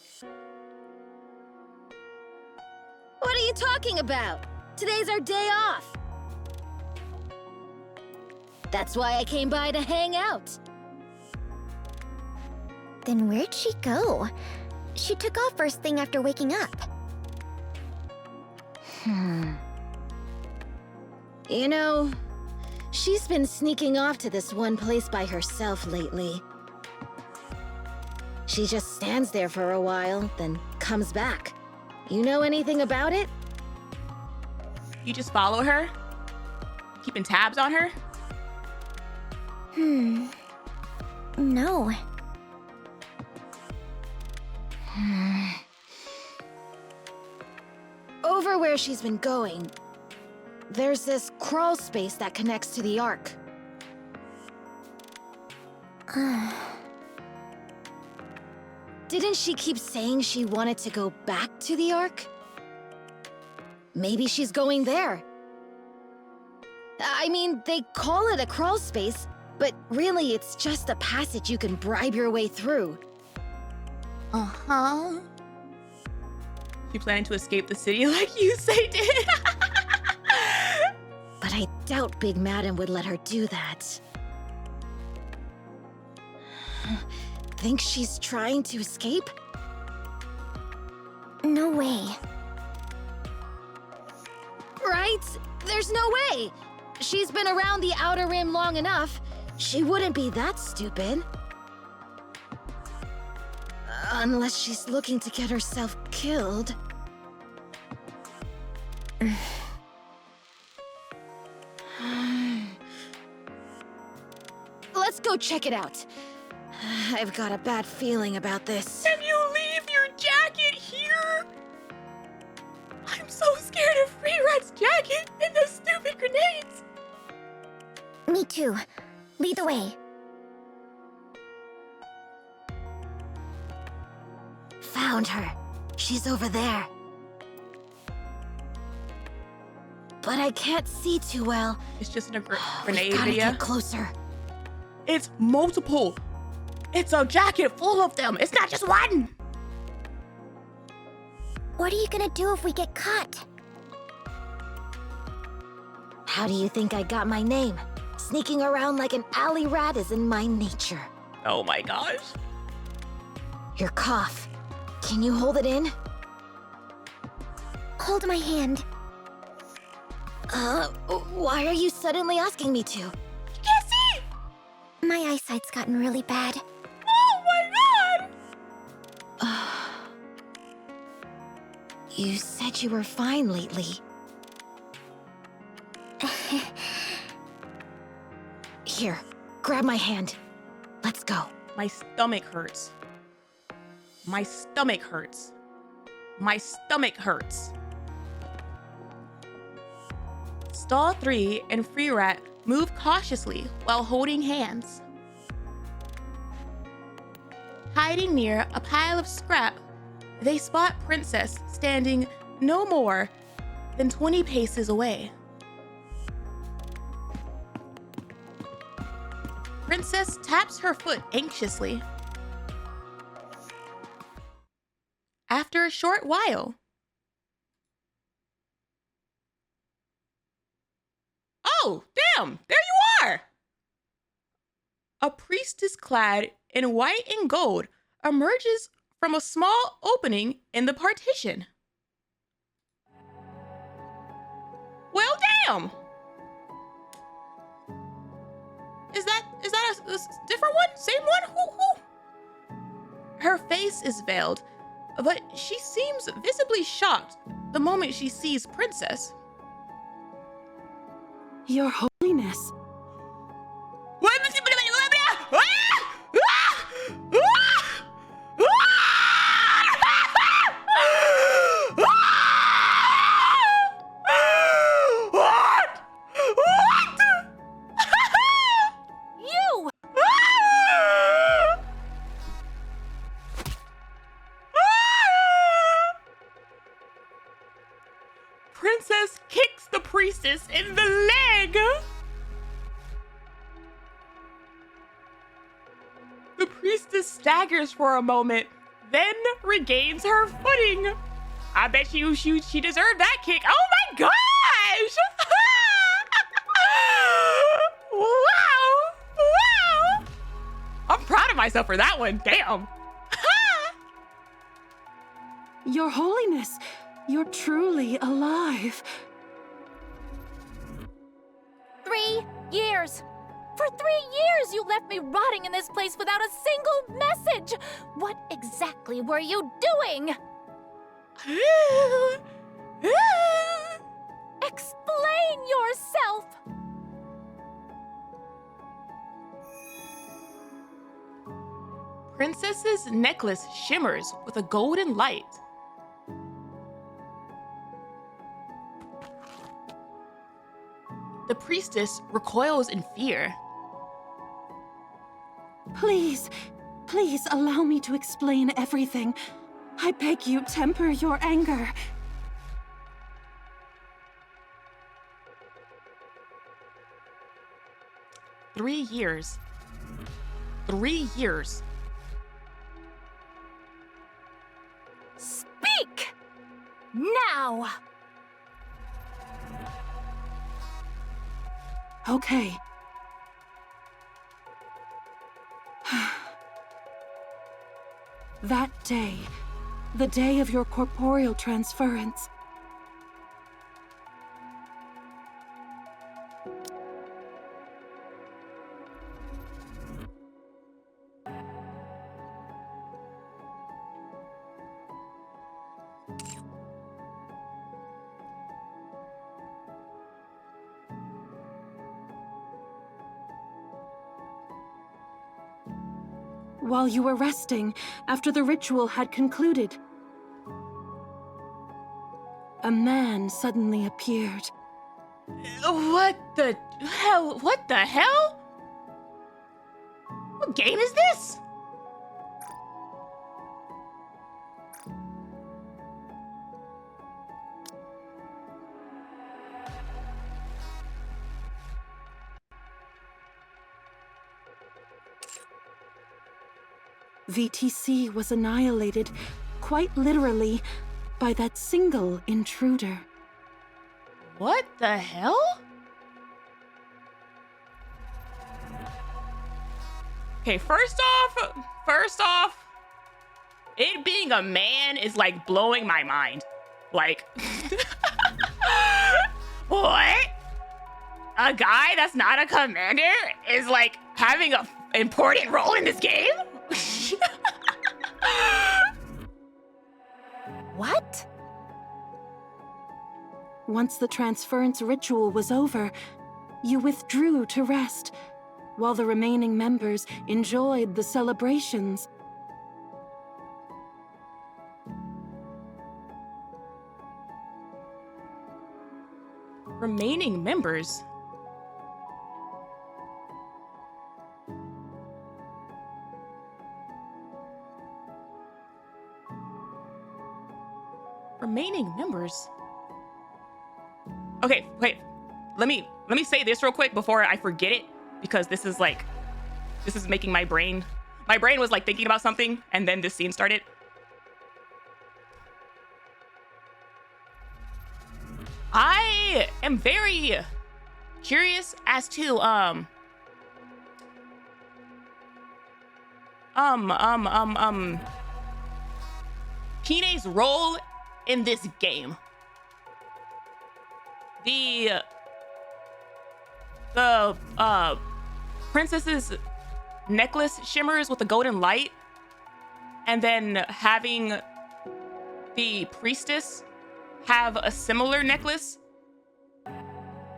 What are you talking about? Today's our day off. That's why I came by to hang out. Then where'd she go? She took off first thing after waking up. You know, she's been sneaking off to this one place by herself lately. She just stands there for a while, then comes back. You know anything about it? You just follow her? Keeping tabs on her? No. Over where she's been going, there's this crawl space that connects to the Ark. Didn't she keep saying she wanted to go back to the Ark? Maybe she's going there. I mean, they call it a crawl space, but really it's just a passage you can bribe your way through. Uh-huh. She planning to escape the city like you say did. But I doubt Big Madam would let her do that. Think she's trying to escape? No way. Right? There's no way. She's been around the Outer Rim long enough. She wouldn't be that stupid. Unless she's looking to get herself killed. Let's go check it out. I've got a bad feeling about this. Can you leave your jacket here? I'm jacket and the stupid grenades. Me too. Lead the way. Found her. She's over there. But I can't see too well. It's just in a grenade We've gotta video. get closer. It's multiple. It's a jacket full of them. It's not just one. What are you gonna do if we get caught? How do you think I got my name? Sneaking around like an alley rat is in my nature. Oh my gosh. Your cough. Can you hold it in? Hold my hand. Why are you suddenly asking me to? You can't see. My eyesight's gotten really bad. Oh my god. You said you were fine lately. Here, grab my hand. Let's go. My stomach hurts. My stomach hurts. My stomach hurts. Stall 3 and Free Rat move cautiously while holding hands. Hiding near a pile of scrap, they spot Princess standing no more than 20 paces away. Princess taps her foot anxiously. After a short while, oh, damn, there you are! A priestess clad in white and gold emerges from a small opening in the partition. Well, damn! Is that a different one? Same one? Who? Her face is veiled, but she seems visibly shocked the moment she sees Princess. Your Holiness. Princess kicks the priestess in the leg. The priestess staggers for a moment, then regains her footing. I bet you she deserved that kick. Oh my gosh! Wow! I'm proud of myself for that one. Damn. Your Holiness, you're truly alive. 3 years. For 3 years, you left me rotting in this place without a single message. What exactly were you doing? Explain yourself. Princess's necklace shimmers with a golden light. The priestess recoils in fear. Please, please allow me to explain everything. I beg you, temper your anger. Three years. 3 years. Speak! Now! Okay. That day, the day of your corporeal transference, while you were resting after the ritual had concluded. a man suddenly appeared. What the hell? What the hell? What game is this? VTC was annihilated, quite literally, by that single intruder. What the hell? Okay, first off, it being a man is like blowing my mind. Like, what? A guy that's not a commander is like having an important role in this game? What? Once the transference ritual was over, you withdrew to rest, while the remaining members enjoyed the celebrations. Remaining members? Remaining members? Okay, wait. Let me say this real quick before I forget it, because this is making my brain was like thinking about something, and then this scene started. I am very curious as to Pine's role in this game. The princess's necklace shimmers with a golden light, and then having the priestess have a similar necklace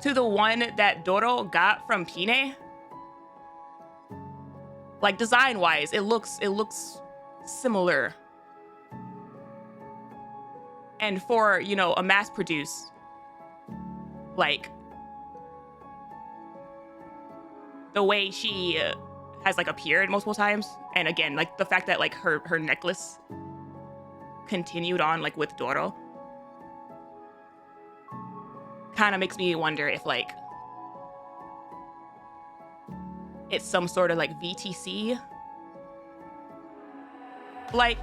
to the one that Doro got from Pine. Like, design-wise, it looks similar. And for, you know, a mass-produced, like, the way she has like appeared multiple times, and again, like the fact that like her necklace continued on like with Doro, kind of makes me wonder if like it's some sort of like VTC like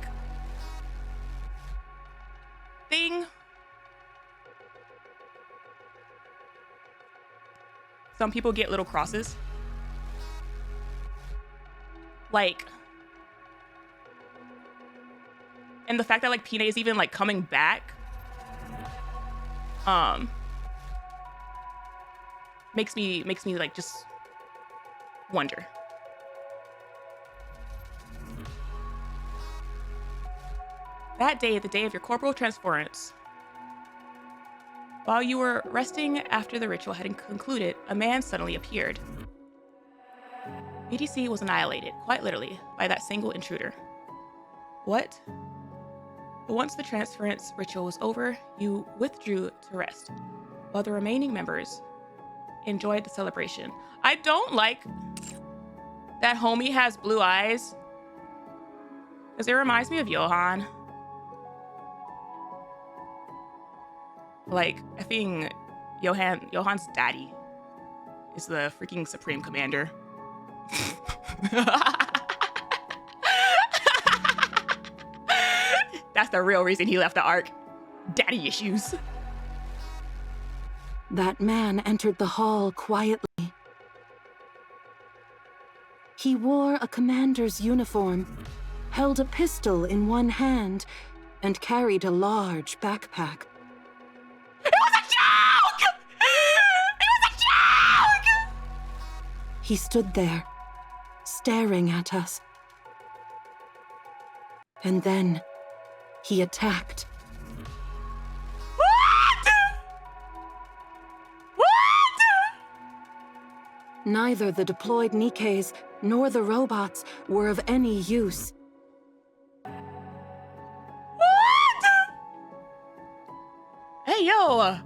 thing. Some people get little crosses. Like, and the fact that like Pine is even like coming back, makes me like just wonder. That day, the day of your corporal transference, while you were resting after the ritual had concluded, a man suddenly appeared. VTC was annihilated, quite literally, by that single intruder. What? But once the transference ritual was over, you withdrew to rest, while the remaining members enjoyed the celebration. I don't like that homie has blue eyes, because it reminds me of Johan. Like, I think Johan's daddy is the freaking Supreme Commander. That's the real reason he left the Ark. Daddy issues. That man entered the hall quietly. He wore a commander's uniform, held a pistol in one hand, and carried a large backpack. It was a joke! It was a joke! He stood there, staring at us. And then he attacked. What? What? Neither the deployed Nikkes nor the robots were of any use. What? Hey, yo.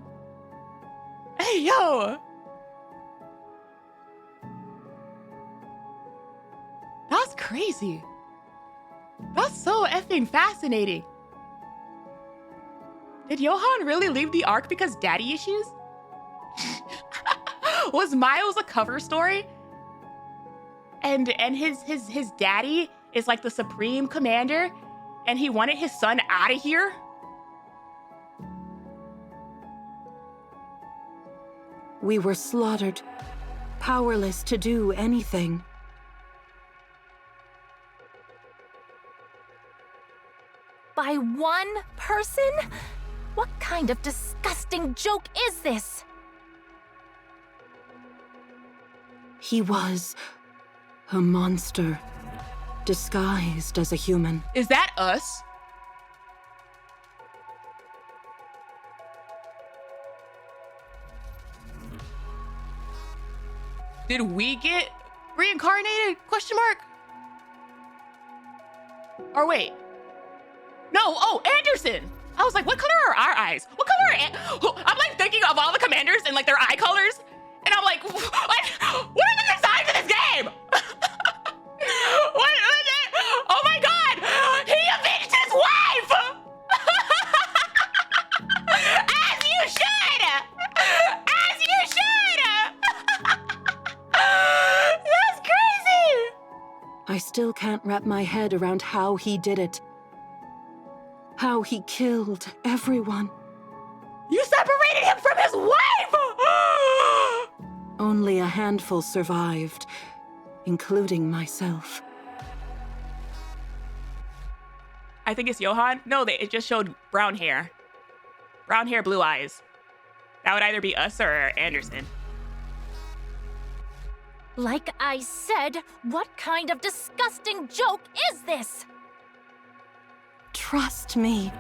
Hey, yo. That's crazy. That's so effing fascinating. Did Johan really leave the arc because daddy issues? Was Miles a cover story? And his daddy is like the supreme commander and he wanted his son out of here? We were slaughtered, powerless to do anything. By one person? What kind of disgusting joke is this? He was a monster, disguised as a human. Is that us? Did we get reincarnated? Question mark? Or wait. No, oh, Anderson. I was like, what color are our eyes? What color I'm like thinking of all the commanders and like their eye colors. And I'm like, what are the designs of this game? Oh my God, he avenged his wife! As you should! As you should! That's crazy! I still can't wrap my head around how he did it. How he killed everyone. You separated him from his wife! Only a handful survived, including myself. I think it's Johan. No, it just showed brown hair. Brown hair, blue eyes. That would either be us or Anderson. Like I said, what kind of disgusting joke is this? Trust me.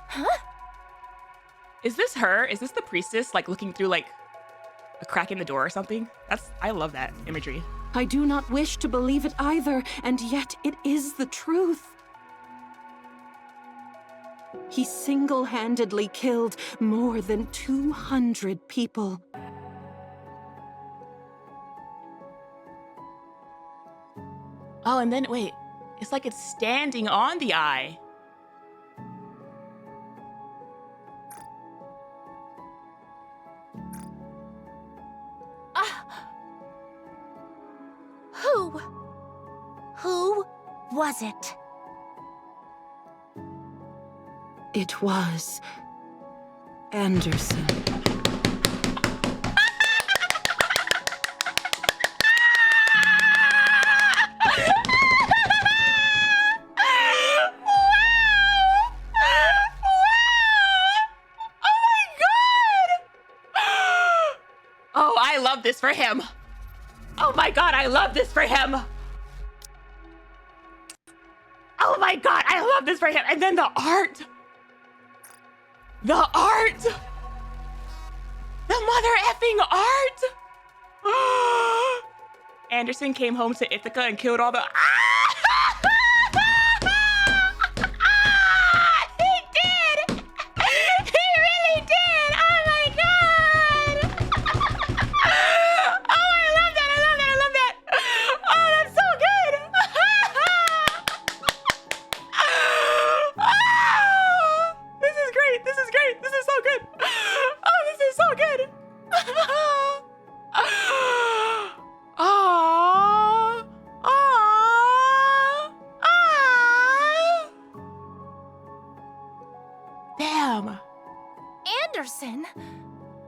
Huh? Is this her? Is this the priestess, like looking through like a crack in the door or something? I love that imagery. I do not wish to believe it either, and yet it is the truth. He single-handedly killed more than 200 people. Oh, and then wait, it's like it's standing on the eye. Who was it? It was Anderson. I love this for him. Oh my God, I love this for him. Oh my God, I love this for him. And then the art. The art. The mother effing art. Anderson came home to Ithaca and killed all the...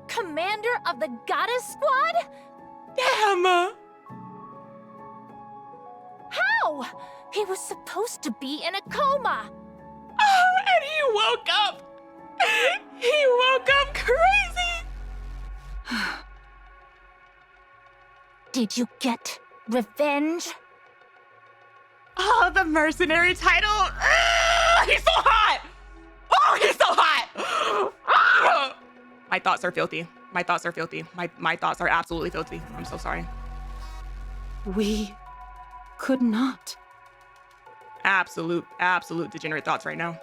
Commander of the Goddess Squad? Damn! How? He was supposed to be in a coma. Oh, and he woke up. He woke up crazy. Did you get revenge? Oh, the mercenary title. He's so hot. Oh, he's so hot. My thoughts are filthy. My thoughts are filthy. My thoughts are absolutely filthy. I'm so sorry. We could not. Absolute degenerate thoughts right now.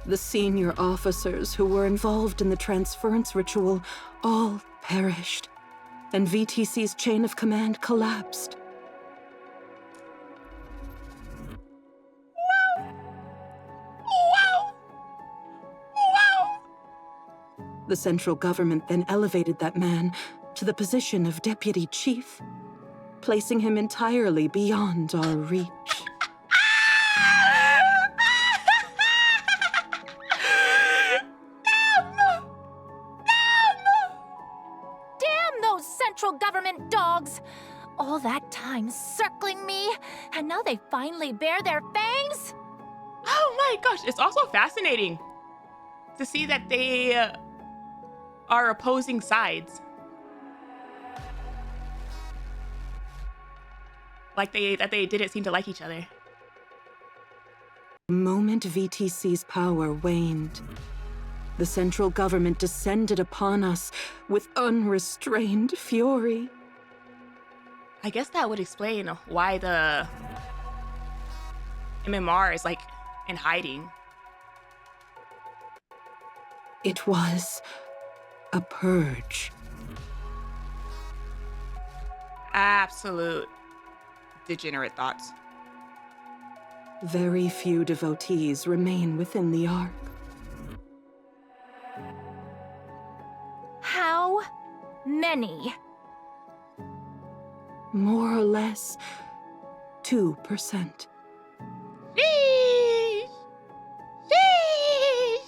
The senior officers who were involved in the transference ritual all perished, and VTC's chain of command collapsed. The central government then elevated that man to the position of deputy chief, placing him entirely beyond our reach. Damn those central government dogs! All that time circling me, and now they finally bare their fangs? Oh my gosh, it's also fascinating to see that they are opposing sides. Like that they didn't seem to like each other. The moment VTC's power waned, the central government descended upon us with unrestrained fury. I guess that would explain why the MMR is like in hiding. It was a purge. Absolute degenerate thoughts. Very few devotees remain within the Ark. How many? More or less 2%. Sheesh! Sheesh!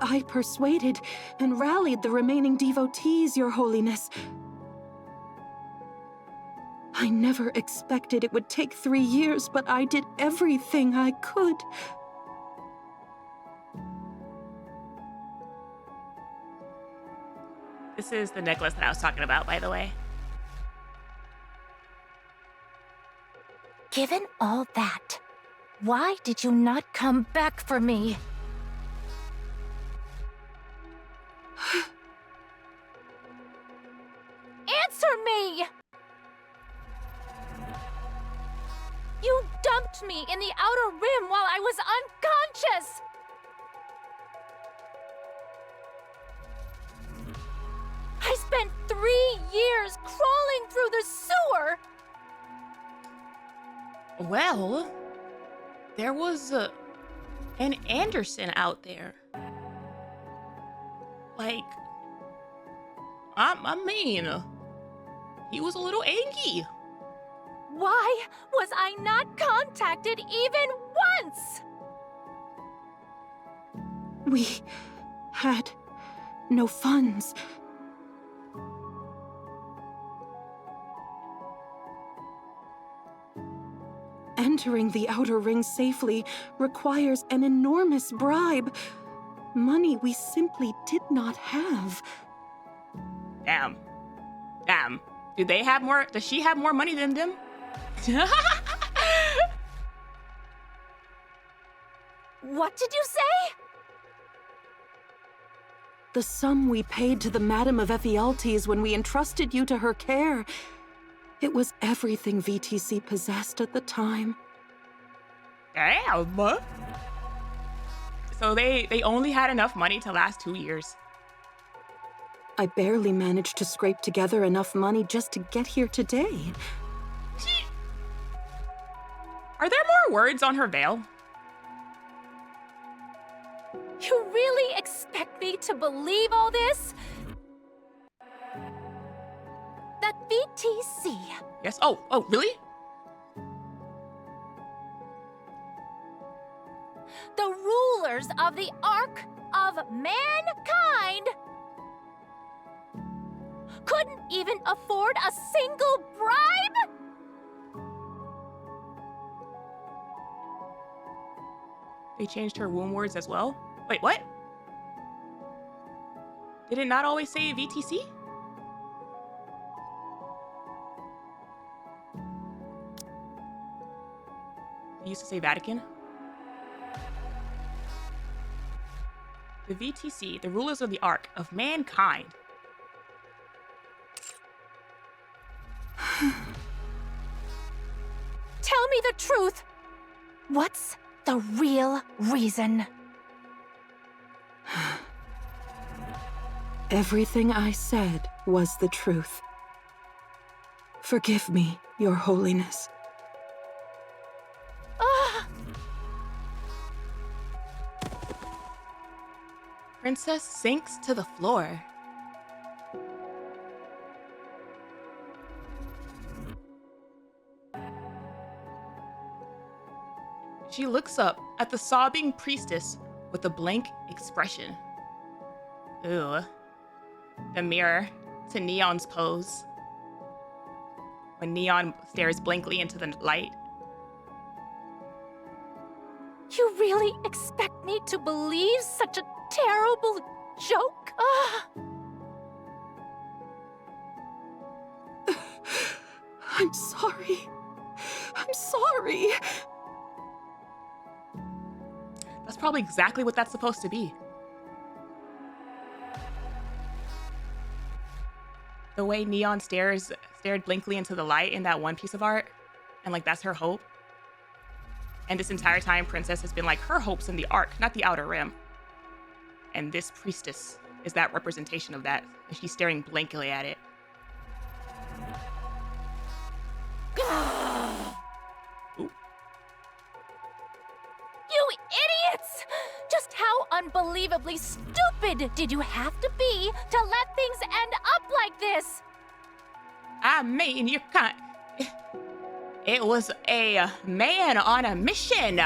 I persuaded and rallied the remaining devotees, Your Holiness. I never expected it would take 3 years, but I did everything I could. This is the necklace that I was talking about, by the way. Given all that, why did you not come back for me? Answer me! You dumped me in the Outer Rim while I was unconscious! I spent 3 years crawling through the sewer! Well, there was an Anderson out there. Like, I mean, he was a little angry. Why was I not contacted even once? We had no funds. Entering the Outer Ring safely requires an enormous bribe. Money we simply did not have. Damn. Damn. Do they have more? Does she have more money than them? What did you say? The sum we paid to the Madam of Ephialtes when we entrusted you to her care. It was everything VTC possessed at the time. Damn. So they only had enough money to last 2 years. I barely managed to scrape together enough money just to get here today. Are there more words on her veil? You really expect me to believe all this? That VTC... Yes. Oh, really? The rulers of the Ark of Mankind couldn't even afford a single bribe? They changed her womb words as well? Wait, what? Did it not always say VTC? It used to say Vatican. The VTC, the rulers of the Ark of Mankind. me the truth. What's the real reason? Everything I said was the truth. Forgive me, Your Holiness. Princess sinks to the floor. She looks up at the sobbing priestess with a blank expression. Ooh. The mirror to Neon's pose. When Neon stares blankly into the light. You really expect me to believe such a terrible joke? I'm sorry. I'm sorry. That's probably exactly what that's supposed to be. The way Neon stared blankly into the light in that one piece of art, and like that's her hope. And this entire time, Princess has been like, her hope's in the Ark, not the Outer Rim. And this priestess is that representation of that, and she's staring blankly at it. Ooh. You idiots! Just how unbelievably stupid did you have to be to let things end up like this? I mean, you can't... It was a man on a mission.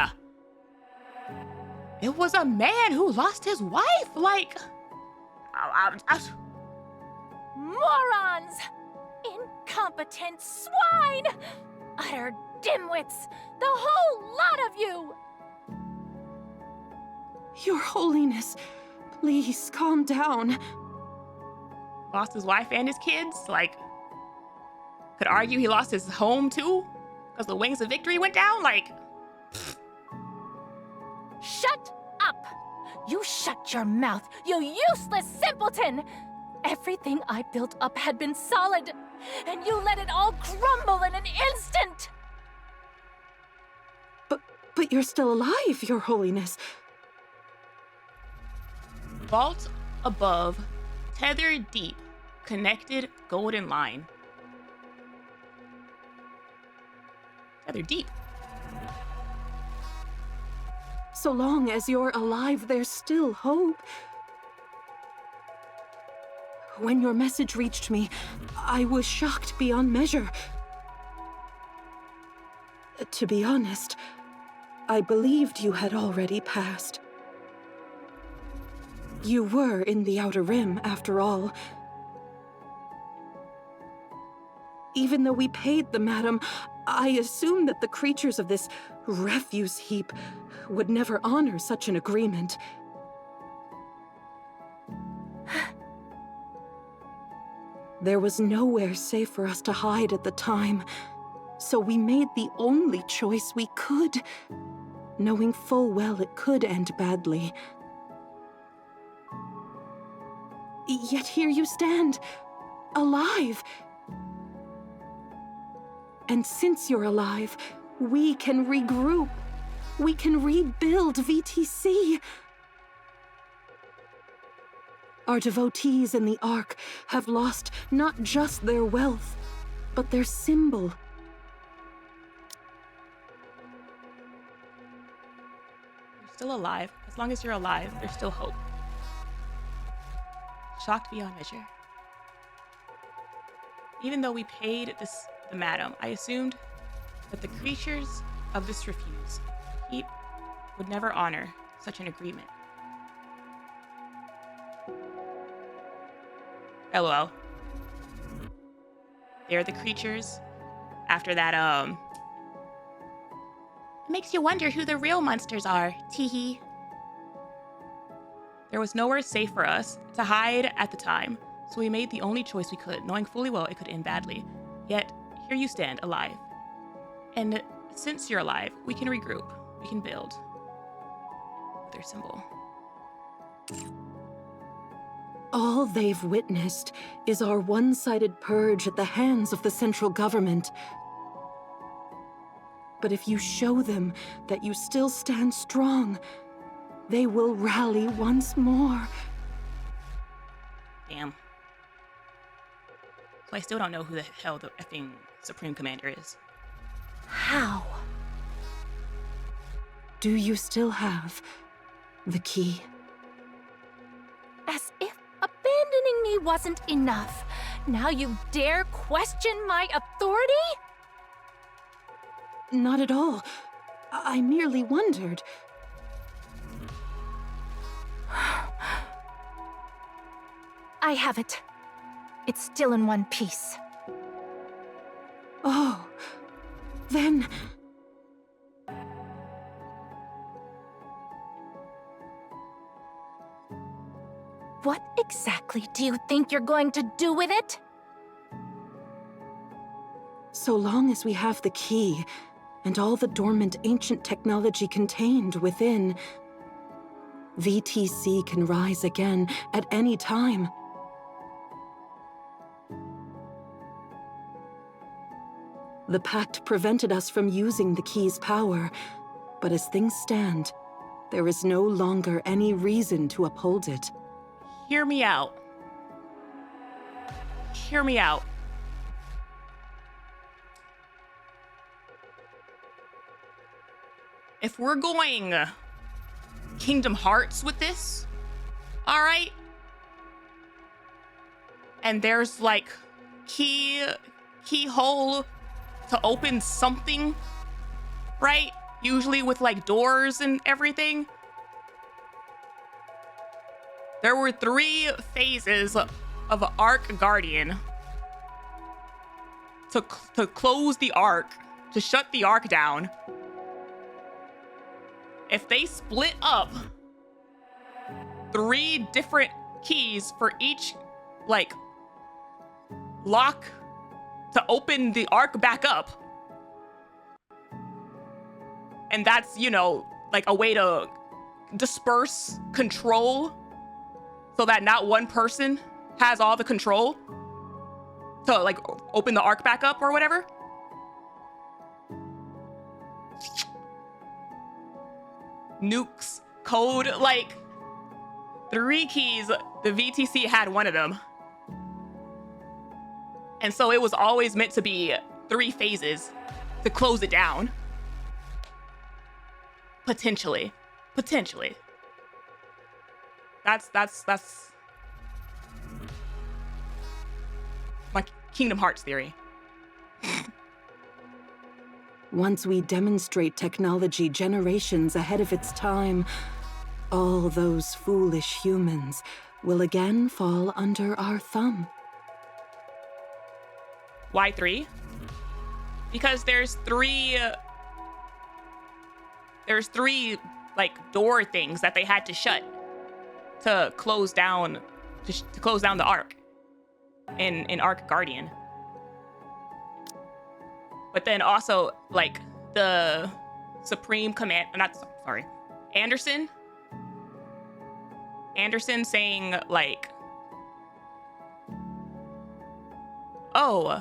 It was a man who lost his wife, like... Morons! Incompetent swine! Utter dimwits! The whole lot of you! Your Holiness, please calm down. Lost his wife and his kids? Like, could argue he lost his home too? Because the wings of victory went down? Like... Shut up! You shut your mouth, you useless simpleton! Everything I built up had been solid, and you let it all crumble in an instant! But you're still alive, Your Holiness. Vault above, tethered deep, connected golden line. Tethered deep. So long as you're alive, there's still hope. When your message reached me, I was shocked beyond measure. To be honest, I believed you had already passed. You were in the Outer Rim, after all. Even though we paid the madam, I assumed that the creatures of this refuse heap would never honor such an agreement. There was nowhere safe for us to hide at the time, so we made the only choice we could, knowing full well it could end badly. Yet here you stand, alive. And since you're alive, we can regroup. We can rebuild VTC. Our devotees in the Ark have lost not just their wealth, but their symbol. You're still alive. As long as you're alive, there's still hope. Shocked beyond measure. Even though we paid the madam, I assumed that the creatures of this refuse heap would never honor such an agreement. LOL. They're the creatures after that, It makes you wonder who the real monsters are, teehee. There was nowhere safe for us to hide at the time, so we made the only choice we could, knowing fully well it could end badly. Yet, here you stand, alive. And since you're alive, we can regroup, we can build with their symbol. All they've witnessed is our one-sided purge at the hands of the central government. But if you show them that you still stand strong, they will rally once more. Damn. So I still don't know who the hell the effing Supreme Commander is. How? Do you still have the key? As if abandoning me wasn't enough. Now you dare question my authority? Not at all. I merely wondered. I have it. It's still in one piece. Oh, then... What exactly do you think you're going to do with it? So long as we have the key, and all the dormant ancient technology contained within, VTC can rise again at any time. The Pact prevented us from using the key's power, but as things stand, there is no longer any reason to uphold it. Hear me out. Hear me out. If we're going Kingdom Hearts with this, all right? And there's like keyhole to open something, right? Usually with like doors and everything. There were 3 phases of Arc Guardian to close the Arc, to shut the Arc down. If they split up 3 different keys for each, like, lock to open the Arc back up, and that's, you know, like a way to disperse control so that not one person has all the control to, like, open the Arc back up or whatever. Nukes, code, like 3 keys, the VTC had one of them. And so it was always meant to be 3 phases to close it down. Potentially. That's my Kingdom Hearts theory. Once we demonstrate technology generations ahead of its time, all those foolish humans will again fall under our thumb. Why 3? Because there's 3 like door things that they had to shut to close down to close down the Arc in Arc Guardian. But then also, like, the Supreme Command, Anderson saying, like, oh,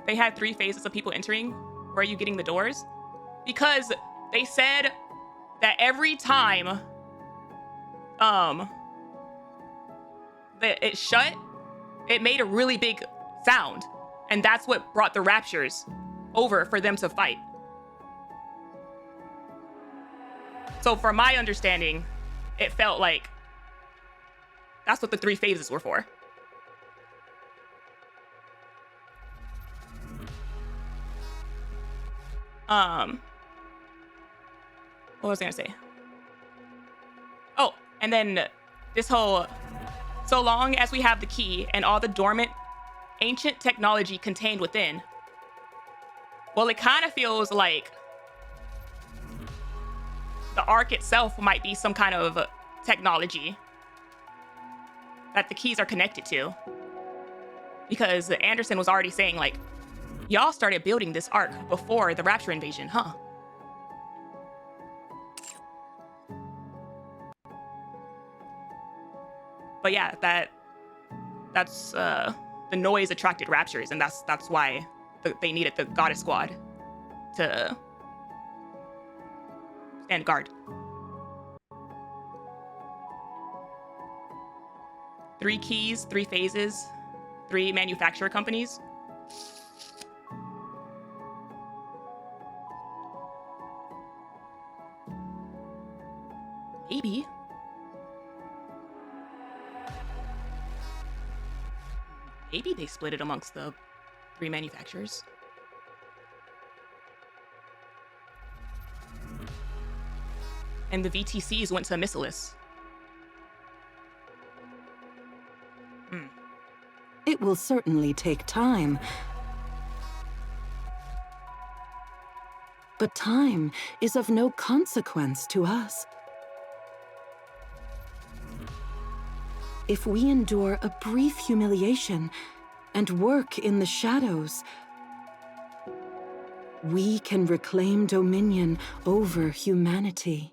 they had 3 phases of people entering. Where are you getting the doors? Because they said that every time that it shut, it made a really big sound. And that's what brought the Raptures over for them to fight. So from my understanding, it felt like that's what the 3 phases were for. What was I gonna say? Oh, and then this whole, so long as we have the key and all the dormant ancient technology contained within, well, it kind of feels like the Arc itself might be some kind of technology that the keys are connected to. Because Anderson was already saying, like, y'all started building this Arc before the Rapture invasion, huh? But yeah, that's the noise attracted Raptures, and that's why they needed the Goddess Squad to And guard. 3 keys, 3 phases, 3 manufacturer companies. Maybe. Maybe they split it amongst the 3 manufacturers. And the VTCs went to Missilis. It will certainly take time. But time is of no consequence to us. If we endure a brief humiliation and work in the shadows, we can reclaim dominion over humanity.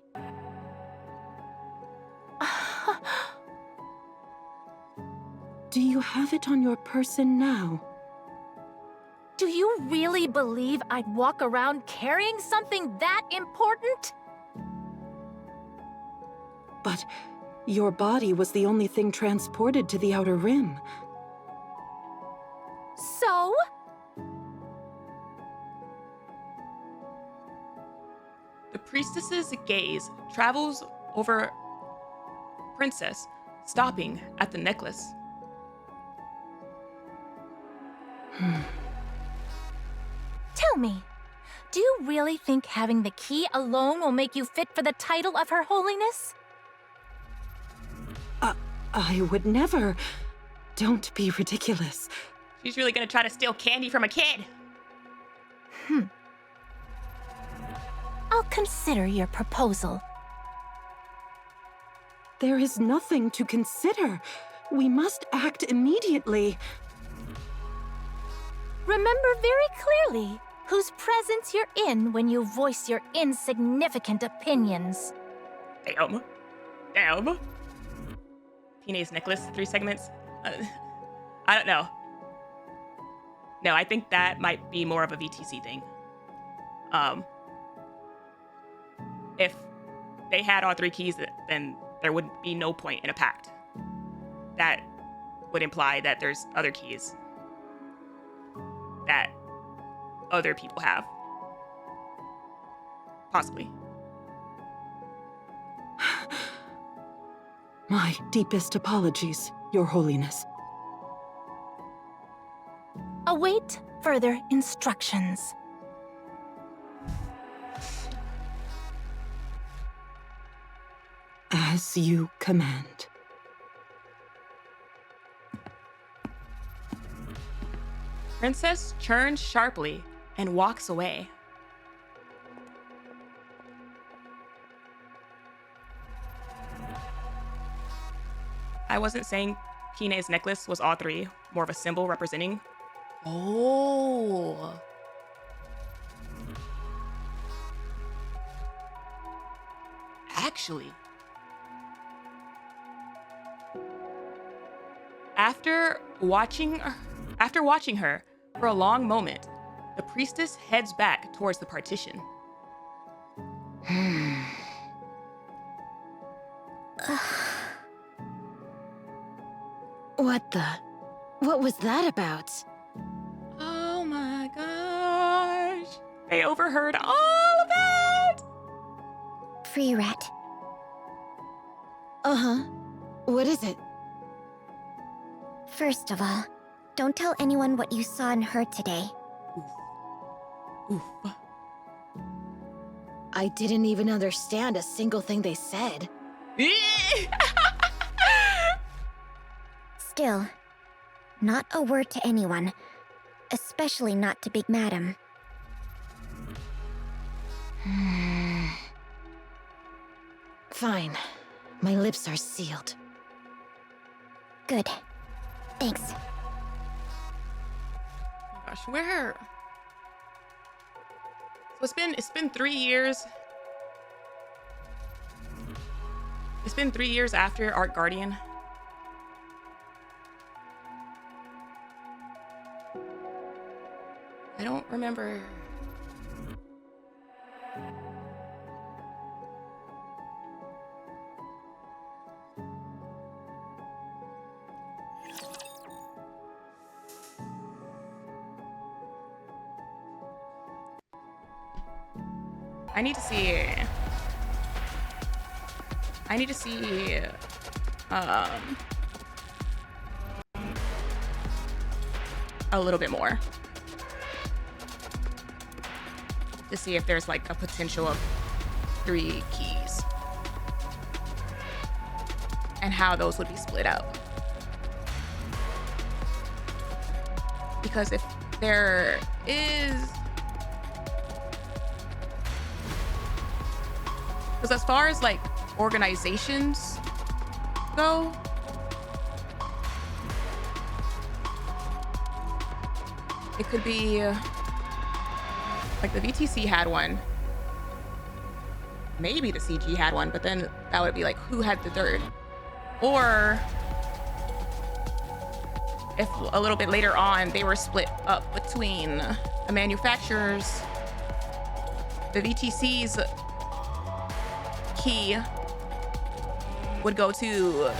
Do you have it on your person now? Do you really believe I'd walk around carrying something that important? But your body was the only thing transported to the Outer Rim. So? The priestess's gaze travels over Princess, stopping at the necklace. Tell me, do you really think having the key alone will make you fit for the title of Her Holiness? I would never. Don't be ridiculous. She's really gonna try to steal candy from a kid. I'll consider your proposal. There is nothing to consider. We must act immediately. Remember very clearly whose presence you're in when you voice your insignificant opinions. Damn. Damn. Teenage necklace, 3 segments. I don't know. No, I think that might be more of a VTC thing. If they had all 3 keys, then there would be no point in a pact. That would imply that there's other keys that other people have. Possibly. My deepest apologies, Your Holiness. Await further instructions. As you command. Princess turns sharply and walks away. I wasn't saying Kine's necklace was all 3, more of a symbol representing. Oh. Actually. After watching her for a long moment, the priestess heads back towards the partition. What was that about? Oh my gosh. They overheard all of that. Free rat. Uh-huh. What is it? First of all, don't tell anyone what you saw and heard today. Oof. I didn't even understand a single thing they said. Still, not a word to anyone, especially not to Big Madam. Fine. My lips are sealed. Good. Thanks. Gosh, where? So it's been 3 years. It's been 3 years after Arc Guardian. I don't remember. I need to see a little bit more to see if there's like a potential of 3 keys and how those would be split up. Because if there is, because as far as like organizations go, it could be like the VTC had one, maybe the CG had one, but then that would be like who had the third. Or if a little bit later on they were split up between the manufacturers, the VTC's key would go to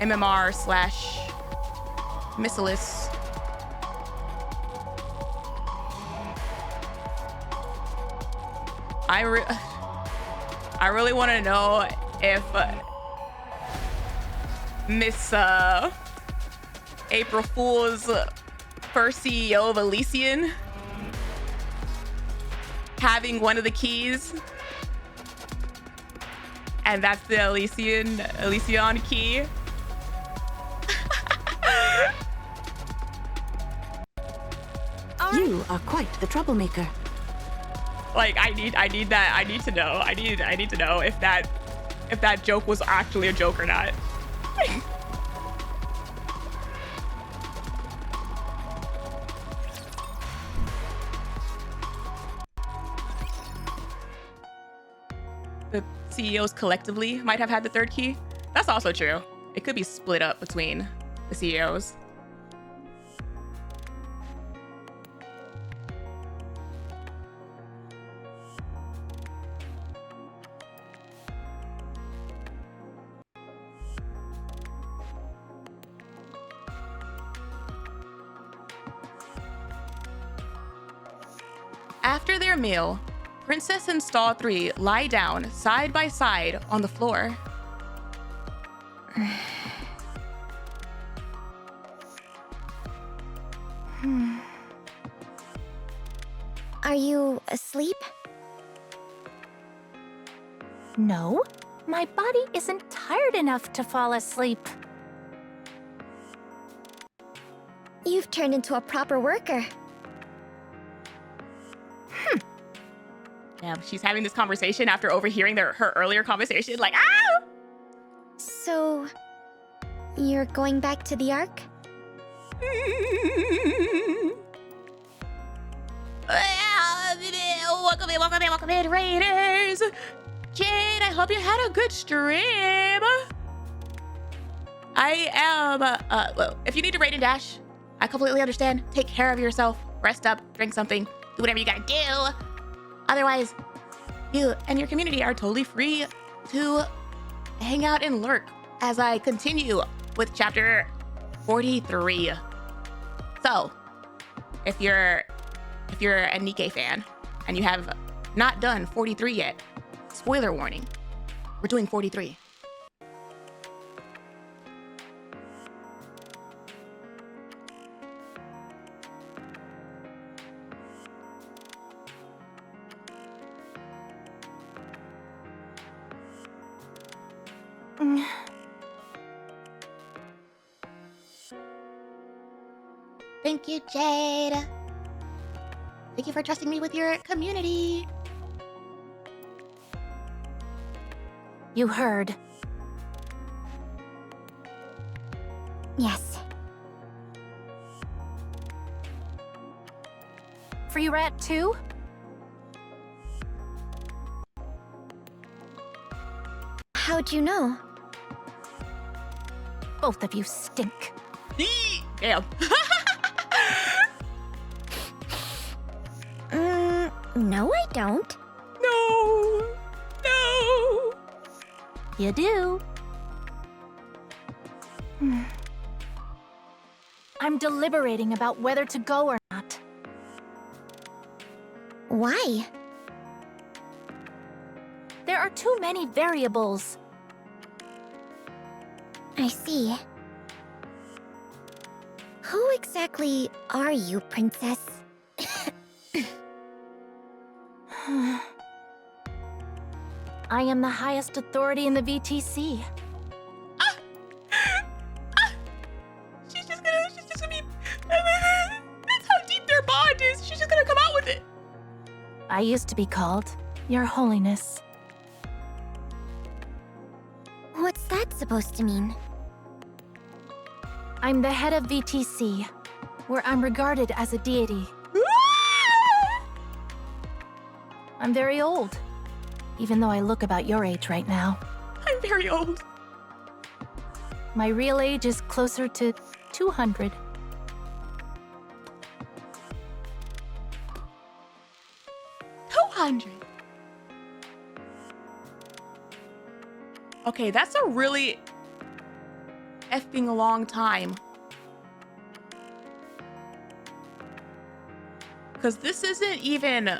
MMR/Missilis. I really want to know if Miss April Fool's first CEO of Elysian having one of the keys, and that's the Elysian key. You are quite the troublemaker. Like I need to know if that joke was actually a joke or not. The CEOs collectively might have had the third key. That's also true. It could be split up between the CEOs. After their meal, Princess and Stall 3 lie down side by side on the floor. Are you asleep? No, my body isn't tired enough to fall asleep. You've turned into a proper worker. Yeah, she's having this conversation after overhearing her earlier conversation, like, ah! So, you're going back to the Ark? Welcome in, Raiders! Jade, I hope you had a good stream. I am, well, if you need to raid and dash, I completely understand. Take care of yourself, rest up, drink something, do whatever you gotta do. Otherwise, you and your community are totally free to hang out and lurk as I continue with chapter 43. So, if you're a Nikke fan and you have not done 43 yet, spoiler warning, we're doing 43. Thank you, Jade. Thank you for trusting me with your community. You heard. Yes. Free rat too? How'd you know? Both of you stink. Damn. No, I don't. No. You do. I'm deliberating about whether to go or not. Why? There are too many variables. I see. Who exactly are you, Princess? I am the highest authority in the VTC. She's just gonna be. That's how deep their bond is. She's just gonna come out with it. I used to be called Your Holiness. What's that supposed to mean? I'm the head of VTC, where I'm regarded as a deity. I'm very old, even though I look about your age right now. I'm very old. My real age is closer to 200. Okay, that's a really effing long time. Because this isn't even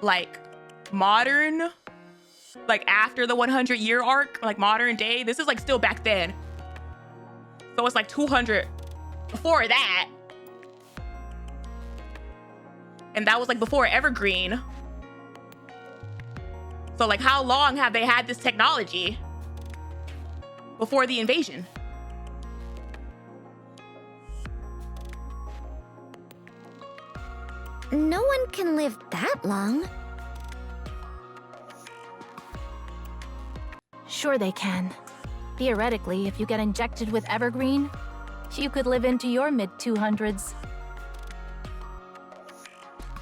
like modern, like after the 100-year arc, like modern day. This is like still back then. So it's like 200 before that. And that was like before Evergreen. So like how long have they had this technology before the invasion? No one can live that long. Sure they can. Theoretically, if you get injected with Evergreen, you could live into your mid-200s.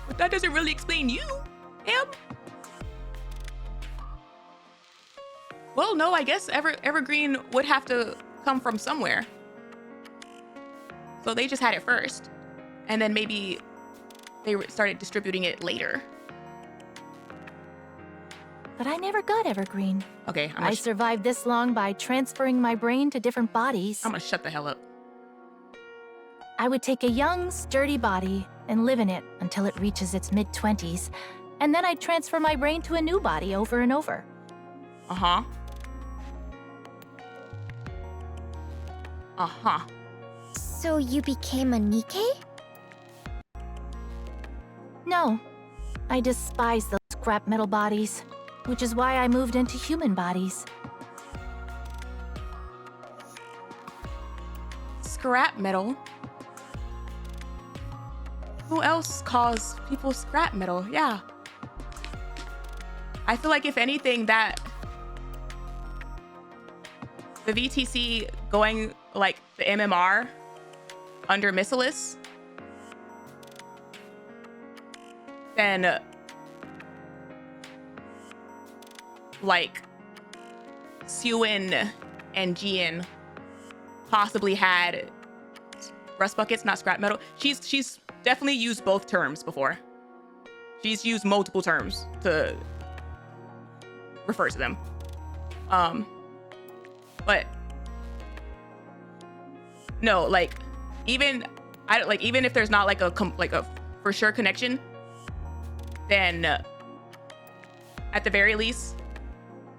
But that doesn't really explain you, Em. Well, no, I guess Evergreen would have to come from somewhere. So they just had it first. And then maybe they started distributing it later. But I never got Evergreen. Okay, I survived this long by transferring my brain to different bodies. I'm gonna shut the hell up. I would take a young, sturdy body and live in it until it reaches its mid-20s, and then I'd transfer my brain to a new body over and over. Uh-huh. Uh-huh. So you became a Nikke? No. I despise those scrap metal bodies, which is why I moved into human bodies. Scrap metal? Who else calls people scrap metal? Yeah. I feel like if anything that the VTC going like the MMR under Missilis, then like Sewin and Jian possibly had rust buckets, not scrap metal. She's definitely used both terms before. She's used multiple terms to refer to them. But no, like even if there's not like a for sure connection, then at the very least,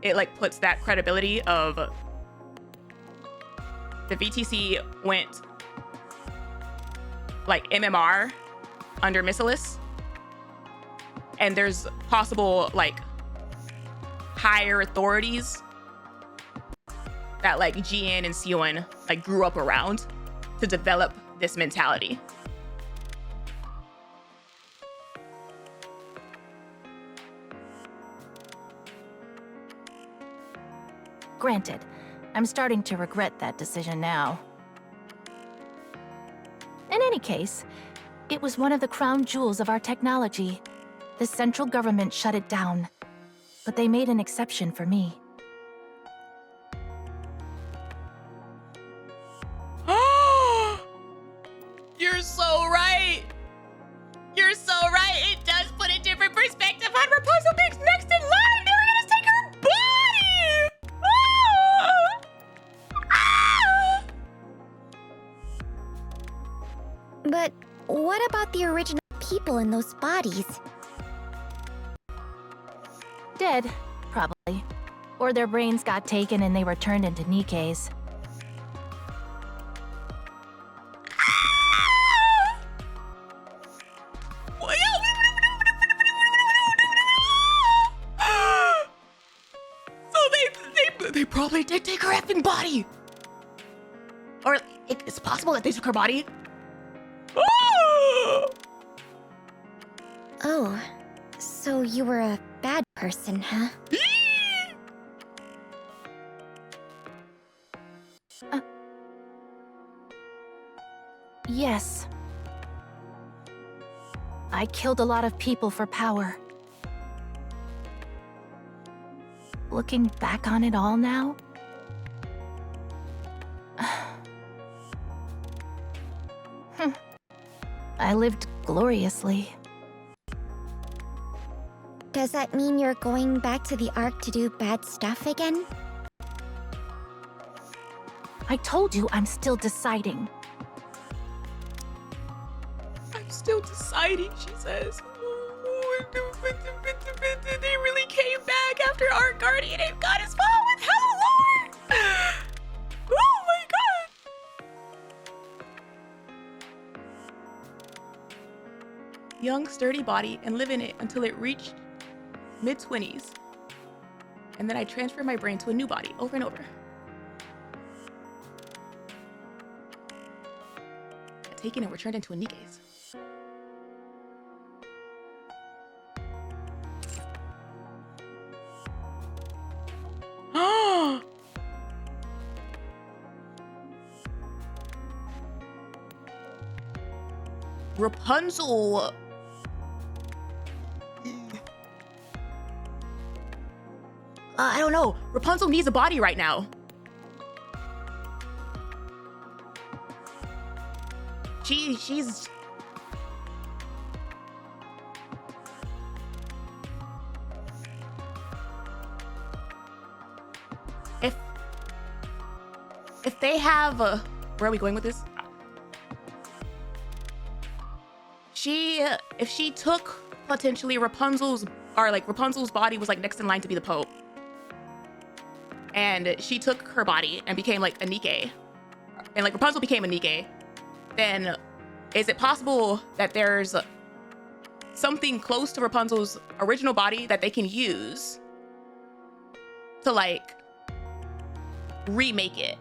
it like puts that credibility of the VTC went like MMR under Missilis, and there's possible like higher authorities that like Jian and Sewin like grew up around to develop this mentality. Granted, I'm starting to regret that decision now. In any case, it was one of the crown jewels of our technology. The central government shut it down, but they made an exception for me. You're so right. You're so right. It does put a different perspective on Rapunzel being next in line. They were gonna take her body. But what about the original people in those bodies? dead, probably. Or their brains got taken and they were turned into Nikke's. So they probably did take her effing body. Or it's possible that they took her body. Oh, so you were a bad person, huh? Yes. I killed a lot of people for power. Looking back on it all now, I lived gloriously. Does that mean you're going back to the Ark to do bad stuff again? I told you I'm still deciding. I'm still deciding, she says. They really came back after our guardian and got his fall with Hell Lord. Oh my god. Young, sturdy body and live in it until it reached mid-20s. And then I transfer my brain to a new body over and over. Taken and were turned into a Nikke's. Rapunzel. I don't know. Rapunzel needs a body right now. She's... If they have where are we going with this? If she took potentially Rapunzel's body was like next in line to be the Pope. And she took her body and became like a Nikke. And like Rapunzel became a Nikke. Then is it possible that there's something close to Rapunzel's original body that they can use to like remake it?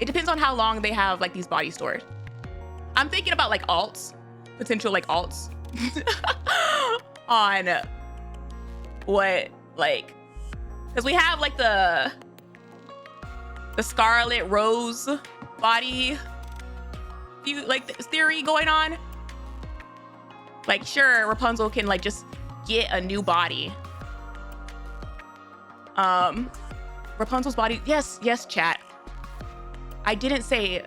It depends on how long they have like these bodies stored. I'm thinking about like alts, potential like alts on what like, because we have like the Scarlet Rose body theory going on. Like sure, Rapunzel can like just get a new body. Rapunzel's body, yes, chat. I didn't say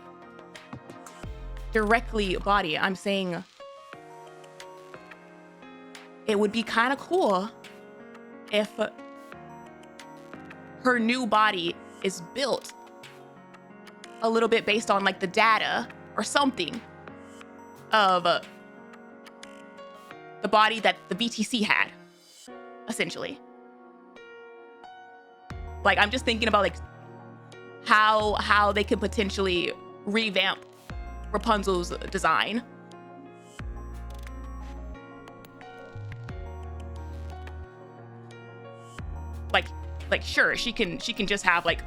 directly body. I'm saying it would be kind of cool if her new body is built a little bit based on like the data or something of the body that the BTC had, essentially. Like, I'm just thinking about like how they could potentially revamp Rapunzel's design. Like sure, she can just have like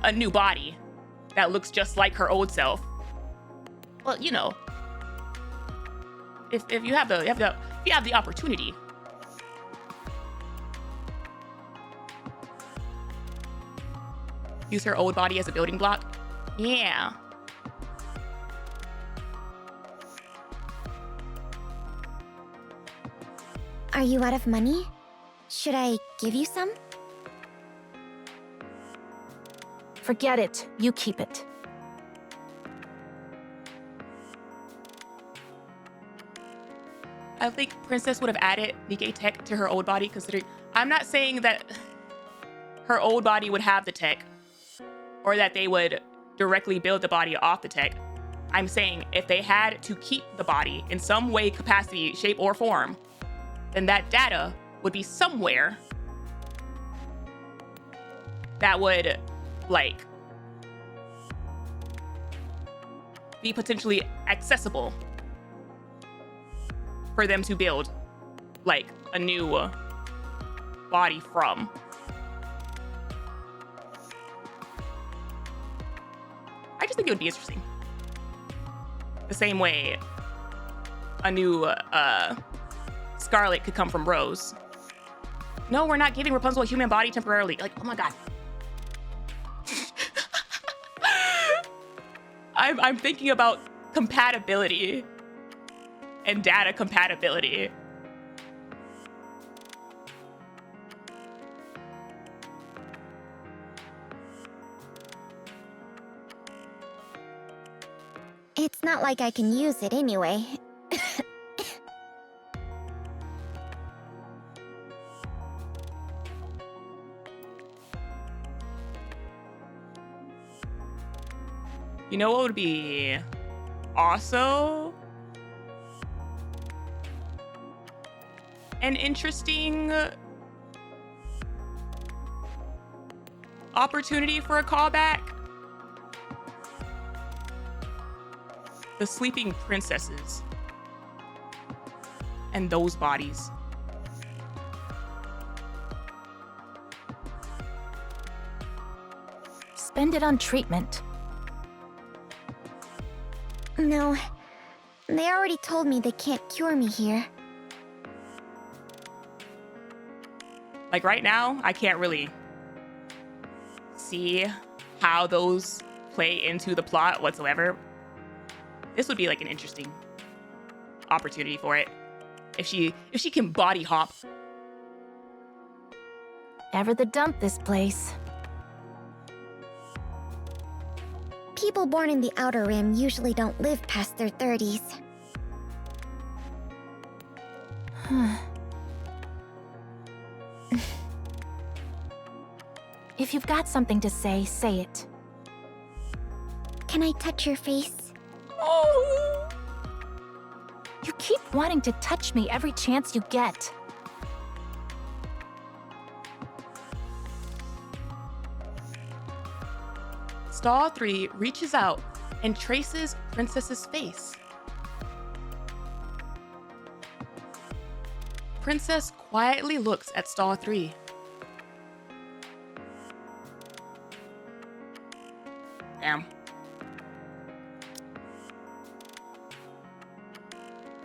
a new body that looks just like her old self. Well, you know, if you have the opportunity. Use her old body as a building block. Yeah. Are you out of money? Should I give you some? Forget it. You keep it. I think Princess would have added Nikke tech to her old body, considering I'm not saying that her old body would have the tech or that they would directly build the body off the tech. I'm saying if they had to keep the body in some way, capacity, shape, or form, then that data would be somewhere that would, like, be potentially accessible for them to build, like, a new body from. I just think it would be interesting. The same way a new Scarlet could come from Rose. No, we're not giving Rapunzel a human body temporarily. Like, oh my God. I'm thinking about compatibility and data compatibility. It's not like I can use it anyway. You know what would be also an interesting opportunity for a callback? The sleeping princesses and those bodies. Spend it on treatment. No, they already told me they can't cure me here. Like right now, I can't really see how those play into the plot whatsoever. This would be like an interesting opportunity for it. If she can body hop. Ever the dump this place. People born in the Outer Rim usually don't live past their 30s. If you've got something to say, say it. Can I touch your face? Oh! You keep wanting to touch me every chance you get. Star 3 reaches out and traces Princess's face. Princess quietly looks at Star 3. Damn.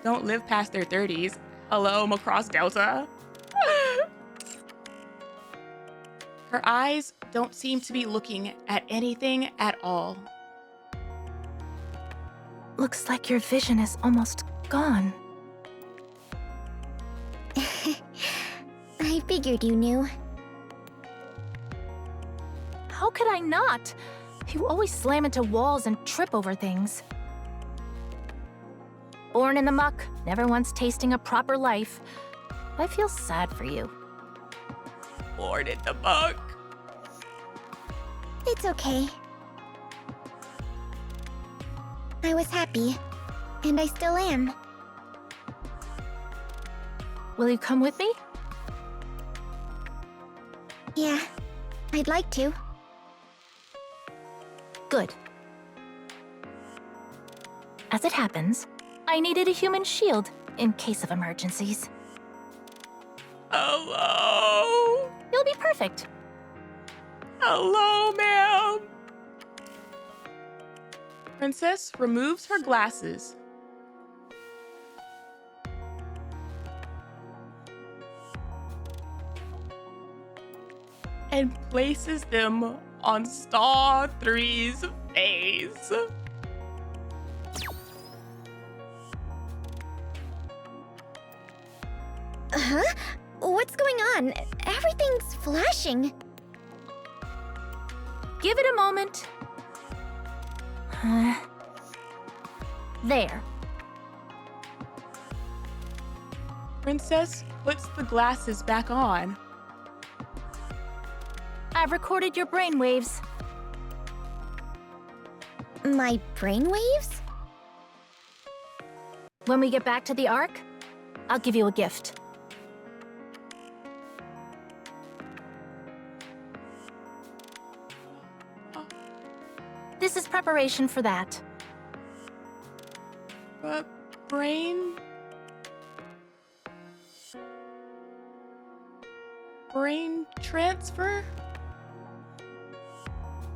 Don't live past their 30s. Hello, Macross Delta. Her eyes don't seem to be looking at anything at all. Looks like your vision is almost gone. I figured you knew. How could I not? You always slam into walls and trip over things. Born in the muck, never once tasting a proper life. I feel sad for you. Born in the muck. It's okay. I was happy, and I still am. Will you come with me? Yeah, I'd like to. Good. As it happens, I needed a human shield in case of emergencies. Hello. You'll be perfect. Hello, ma'am. Princess removes her glasses. And places them on Star 3's face. Huh? What's going on? Everything's flashing. Give it a moment. There. Princess puts the glasses back on. I've recorded your brainwaves. My brainwaves? When we get back to the Ark, I'll give you a gift. This is preparation for that. Brain transfer?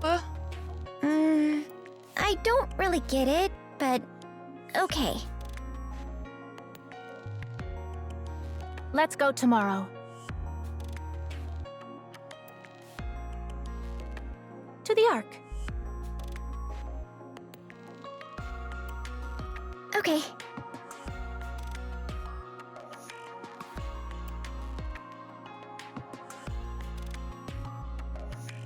I don't really get it, but okay. Let's go tomorrow. To the Ark. Okay.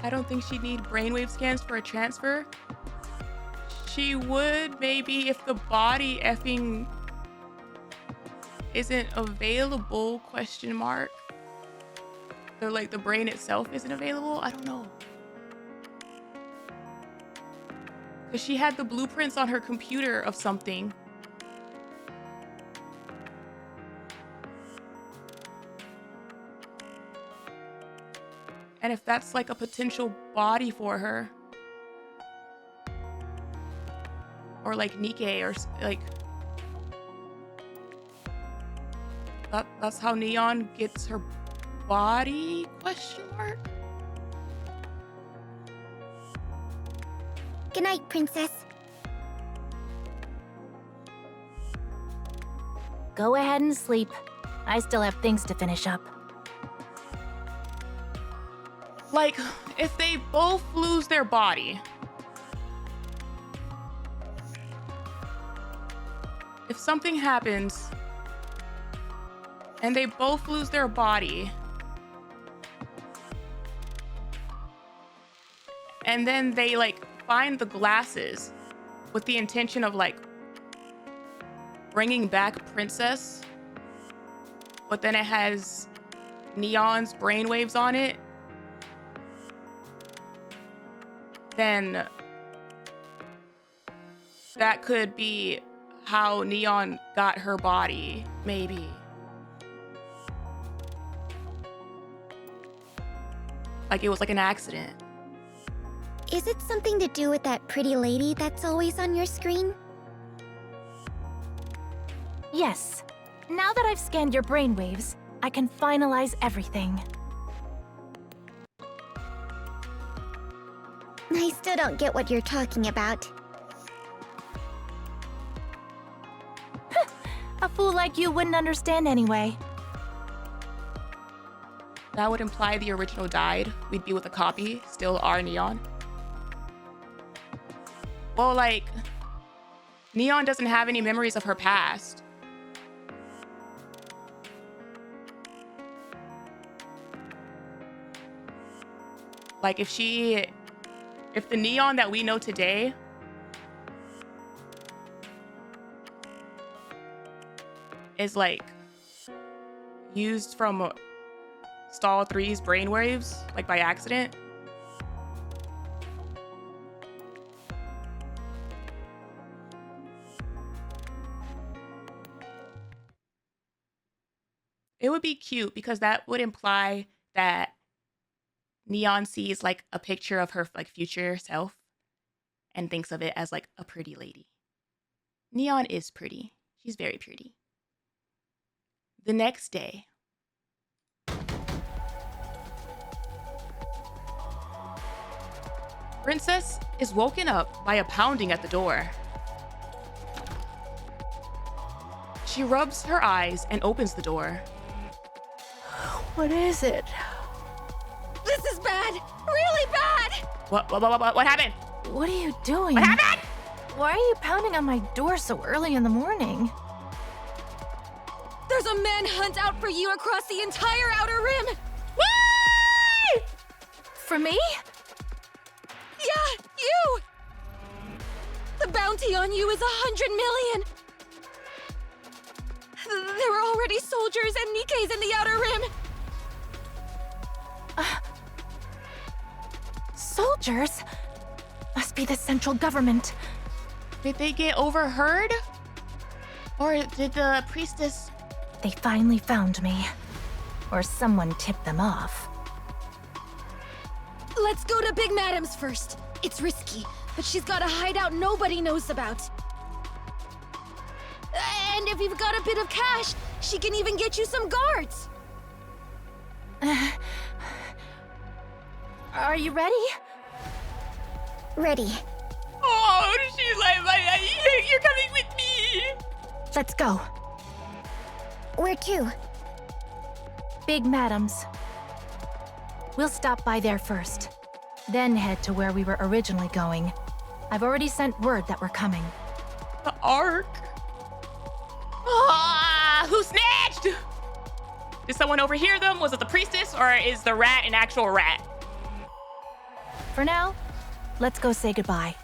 I don't think she'd need brainwave scans for a transfer. She would maybe if the body effing isn't available, question mark. So like the brain itself isn't available? I don't know. Because she had the blueprints on her computer of something. And if that's like a potential body for her. Or like Nikke or like... That's how Neon gets her body, question mark? Good night, Princess. Go ahead and sleep. I still have things to finish up. Like, if they both lose their body, if something happens and they both lose their body, and then they like find the glasses with the intention of like bringing back Princess, but then it has Neon's brainwaves on it, then that could be how Neon got her body, maybe. Like it was like an accident. Is it something to do with that pretty lady that's always on your screen? Yes. Now that I've scanned your brainwaves, I can finalize everything. I still don't get what you're talking about. A fool like you wouldn't understand anyway. That would imply the original died. We'd be with a copy, still our Neon. Well, like, Neon doesn't have any memories of her past. Like, if the Neon that we know today is like used from Stall 3's brainwaves, like by accident, it would be cute because that would imply that Neon sees like a picture of her like future self and thinks of it as like a pretty lady. Neon is pretty. She's very pretty. The next day, Princess is woken up by a pounding at the door. She rubs her eyes and opens the door. What is it? This is bad! Really bad! What happened? What are you doing? What happened? Why are you pounding on my door so early in the morning? There's a manhunt out for you across the entire Outer Rim! Why? For me? Yeah, you! The bounty on you is 100 million! There are already soldiers and Nikkes in the Outer Rim! Soldiers? Must be the central government. Did they get overheard? Or did the priestess... They finally found me. Or someone tipped them off. Let's go to Big Madam's first. It's risky, but she's got a hideout nobody knows about. And if you've got a bit of cash, she can even get you some guards. Are you ready? Ready. Oh, she's like, you're coming with me. Let's go. Where to? Big Madam's. We'll stop by there first, then head to where we were originally going. I've already sent word that we're coming. The Ark. Ah, who snatched? Did someone overhear them? Was it the priestess, or is the rat an actual rat? For now, let's go say goodbye.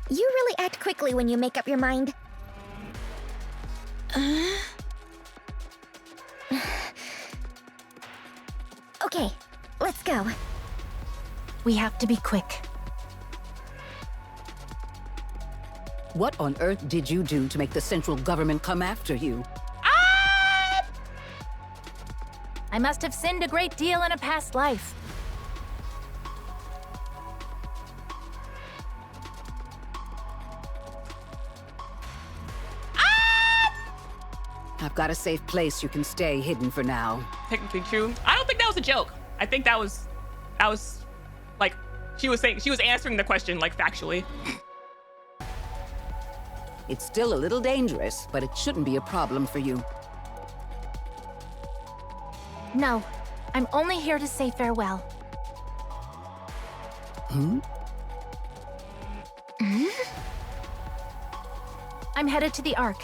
You really act quickly when you make up your mind. Okay, let's go. We have to be quick. What on earth did you do to make the central government come after you? I must have sinned a great deal in a past life. I've got a safe place you can stay hidden for now. Technically true. I don't think that was a joke. I think that was like, she was answering the question, like, factually. It's still a little dangerous, but it shouldn't be a problem for you. No, I'm only here to say farewell. I'm headed to the Ark.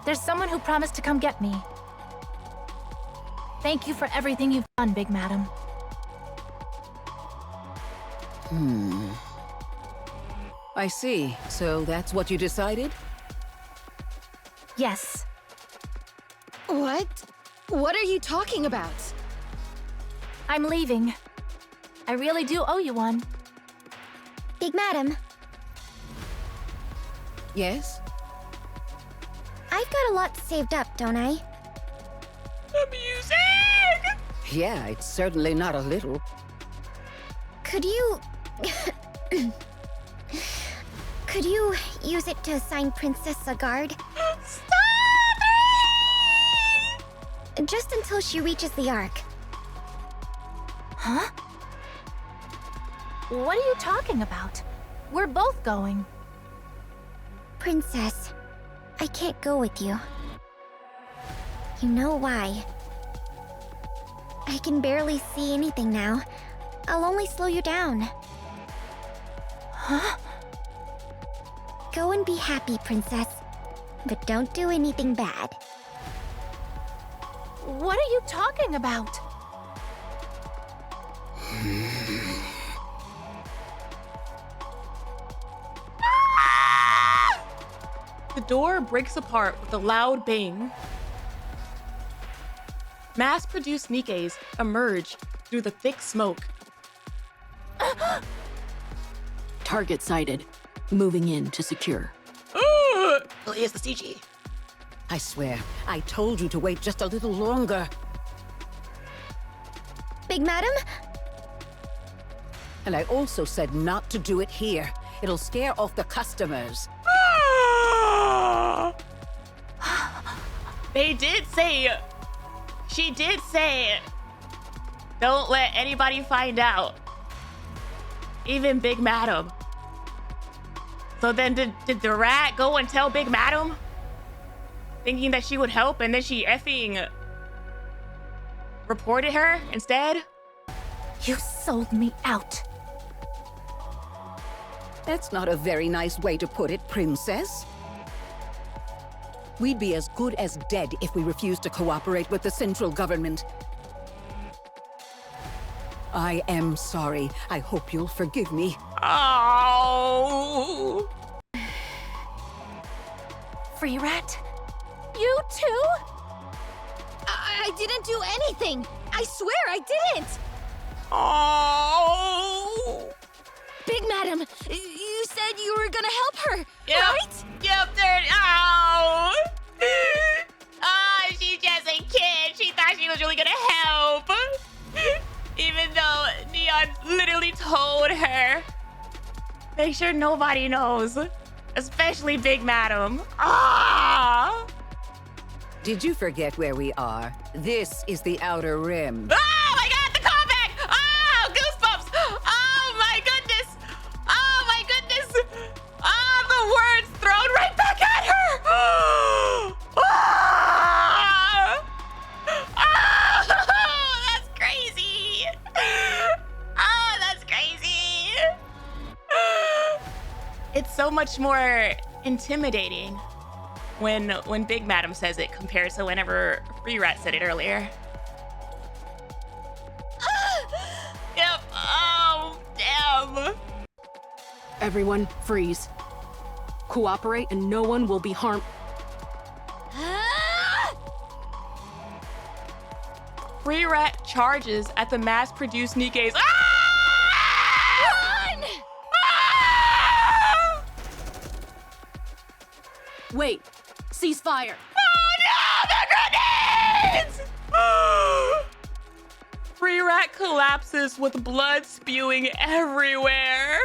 There's someone who promised to come get me. Thank you for everything you've done, Big Madam. I see. So that's what you decided? Yes. What? What are you talking about? I'm leaving. I really do owe you one. Big Madam, Yes? I've got a lot saved up, don't I? The music! Yeah, it's certainly not a little. Could you... Could you use it to assign Princess a guard? Stop it! Just until she reaches the Ark. Huh? What are you talking about? We're both going. Princess, I can't go with you. You know why? I can barely see anything now. I'll only slow you down. Huh? Go and be happy, Princess. But don't do anything bad. What are you talking about? The door breaks apart with a loud bang. Mass-produced Nikkes emerge through the thick smoke. Target sighted. Moving in to secure. Oh, here's the CG. I swear, I told you to wait just a little longer. Big Madam? And I also said not to do it here. It'll scare off the customers. They did say... She did say... Don't let anybody find out. Even Big Madam. So then did the rat go and tell Big Madam? Thinking that she would help, and then she effing... reported her instead? You sold me out. That's not a very nice way to put it, Princess. We'd be as good as dead if we refused to cooperate with the central government. I am sorry. I hope you'll forgive me. Oh. Free rat? You too? I didn't do anything! I swear I didn't! Oh. Big Madam, you said you were gonna help her, Yep. right? Yep, there. Leon literally told her, make sure nobody knows, especially Big Madam. Ah! Did you forget where we are? This is the Outer Rim. Oh my god, the callback! Oh, goosebumps! Oh my goodness! Oh my goodness! Oh, the words thrown right back at her! Oh, that's crazy! Oh, that's crazy! It's so much more intimidating when Big Madam says it compared to whenever Free Rat said it earlier. Yep. Oh, damn. Everyone, freeze. Cooperate and no one will be harmed. Free Rat charges at the mass-produced Nikke's. Ah! Run! Ah! Wait, ceasefire. Oh no, the grenades! Free Rat collapses with blood spewing everywhere.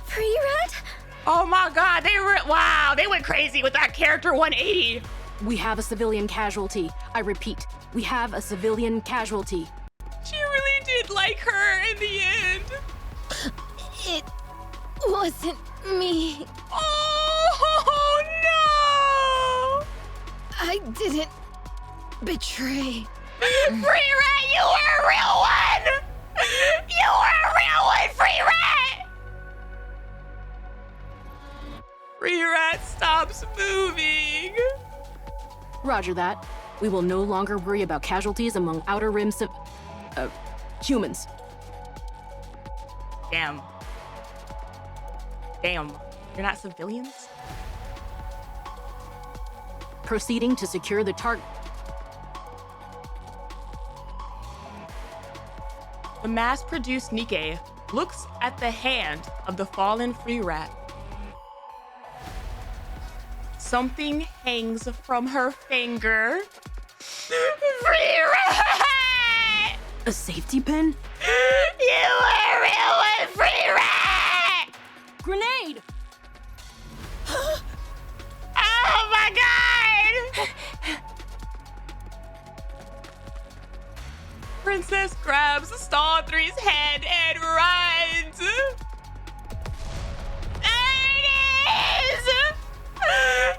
Free Rat? Oh my god, they went crazy with that character 180. We have a civilian casualty. I repeat, we have a civilian casualty. She really did like her in the end. It wasn't me. Oh no! I didn't betray. Free Rat, you were a real one! You were a real one, Free Rat! Free Rat stops moving. Roger that. We will no longer worry about casualties among Outer Rim humans. Damn. Damn. You're not civilians? Proceeding to secure the target. The mass-produced Nikke looks at the hand of the fallen Free Rat. Something hangs from her finger. Free Rat! A safety pin? You were a real one, Free Rat! Grenade! Oh my god! Princess grabs Stall 3's hand and runs. There it is! There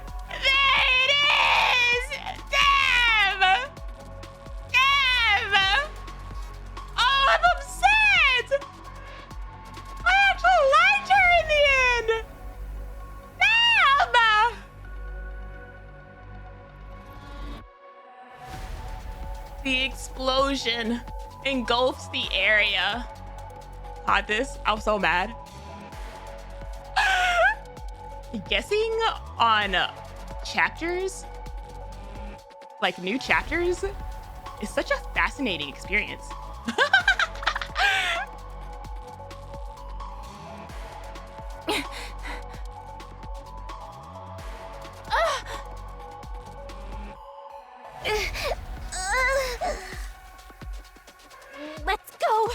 it is! Damn! Damn! Oh, I'm upset! I actually liked her in the end! Damn! The explosion engulfs the area. God, I'm so mad. Guessing on chapters, like new chapters, is such a fascinating experience. Let's go.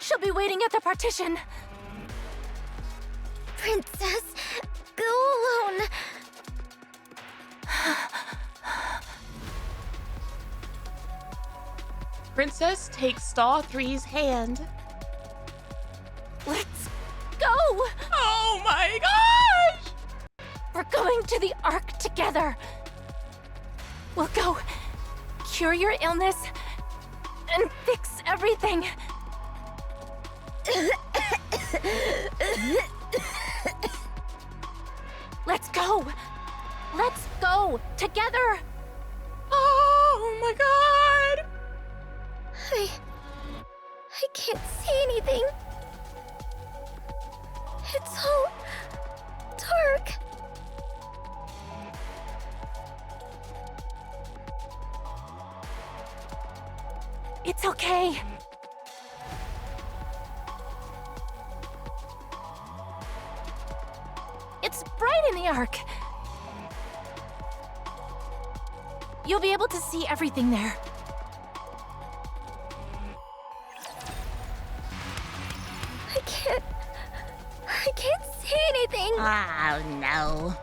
She'll be waiting at the partition. Princess, go alone. Princess takes Stall 3's hand. Let's go. Oh my gosh! We're going to the Ark together. We'll go cure your illness and fix everything. Let's go. Let's go together. Oh my god! I can't see anything. It's so dark. It's okay. It's bright in the Ark. You'll be able to see everything there. I can't see anything. Oh no.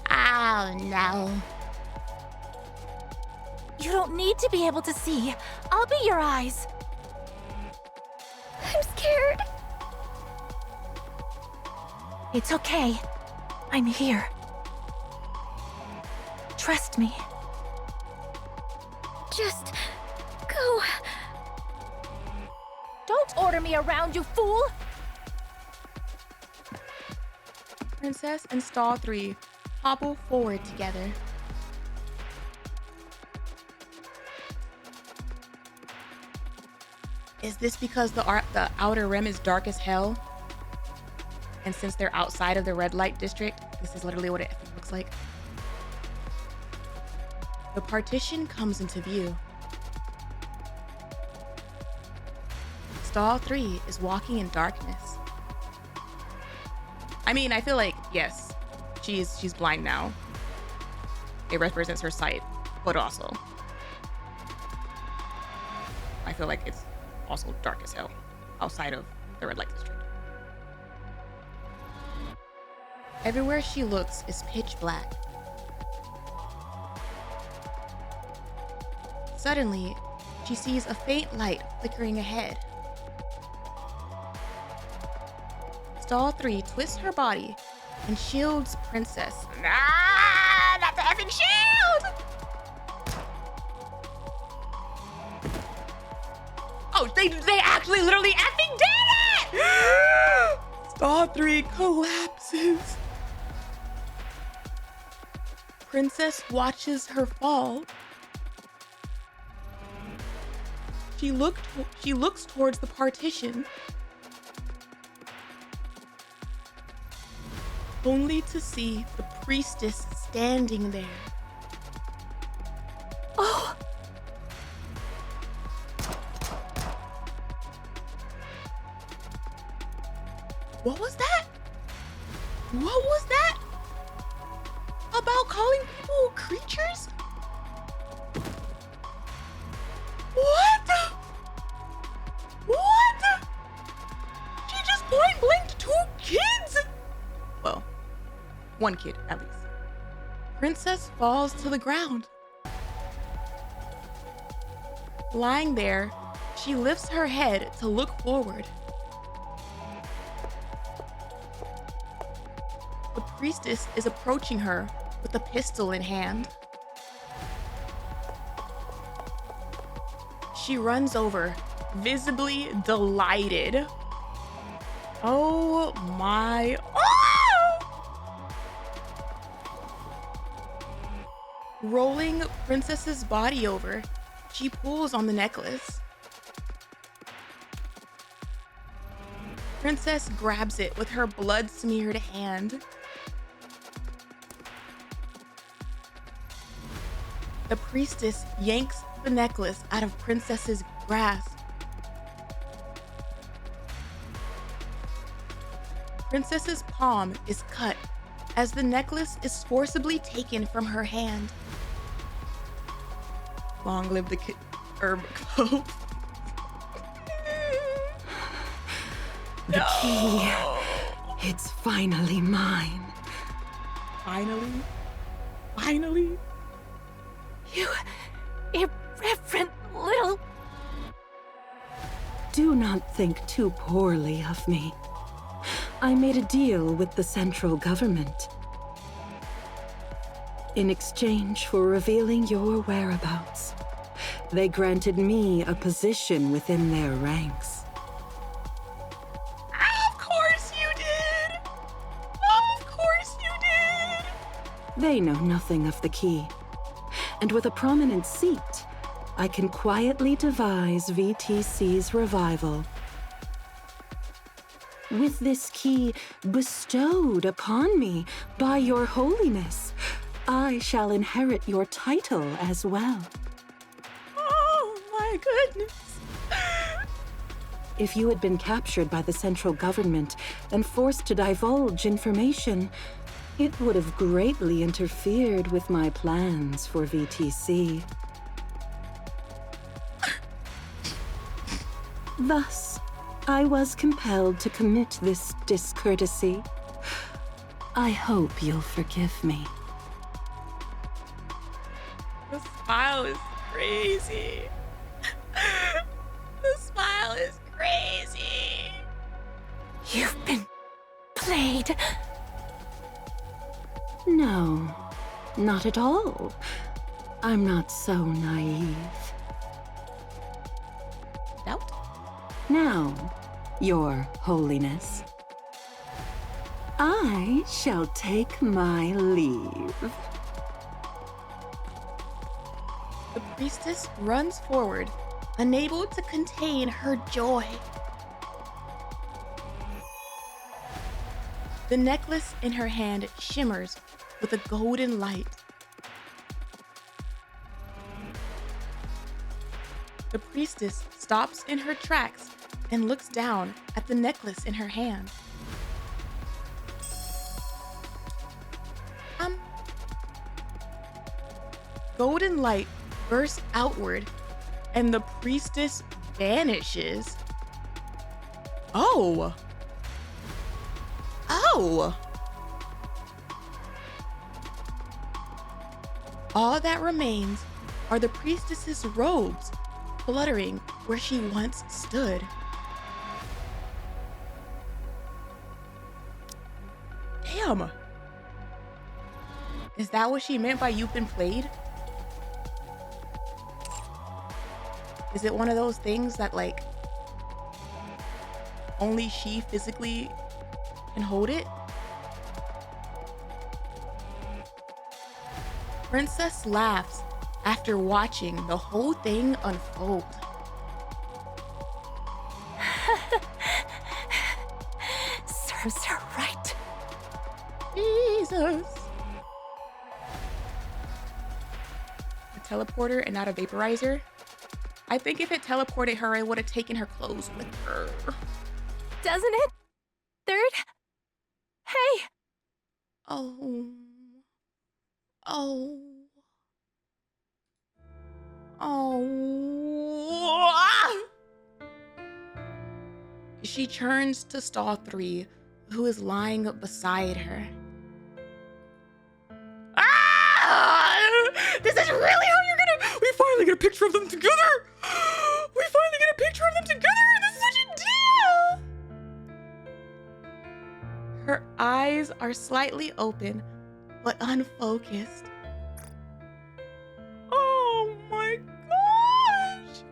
Oh no. You don't need to be able to see. I'll be your eyes. I'm scared. It's okay. I'm here. Trust me. Just go. Don't order me around, you fool! Princess and Stall 3 hobble forward together. Is this because the outer rim is dark as hell? And since they're outside of the red light district, this is literally what it looks like. The partition comes into view. Stall 3 is walking in darkness. I mean, I feel like, yes, she's blind now. It represents her sight, but also, I feel like it's also dark as hell outside of the red light district. Everywhere she looks is pitch black. Suddenly, she sees a faint light flickering ahead. Stall 3 twists her body and shields Princess. Ah, not the effing shield! Oh, they actually literally effing did it! Stall 3 collapses. Princess watches her fall. She looks towards the partition, only to see the priestess standing there. Oh! What was that? What was that? About calling people creatures? What? What? She just point blanked 2 kids? Well, 1 kid at least. Princess falls to the ground. Lying there, she lifts her head to look forward. The priestess is approaching her with a pistol in hand. She runs over, visibly delighted. Oh my. Oh! Rolling Princess's body over, she pulls on the necklace. Princess grabs it with her blood-smeared hand. The priestess yanks the necklace out of Princess's grasp. Princess's palm is cut as the necklace is forcibly taken from her hand. Long live the herb clove. The key. It's finally mine. Finally? Finally? You irreverent little... Do not think too poorly of me. I made a deal with the central government. In exchange for revealing your whereabouts, they granted me a position within their ranks. Of course you did! Of course you did! They know nothing of the key. And with a prominent seat, I can quietly devise VTC's revival. With this key bestowed upon me by your holiness, I shall inherit your title as well. Oh my goodness. If you had been captured by the central government and forced to divulge information, it would have greatly interfered with my plans for VTC. Thus, I was compelled to commit this discourtesy. I hope you'll forgive me. The smile is crazy. The smile is crazy. You've been played. No, not at all. I'm not so naive. Doubt? Now, Your Holiness, I shall take my leave. The priestess runs forward, unable to contain her joy. The necklace in her hand shimmers with a golden light. The priestess stops in her tracks and looks down at the necklace in her hand. Golden light bursts outward, and the priestess vanishes. Oh! Oh! All that remains are the priestess's robes fluttering where she once stood. Damn! Is that what she meant by "you've been played"? Is it one of those things that, like, only she physically can hold it? Princess laughs after watching the whole thing unfold. Serves her right. Jesus. A teleporter and not a vaporizer? I think if it teleported her, it would have taken her clothes with her. Doesn't it? Third? Hey! Oh. Oh. Oh. Ah! She turns to Stall 3, who is lying beside her. Ah! This is really how you're gonna... We finally get a picture of them together! We finally get a picture of them together! This is such a deal! Her eyes are slightly open, but unfocused. Oh my gosh!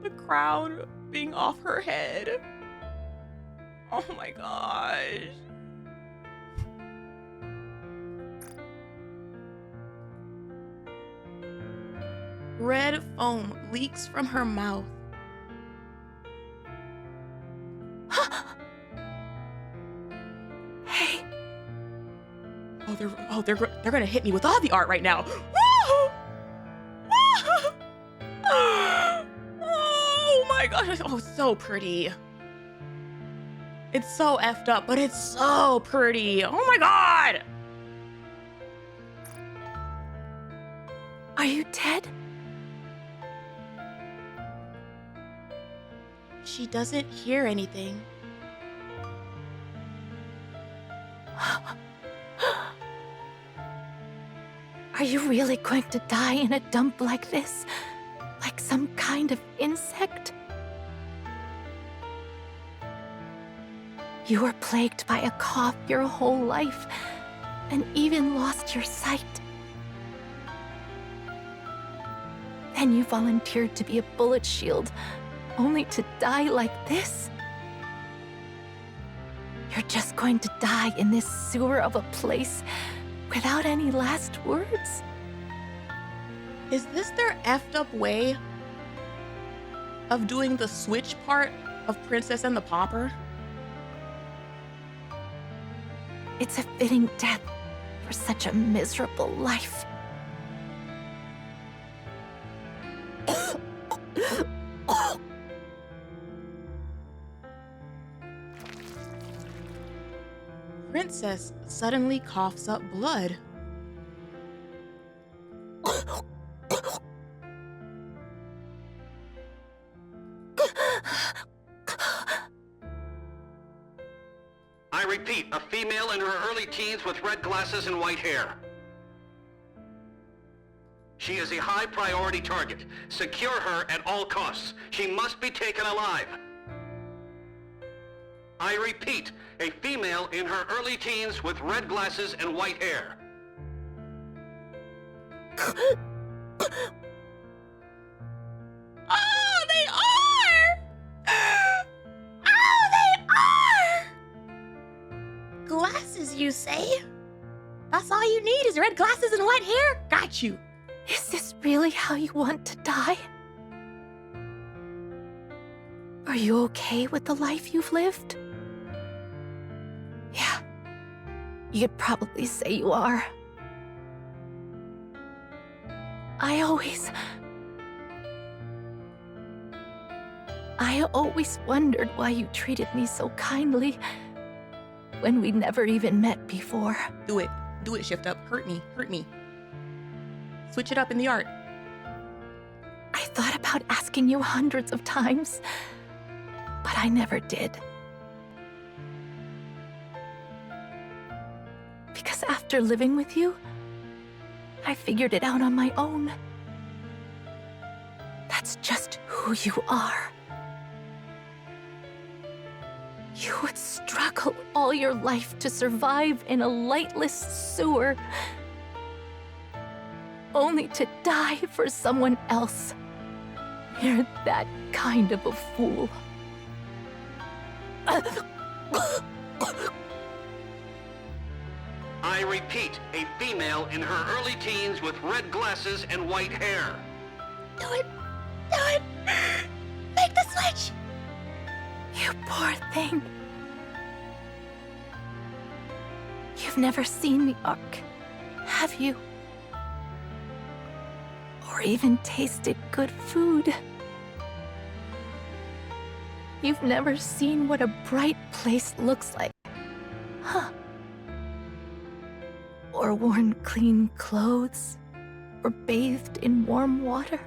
The crown being off her head. Oh my gosh. Red foam leaks from her mouth. Hey! They're gonna hit me with all the art right now. Oh my gosh! Oh, it's so pretty. It's so effed up, but it's so pretty. Oh my god! Are you dead? She doesn't hear anything. Are you really going to die in a dump like this? Like some kind of insect? You were plagued by a cough your whole life, and even lost your sight. Then you volunteered to be a bullet shield, only to die like this? You're just going to die in this sewer of a place without any last words? Is this their effed up way of doing the switch part of Princess and the Pauper? It's a fitting death for such a miserable life. Princess suddenly coughs up blood. I repeat, a female in her early teens with red glasses and white hair. She is a high priority target. Secure her at all costs. She must be taken alive. I repeat, a female in her early teens with red glasses and white hair. Oh, they are! Oh, they are! Glasses, you say? That's all you need is red glasses and white hair? Got you. Is this really how you want to die? Are you okay with the life you've lived? Yeah, you'd probably say you are. I always wondered why you treated me so kindly when we never even met before. Do it. Do it, shift up. Hurt me. Hurt me. Switch it up in the art. I thought about asking you hundreds of times, but I never did. Because after living with you, I figured it out on my own. That's just who you are. You would struggle all your life to survive in a lightless sewer, only to die for someone else. You're that kind of a fool. I repeat, a female in her early teens with red glasses and white hair. Do it. Do it. Make the switch. You poor thing. You've never seen the Ark, have you? Or even tasted good food. You've never seen what a bright place looks like, huh? Or worn clean clothes, or bathed in warm water.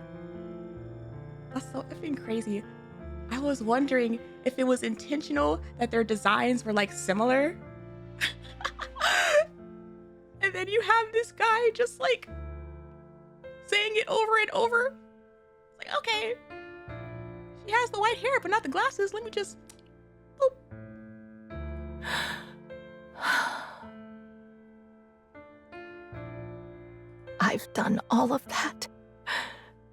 That's so effing crazy. I was wondering if it was intentional that their designs were like similar. And then you have this guy just like saying it over and over. It's like, okay, she has the white hair, but not the glasses. Let me just, boop. I've done all of that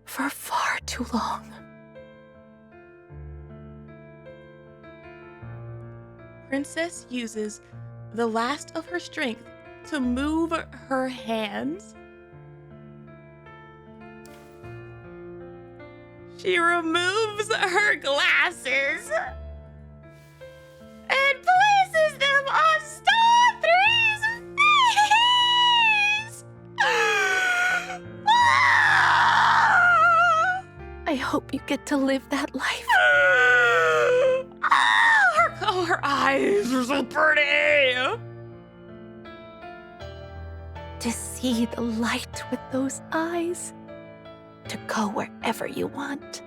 for far too long. Princess uses the last of her strength to move her hands. She removes her glasses and places them on Star 3's face! I hope you get to live that life. Her eyes are so pretty! To see the light with those eyes. To go wherever you want.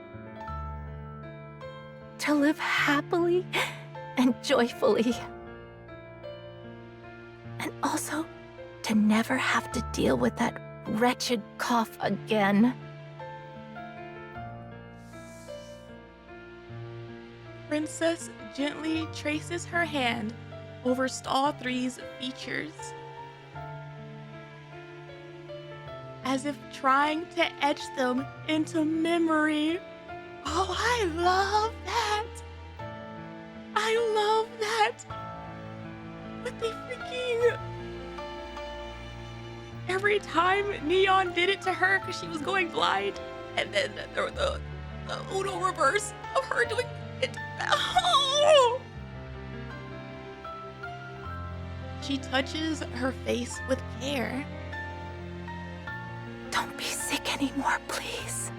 To live happily and joyfully. And also to never have to deal with that wretched cough again. Princess gently traces her hand over Stall 3's features, as if trying to etch them into memory. Oh, I love that! I love that! But they freaking... Every time Neon did it to her because she was going blind, and then the Uno reverse of her doing it. Oh! She touches her face with care. Don't be sick anymore, please.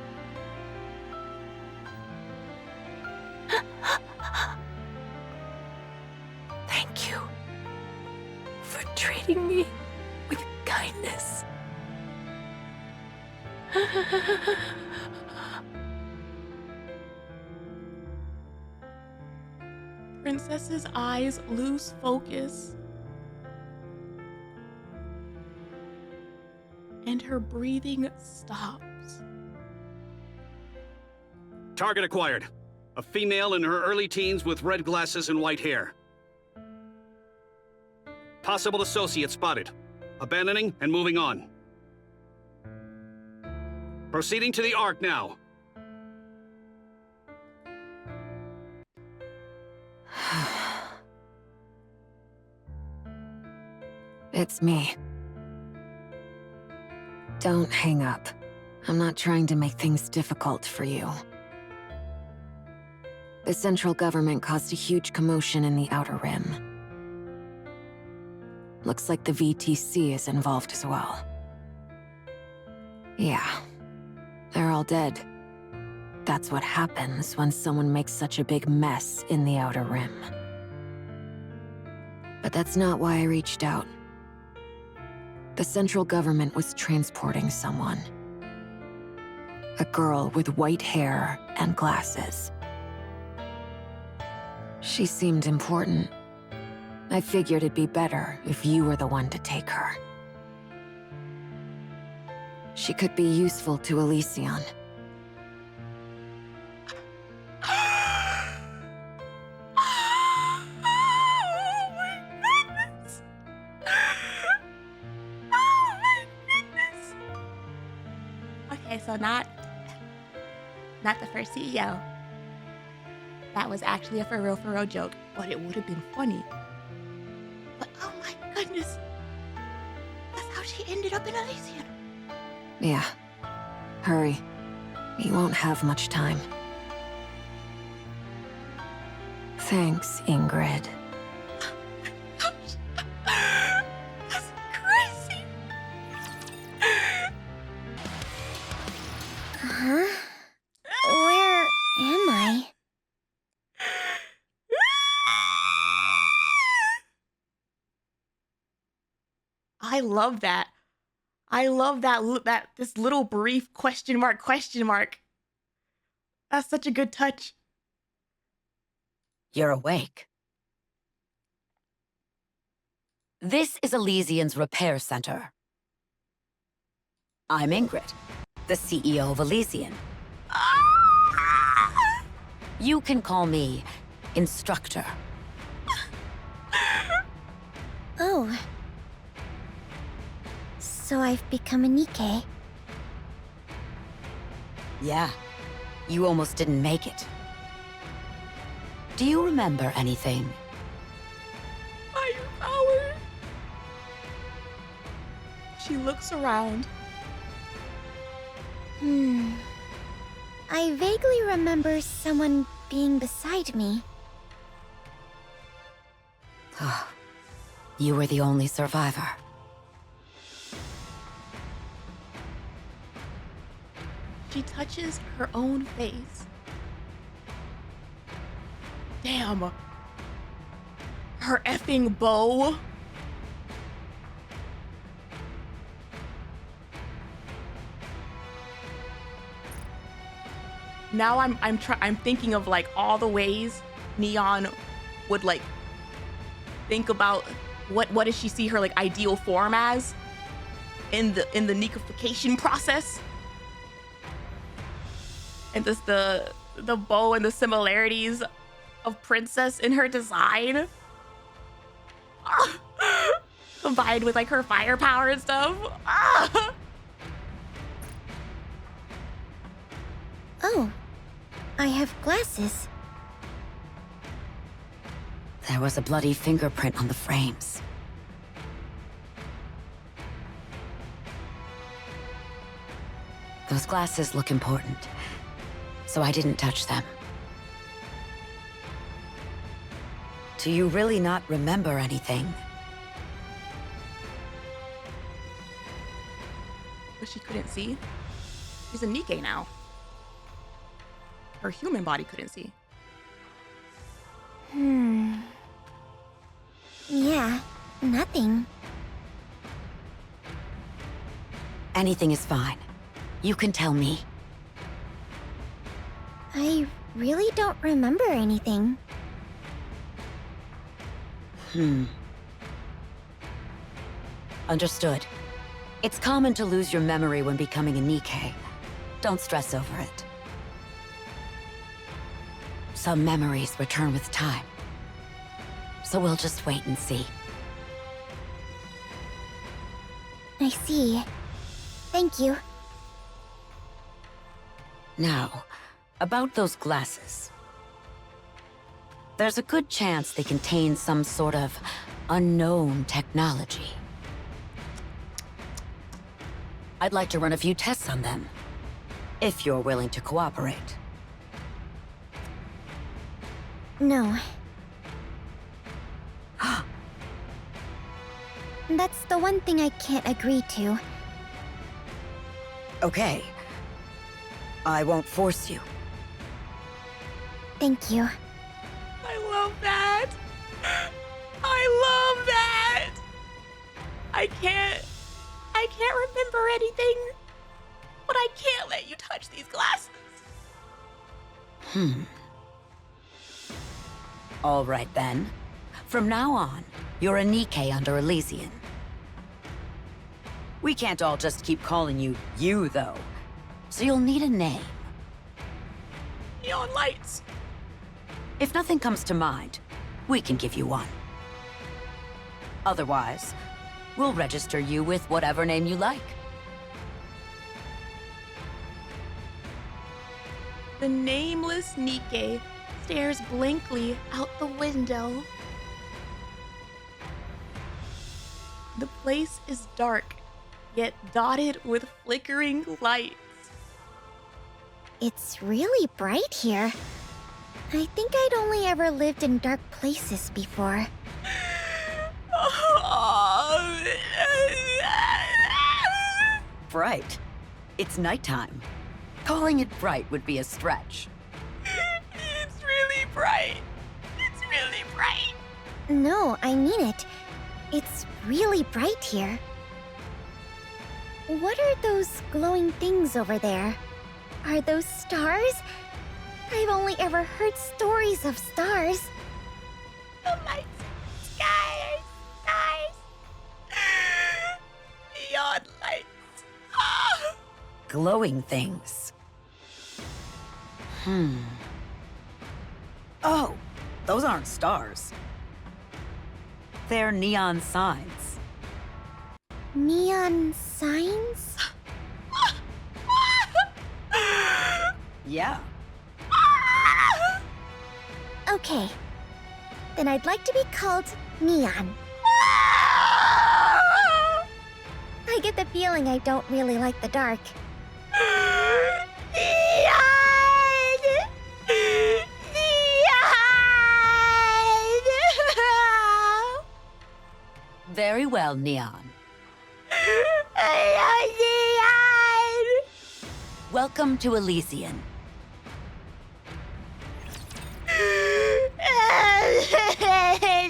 Thank you for treating me with kindness. Princess's eyes lose focus. And her breathing stops. Target acquired. A female in her early teens with red glasses and white hair. Possible associate spotted. Abandoning and moving on. Proceeding to the Ark now. It's me. Don't hang up. I'm not trying to make things difficult for you. The central government caused a huge commotion in the Outer Rim. Looks like the VTC is involved as well. Yeah, they're all dead. That's what happens when someone makes such a big mess in the Outer Rim. But that's not why I reached out. The central government was transporting someone. A girl with white hair and glasses. She seemed important. I figured it'd be better if you were the one to take her. She could be useful to Elysion. Okay, so not the first CEO. That was actually a for real joke, but it would have been funny. But oh my goodness, that's how she ended up in Elysium. Yeah. Hurry. You won't have much time. Thanks, Ingrid. That's crazy. Huh? Where am I? I love that. I love that this little brief question mark. That's such a good touch. You're awake. This is Elysion's repair center. I'm Ingrid, the CEO of Elysion. You can call me Instructor. Oh. So I've become a Nikke. Yeah, you almost didn't make it. Do you remember anything? Fire power. She looks around. I vaguely remember someone being beside me. You were the only survivor. She touches her own face. Damn. Her effing bow. Now I'm thinking of like all the ways Neon would like think about what does she see her like ideal form as in the Nikkification process. And this the bow and the similarities of Princess in her design. Combined with like her firepower and stuff. Oh, I have glasses. There was a bloody fingerprint on the frames. Those glasses look important, so I didn't touch them. Do you really not remember anything? But she couldn't see. She's a Nikke now. Her human body couldn't see. Yeah, nothing. Anything is fine. You can tell me. I really don't remember anything. Understood. It's common to lose your memory when becoming a Nikke. Don't stress over it. Some memories return with time. So we'll just wait and see. I see. Thank you. Now, about those glasses. There's a good chance they contain some sort of unknown technology. I'd like to run a few tests on them, if you're willing to cooperate. No. That's the one thing I can't agree to. Okay. I won't force you. Thank you. I love that. I love that. I can't remember anything, but I can't let you touch these glasses. All right then. From now on, you're a Nikke under Elysian. We can't all just keep calling you you, though. So you'll need a name. Neon lights. If nothing comes to mind, we can give you one. Otherwise, we'll register you with whatever name you like. The nameless Nikke stares blankly out the window. The place is dark, yet dotted with flickering lights. It's really bright here. I think I'd only ever lived in dark places before. Bright? It's nighttime. Calling it bright would be a stretch. It's really bright. It's really bright. No, I mean it. It's really bright here. What are those glowing things over there? Are those stars? I've only ever heard stories of stars. The lights in the sky are stars. Neon lights. Glowing things. Oh, those aren't stars. They're neon signs. Neon signs? Yeah. Okay. Then I'd like to be called Neon. I get the feeling I don't really like the dark. Very well, Neon. Welcome to Elysian.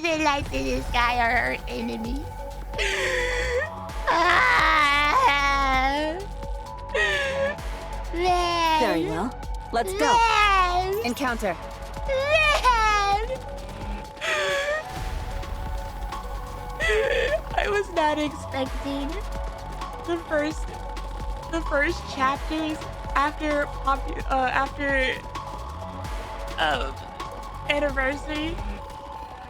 The lights in the sky are our enemy. Very well. Let's go. Encounter. I was not expecting the first chapters after anniversary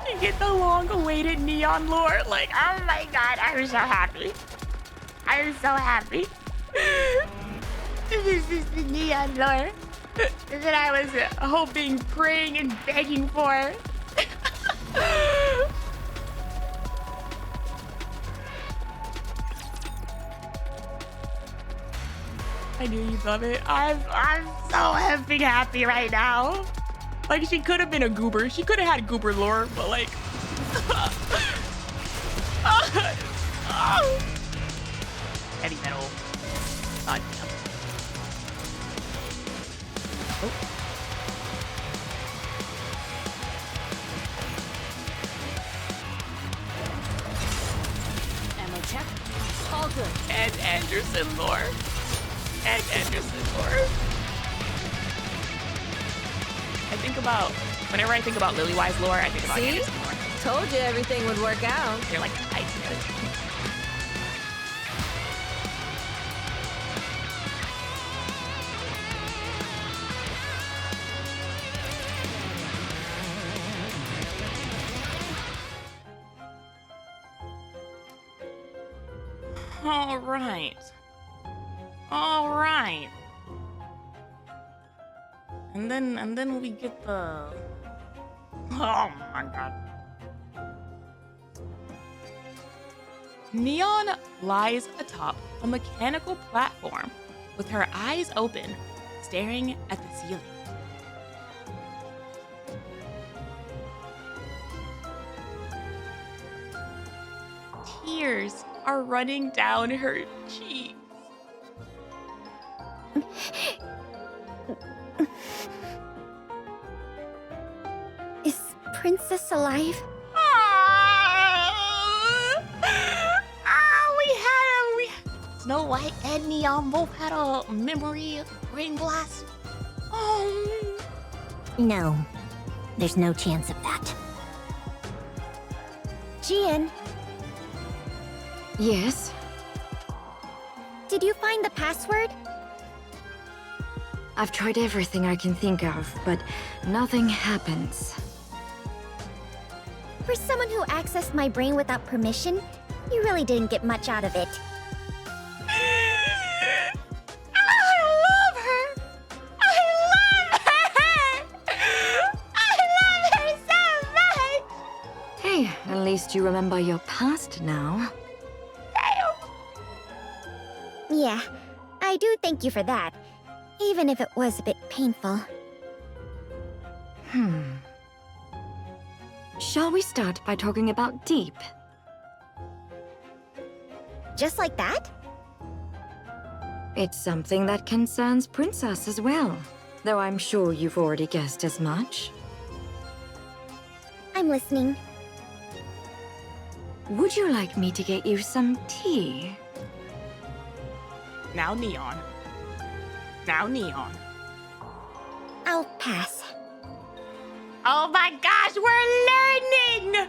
to get the long-awaited neon lore. Like, Oh my god, I'm so happy. I'm so happy. This is the neon lore that I was hoping, praying, and begging for. I knew you'd love it. I'm so effing happy right now. Like, she could have been a goober. She could have had goober lore, but like... Heavy metal. God damn. Ammo check. All good. Ed Anderson lore. Ed Anderson lore. Whenever I think about Lily Wise lore, I think about Anderson lore. Told you everything would work out. They're like tight together. All right. All right. And then we get the... Oh my god. Neon lies atop a mechanical platform with her eyes open, staring at the ceiling. Tears are running down her cheeks. Is Princess alive? We had Snow White and Neon both had a memory brain blast. Oh. No, there's no chance of that. Jian, Yes? did you find the password? I've tried everything I can think of, but nothing happens. For someone who accessed my brain without permission, you really didn't get much out of it. Hey, at least you remember your past now. Yeah, I do thank you for that, even if it was a bit painful. Shall we start by talking about Deep? Just like that? It's something that concerns Princess as well, though I'm sure you've already guessed as much. I'm listening. Would you like me to get you some tea? Now Neon. Now Neon. I'll pass. Oh my gosh, we're learning!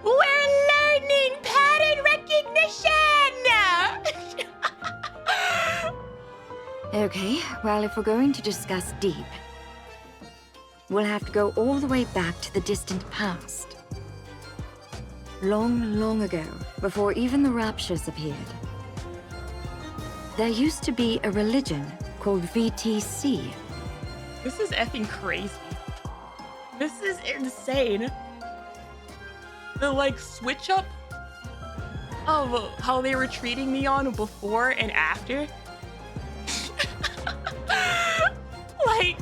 We're learning pattern recognition! Okay, well, if we're going to discuss Deep, we'll have to go all the way back to the distant past. Long, long ago, before even the Raptures appeared, there used to be a religion called VTC. This is effing crazy. This is insane. The like switch up of how they were treating Neon before and after. Like,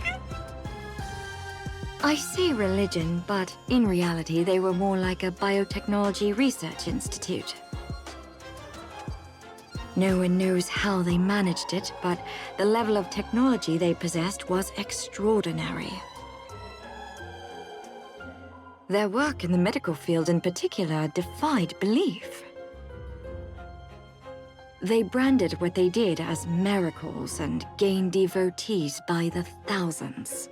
I say religion, but in reality they were more like a biotechnology research institute. No one knows how they managed it, but the level of technology they possessed was extraordinary. Their work in the medical field in particular defied belief. They branded what they did as miracles and gained devotees by the thousands.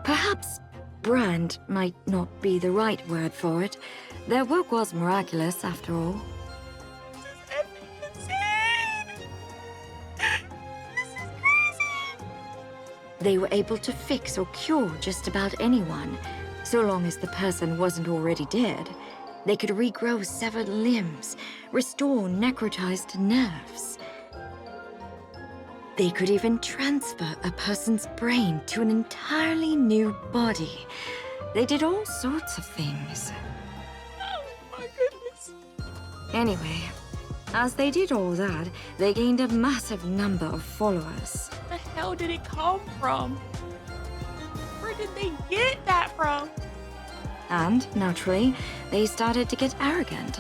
Perhaps brand might not be the right word for it. Their work was miraculous, after all. They were able to fix or cure just about anyone, so long as the person wasn't already dead. They could regrow severed limbs, restore necrotized nerves. They could even transfer a person's brain to an entirely new body. They did all sorts of things. oh my goodness. Anyway, as they did all that, they gained a massive number of followers. Where the hell did it come from? Where did they get that from? And, naturally, they started to get arrogant.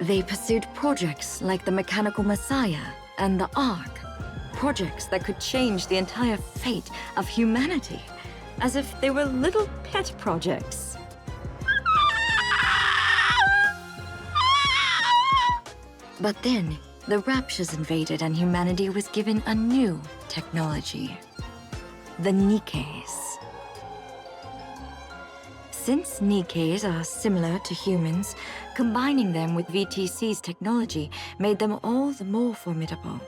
They pursued projects like the Mechanical Messiah and the Ark. Projects that could change the entire fate of humanity, as if they were little pet projects. But then, the Raptures invaded and humanity was given a new technology. The Nikkes. Since Nikkes are similar to humans, combining them with VTC's technology made them all the more formidable.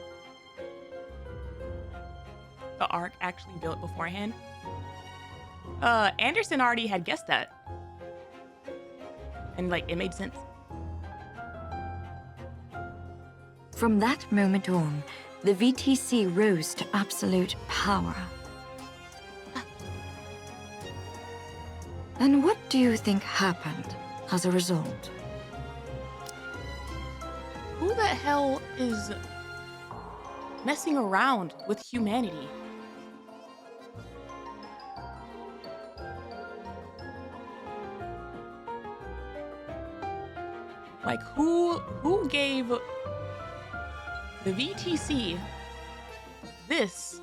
The Ark actually built beforehand? Anderson already had guessed that. And, like, it made sense. From that moment on, the VTC rose to absolute power. And what do you think happened as a result? Who the hell is messing around with humanity? Like, who gave the VTC this,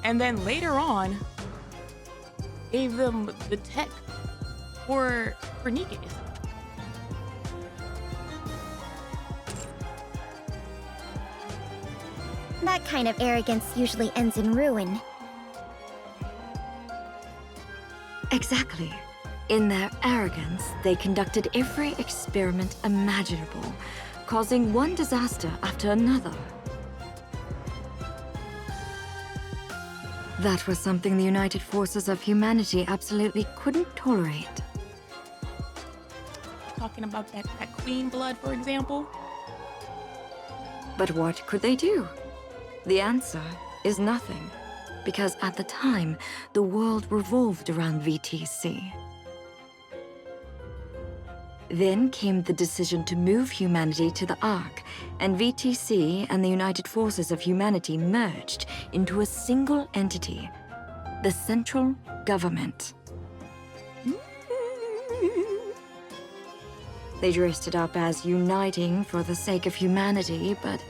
and then later on gave them the tech for Nikke's? That kind of arrogance usually ends in ruin. Exactly. In their arrogance, they conducted every experiment imaginable, causing one disaster after another. That was something the United Forces of Humanity absolutely couldn't tolerate. Talking about that queen blood, for example? But what could they do? The answer is nothing, because at the time, the world revolved around VTC. Then came the decision to move humanity to the Ark, and VTC and the United Forces of Humanity merged into a single entity, the Central Government. They dressed it up as uniting for the sake of humanity, but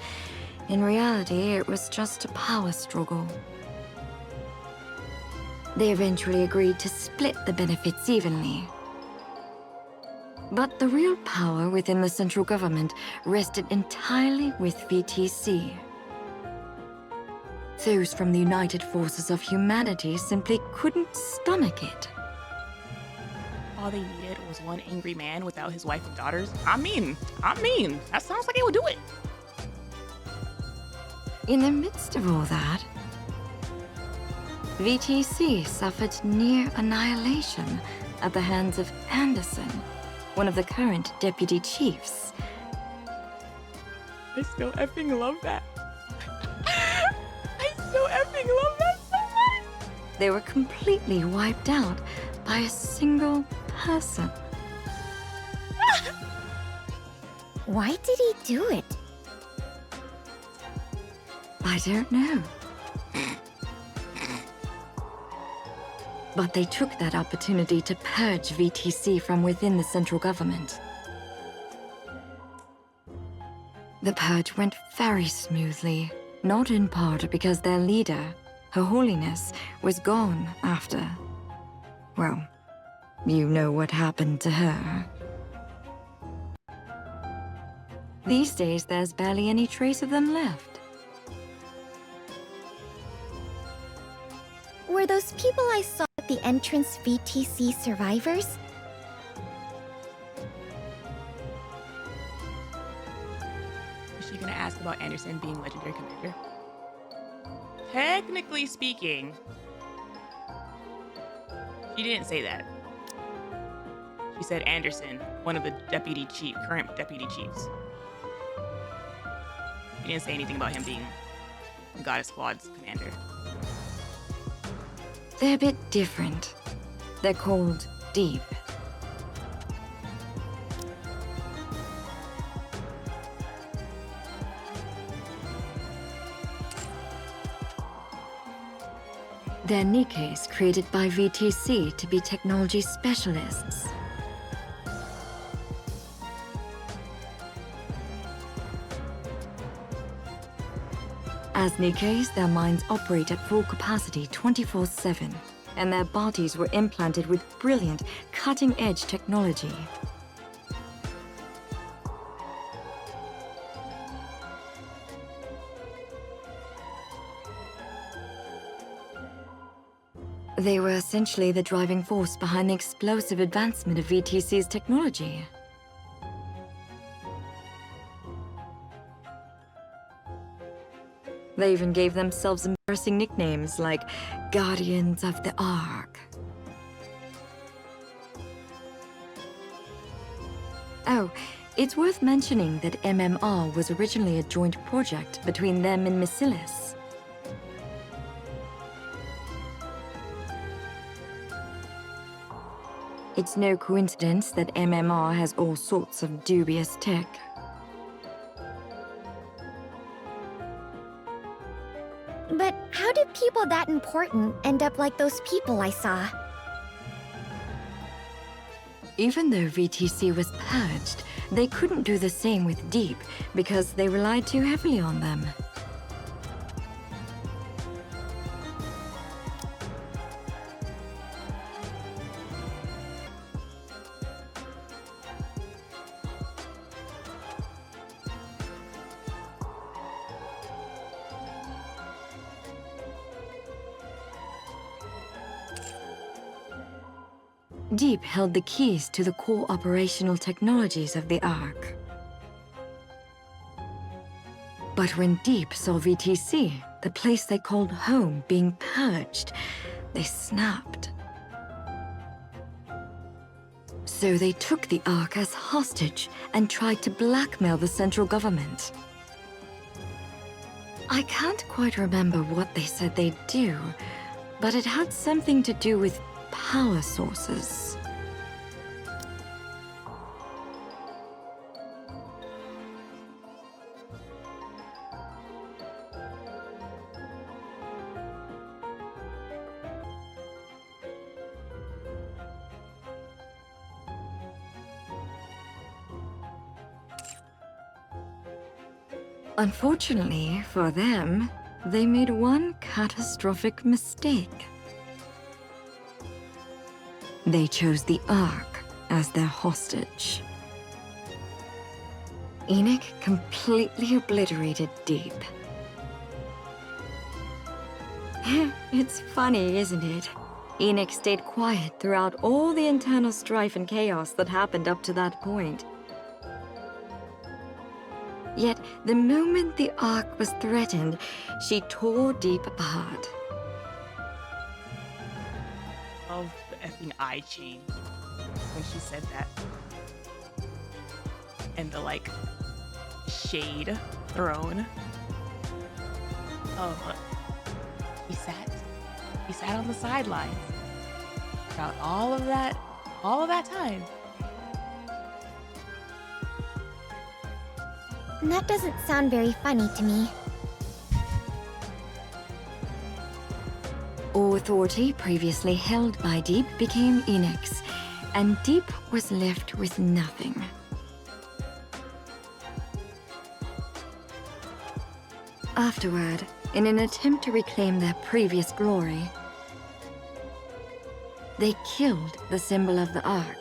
in reality, it was just a power struggle. They eventually agreed to split the benefits evenly. But the real power within the central government rested entirely with VTC. Those from the United Forces of Humanity simply couldn't stomach it. All they needed was one angry man without his wife and daughters. I mean, that sounds like he would do it. In the midst of all that, VTC suffered near annihilation at the hands of Anderson, one of the current deputy chiefs. I still effing love that. I still effing love that so much. They were completely wiped out by a single person. Why did he do it? I don't know. But they took that opportunity to purge VTC from within the central government. The purge went very smoothly, not in part because their leader, Her Holiness, was gone after... well, you know what happened to her. These days, there's barely any trace of them left. Were those people I saw at the entrance VTC survivors? Is she gonna ask about Anderson being legendary commander? Technically speaking, she didn't say that. She said Anderson, one of the current deputy chiefs. She didn't say anything about him being the Goddess Squad's commander. They're a bit different. They're called Deep. They're Nikkes created by VTC to be technology specialists. As Nikkes, their minds operate at full capacity 24/7, and their bodies were implanted with brilliant, cutting-edge technology. They were essentially the driving force behind the explosive advancement of VTC's technology. They even gave themselves embarrassing nicknames like Guardians of the Ark. Oh, it's worth mentioning that MMR was originally a joint project between them and Missilis. It's no coincidence that MMR has all sorts of dubious tech. But how did people that important end up like those people I saw? Even though VTC was purged, they couldn't do the same with Deep because they relied too heavily on them. Deep held the keys to the core operational technologies of the Ark. But when Deep saw VTC, the place they called home, being purged, they snapped. So they took the Ark as hostage and tried to blackmail the central government. I can't quite remember what they said they'd do, but it had something to do with power sources. Unfortunately for them, they made one catastrophic mistake. They chose the Ark as their hostage. Enoch completely obliterated Deep. It's funny, isn't it? Enoch stayed quiet throughout all the internal strife and chaos that happened up to that point. Yet, the moment the Ark was threatened, she tore Deep apart. Of the effing eye chain when she said that. And the like shade thrown. Oh, he sat on the sidelines throughout all of that time. That doesn't sound very funny to me. All authority previously held by Deep became Enoch's, and Deep was left with nothing. Afterward, in an attempt to reclaim their previous glory, they killed the symbol of the Ark,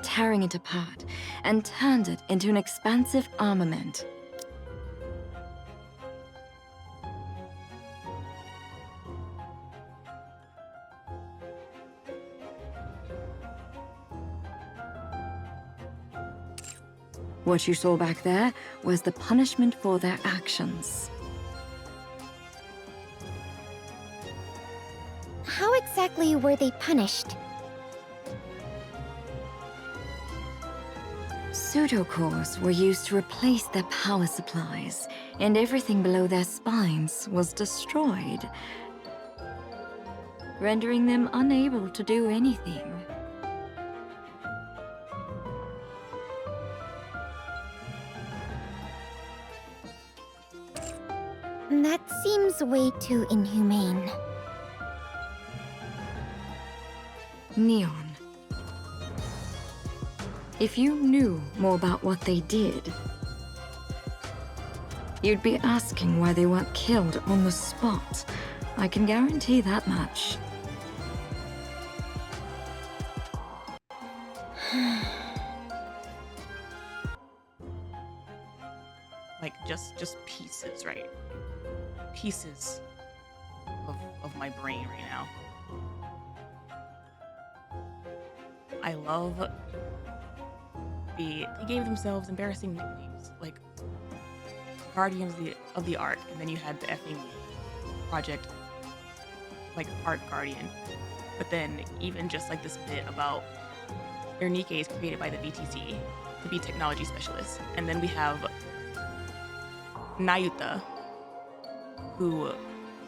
tearing it apart, and turned it into an expansive armament. What you saw back there was the punishment for their actions. How exactly were they punished? Pseudocores were used to replace their power supplies, and everything below their spines was destroyed, rendering them unable to do anything. That seems way too inhumane. Neon. If you knew more about what they did, you'd be asking why they weren't killed on the spot. I can guarantee that much. Like just pieces, right? Pieces of my brain right now. I love they gave themselves embarrassing nicknames like Guardians of the Ark, and then you had the effing project like Ark Guardian. But then even just like this bit about their Nikke is created by the VTC to be technology specialists, and then we have Nayuta, who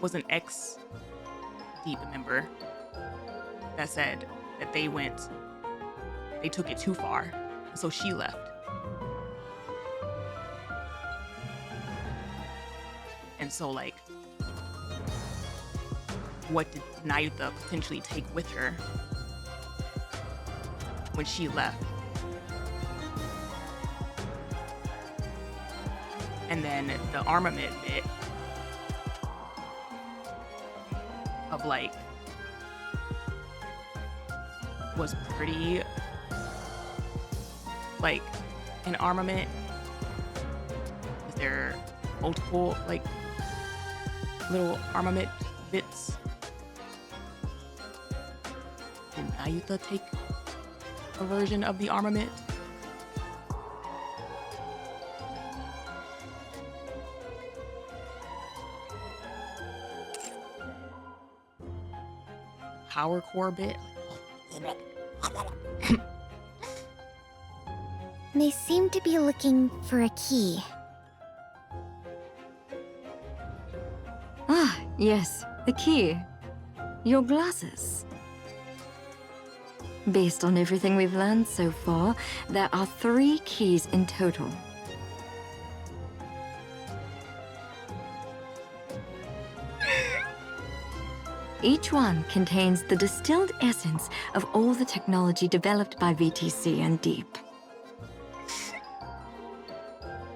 was an ex-Deep member that said that they took it too far, so she left. And so, like, what did Nayuta potentially take with her when she left? And then the armament bit of, like, was pretty, like, an armament. Is there multiple, like, little armament bits? Did Nayuta take a version of the armament? Power core bit? They seem to be looking for a key. Ah, yes, the key. Your glasses. Based on everything we've learned so far, there are 3 keys in total. Each one contains the distilled essence of all the technology developed by VTC and Deep.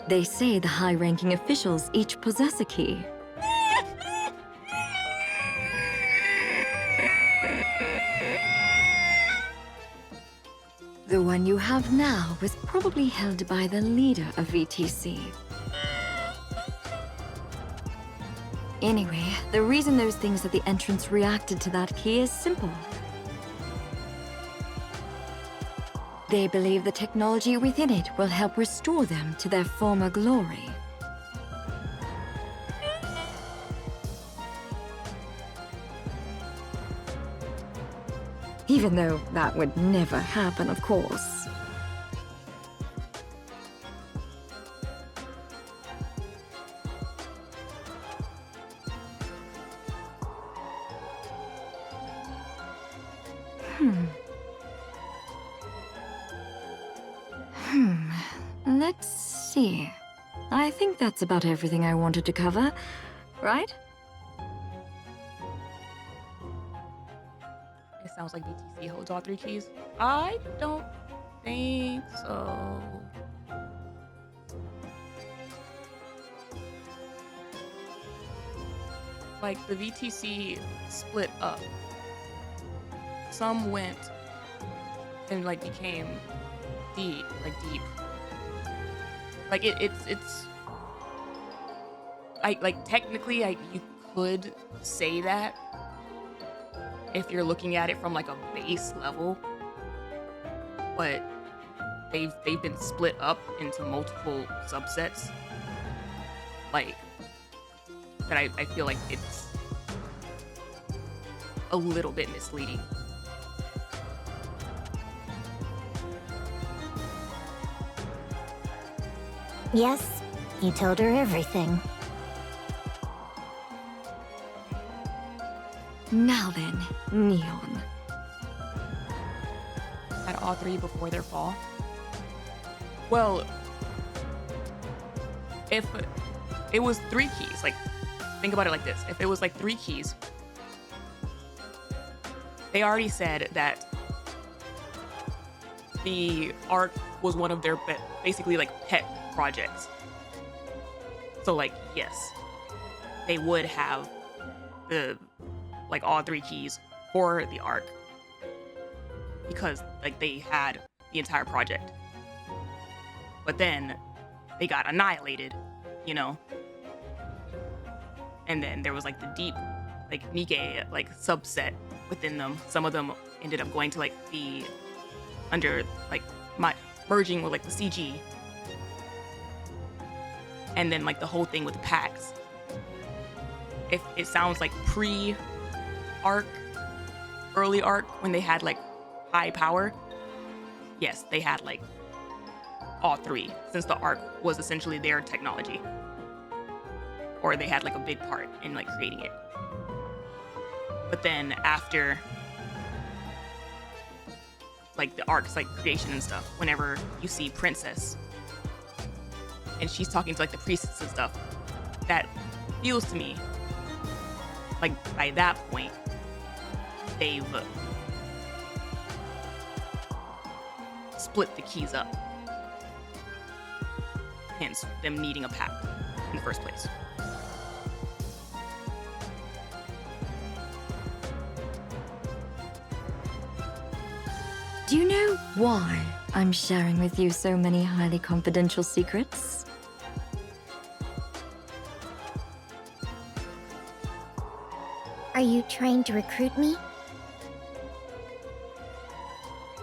They say the high-ranking officials each possess a key. The one you have now was probably held by the leader of VTC. Anyway, the reason those things at the entrance reacted to that key is simple. They believe the technology within it will help restore them to their former glory. Even though that would never happen, of course. Let's see. I think that's about everything I wanted to cover, right? It sounds like VTC holds all 3 keys. I don't think so. Like, the VTC split up. Some went and, like, became deep. Like, it's... technically, you could say that if you're looking at it from, like, a base level. But they've been split up into multiple subsets. Like, that I feel like it's a little bit misleading. Yes, you told her everything. Now then, Neon. Had all 3 before their fall? Well, if it was 3 keys, like, think about it like this. If it was like 3 keys, they already said that the Ark was one of their basically like pet projects. So, like, yes, they would have like all 3 keys for the Ark because, like, they had the entire project. But then they got annihilated, you know? And then there was, like, the deep, like, Nikke, like, subset within them. Some of them ended up going to, like, the under like my merging with like the CG, and then like the whole thing with the packs. If it sounds like pre-arc, early arc when they had like high power, yes, they had like all three, since the arc was essentially their technology, or they had like a big part in like creating it. But then after like the arcs, like creation and stuff, whenever you see Princess and she's talking to like the priests and stuff, that feels to me like by that point they've split the keys up, hence them needing a pact in the first place. Do you know why I'm sharing with you so many highly confidential secrets? Are you trying to recruit me?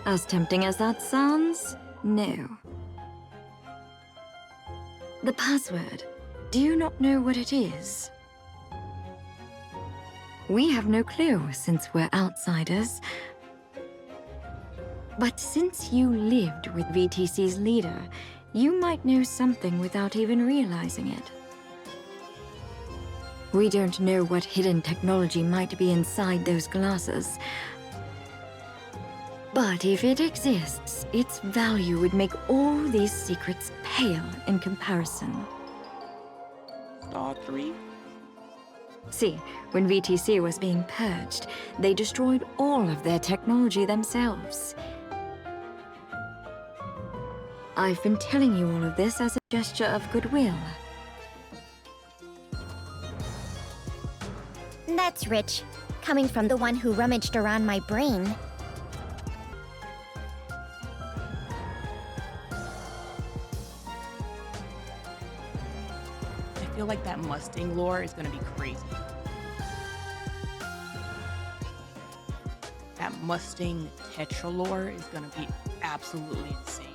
As tempting as that sounds, no. The password, do you not know what it is? We have no clue since we're outsiders. But since you lived with VTC's leader, you might know something without even realizing it. We don't know what hidden technology might be inside those glasses. But if it exists, its value would make all these secrets pale in comparison. Star 3? See, when VTC was being purged, they destroyed all of their technology themselves. I've been telling you all of this as a gesture of goodwill. That's rich, coming from the one who rummaged around my brain. I feel like that Mustang lore is gonna be crazy. That Mustang Tetra lore is gonna be absolutely insane.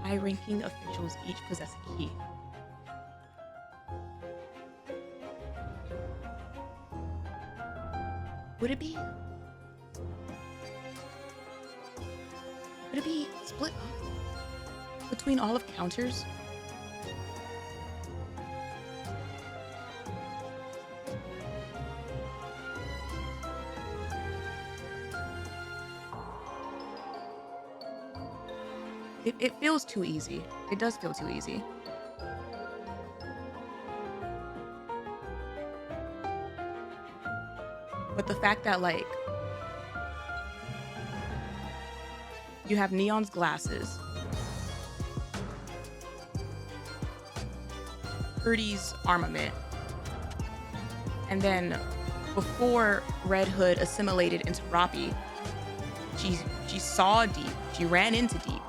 High-ranking officials each possess a key. Would it be split up between all of counters? It feels too easy. It does feel too easy. But the fact that, like, you have Neon's glasses, Purdy's armament, and then before Red Hood assimilated into Roppy, she saw Deep, she ran into Deep,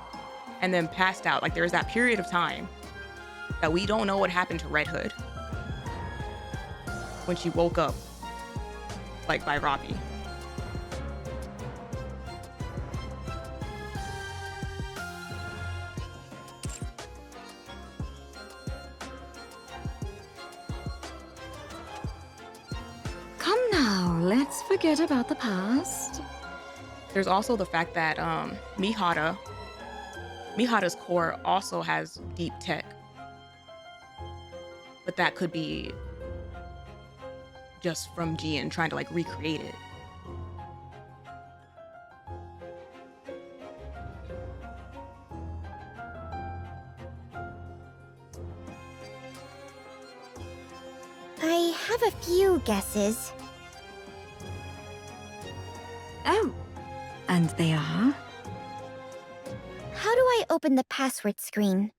and then passed out. Like, there was that period of time that we don't know what happened to Red Hood when she woke up, like, by Roppy. Come now, let's forget about the past. There's also the fact that Mihara's core also has deep tech, but that could be just from Gian trying to, like, recreate it. I have a few guesses. Oh, and they are? How do I open the password screen?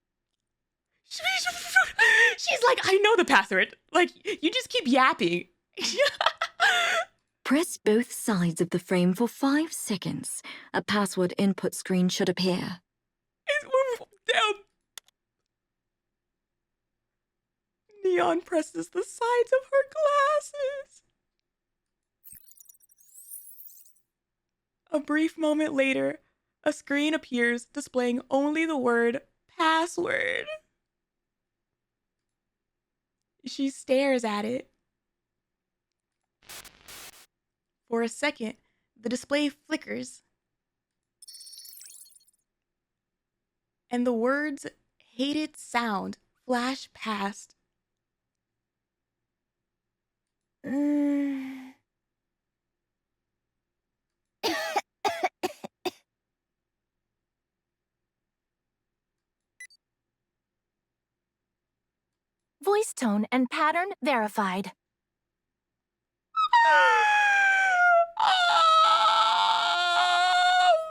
She's like, I know the password. Like, you just keep yapping. Press both sides of the frame for 5 seconds. A password input screen should appear. Damn. Neon presses the sides of her glasses. A brief moment later, a screen appears displaying only the word password. She stares at it. For a second, the display flickers, and the words "hated sound" flash past. Voice tone and pattern verified. Oh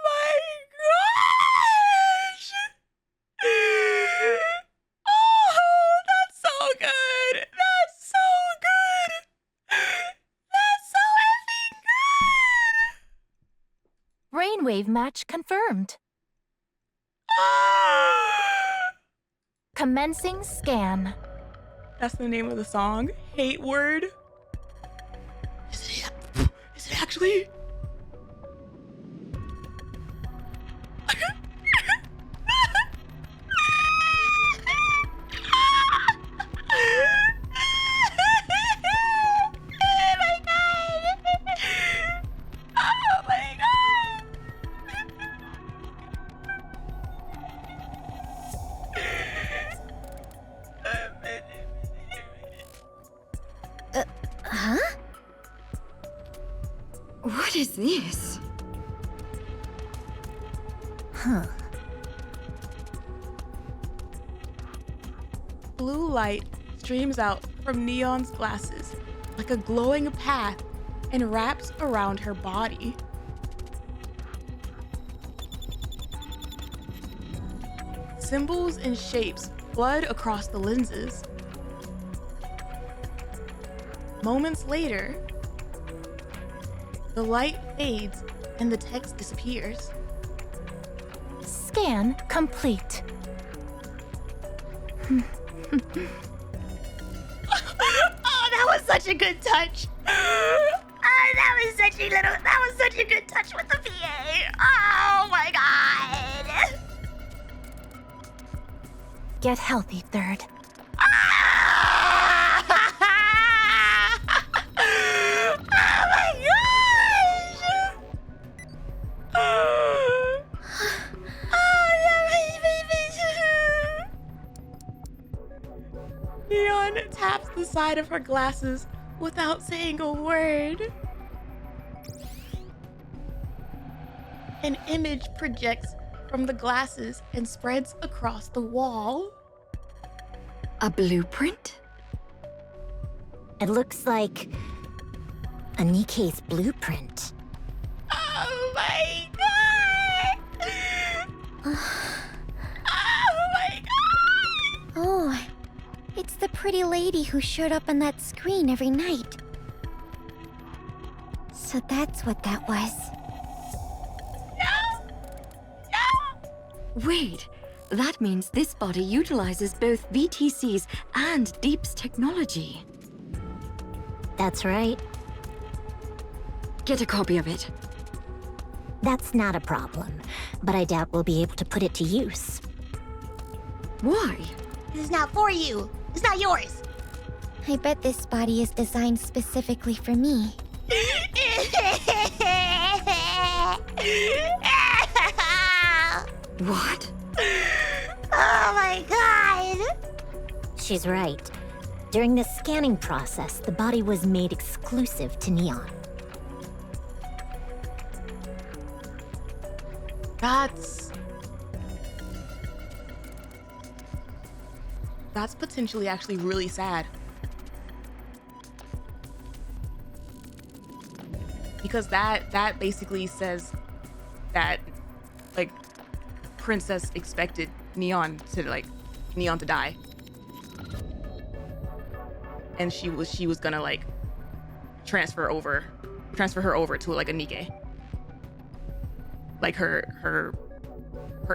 my gosh! Oh, that's so good! That's so good! That's so effing good! Brainwave match confirmed. Commencing scan. That's the name of the song. Hate word. Is it actually? What is this? Huh. Blue light streams out from Neon's glasses like a glowing path and wraps around her body. Symbols and shapes flood across the lenses. Moments later, the light fades and the text disappears. Scan complete. Oh, that was such a good touch. That was such a good touch with the VA. Oh my god. Get healthy, third. Neon taps the side of her glasses without saying a word. An image projects from the glasses and spreads across the wall. A blueprint? It looks like a Nikke's blueprint. Oh my god! Oh my god! Oh, it's the pretty lady who showed up on that screen every night. So that's what that was. Wait, that means this body utilizes both VTC's and Deep's technology. That's right. Get a copy of it. That's not a problem, but I doubt we'll be able to put it to use. Why? This is not for you. It's not yours. I bet this body is designed specifically for me. What? Oh my god! She's right. During the scanning process, the body was made exclusive to Neon. That's potentially actually really sad. Because that basically says that, like, Princess expected Neon to die. And she was gonna, like, transfer over transfer her over to like a Nikke. Like her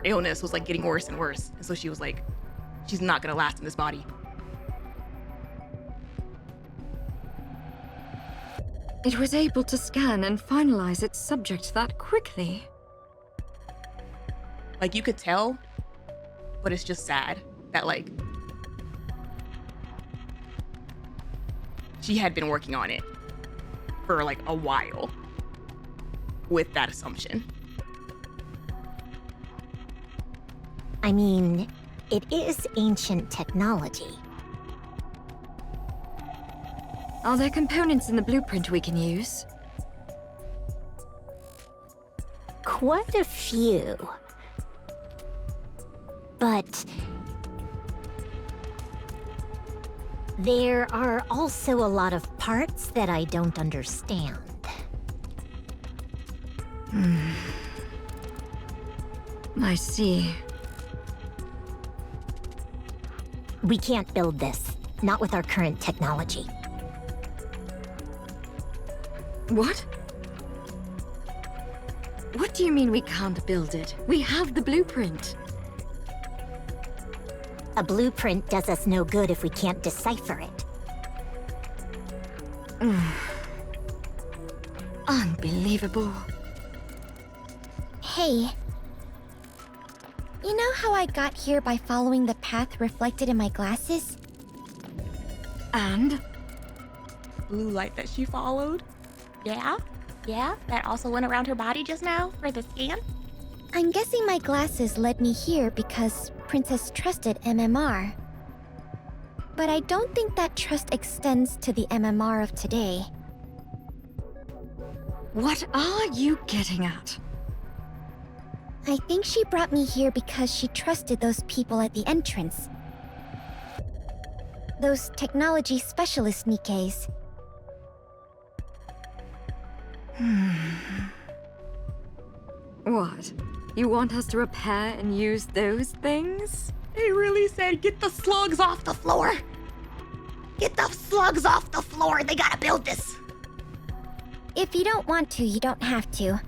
illness was like getting worse and worse, and so she was like, she's not gonna last in this body. It was able to scan and finalize its subject that quickly. Like you could tell, but it's just sad that like she had been working on it for like a while with that assumption. I mean, it is ancient technology. Are there components in the blueprint we can use? Quite a few. But there are also a lot of parts that I don't understand. I see. We can't build this, not with our current technology. What? What do you mean we can't build it? We have the blueprint. A blueprint does us no good if we can't decipher it. Unbelievable. Hey. You know how I got here by following the path reflected in my glasses? And? Blue light that she followed. Yeah? Yeah? That also went around her body just now for the scan? I'm guessing my glasses led me here because Princess trusted MMR. But I don't think that trust extends to the MMR of today. What are you getting at? I think she brought me here because she trusted those people at the entrance. Those technology specialist Nikkes. What? You want us to repair and use those things? They really said, get the slugs off the floor. Get the slugs off the floor. They gotta build this. If you don't want to, you don't have to.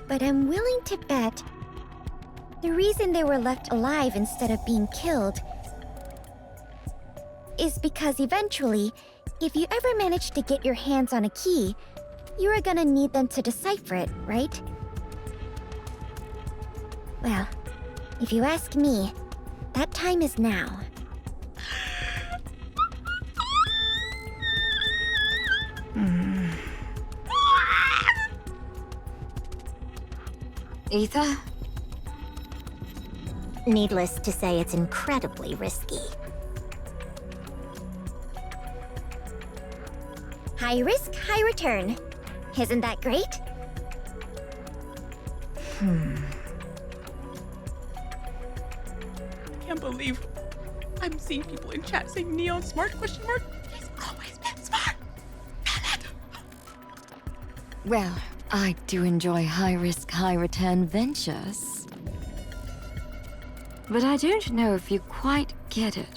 But I'm willing to bet the reason they were left alive instead of being killed is because eventually, if you ever manage to get your hands on a key, you are gonna need them to decipher it, right? Well, if you ask me, that time is now. Ether? Needless to say, it's incredibly risky. High risk, high return. Isn't that great? I can't believe I'm seeing people in chat saying Neon smart ? He's always been smart. Damn it. Well, I do enjoy high-risk, high-return ventures. But I don't know if you quite get it.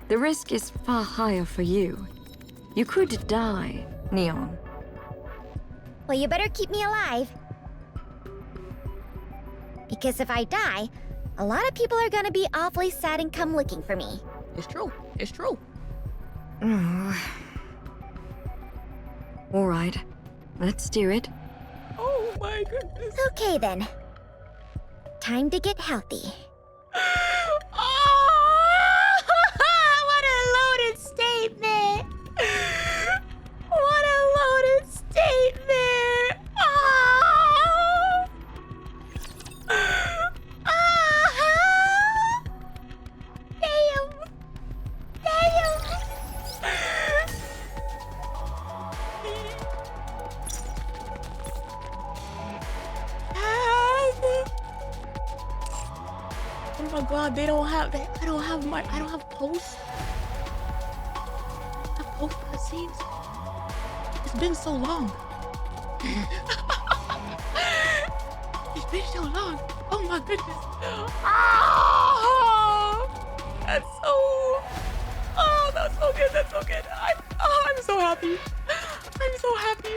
The risk is far higher for you. You could die, Neon. Well, you better keep me alive. Because if I die, a lot of people are gonna be awfully sad and come looking for me. It's true. It's true. All right, let's do it. Oh my goodness. Okay then. Time to get healthy. Oh, what a loaded statement. What a loaded statement. Oh. Damn. Oh my god, they don't have that. I don't have posts. I have post cutscenes. It's been so long. It's been so long. Oh my goodness. Oh, that's so good. That's so good. I'm so so happy. I'm so happy.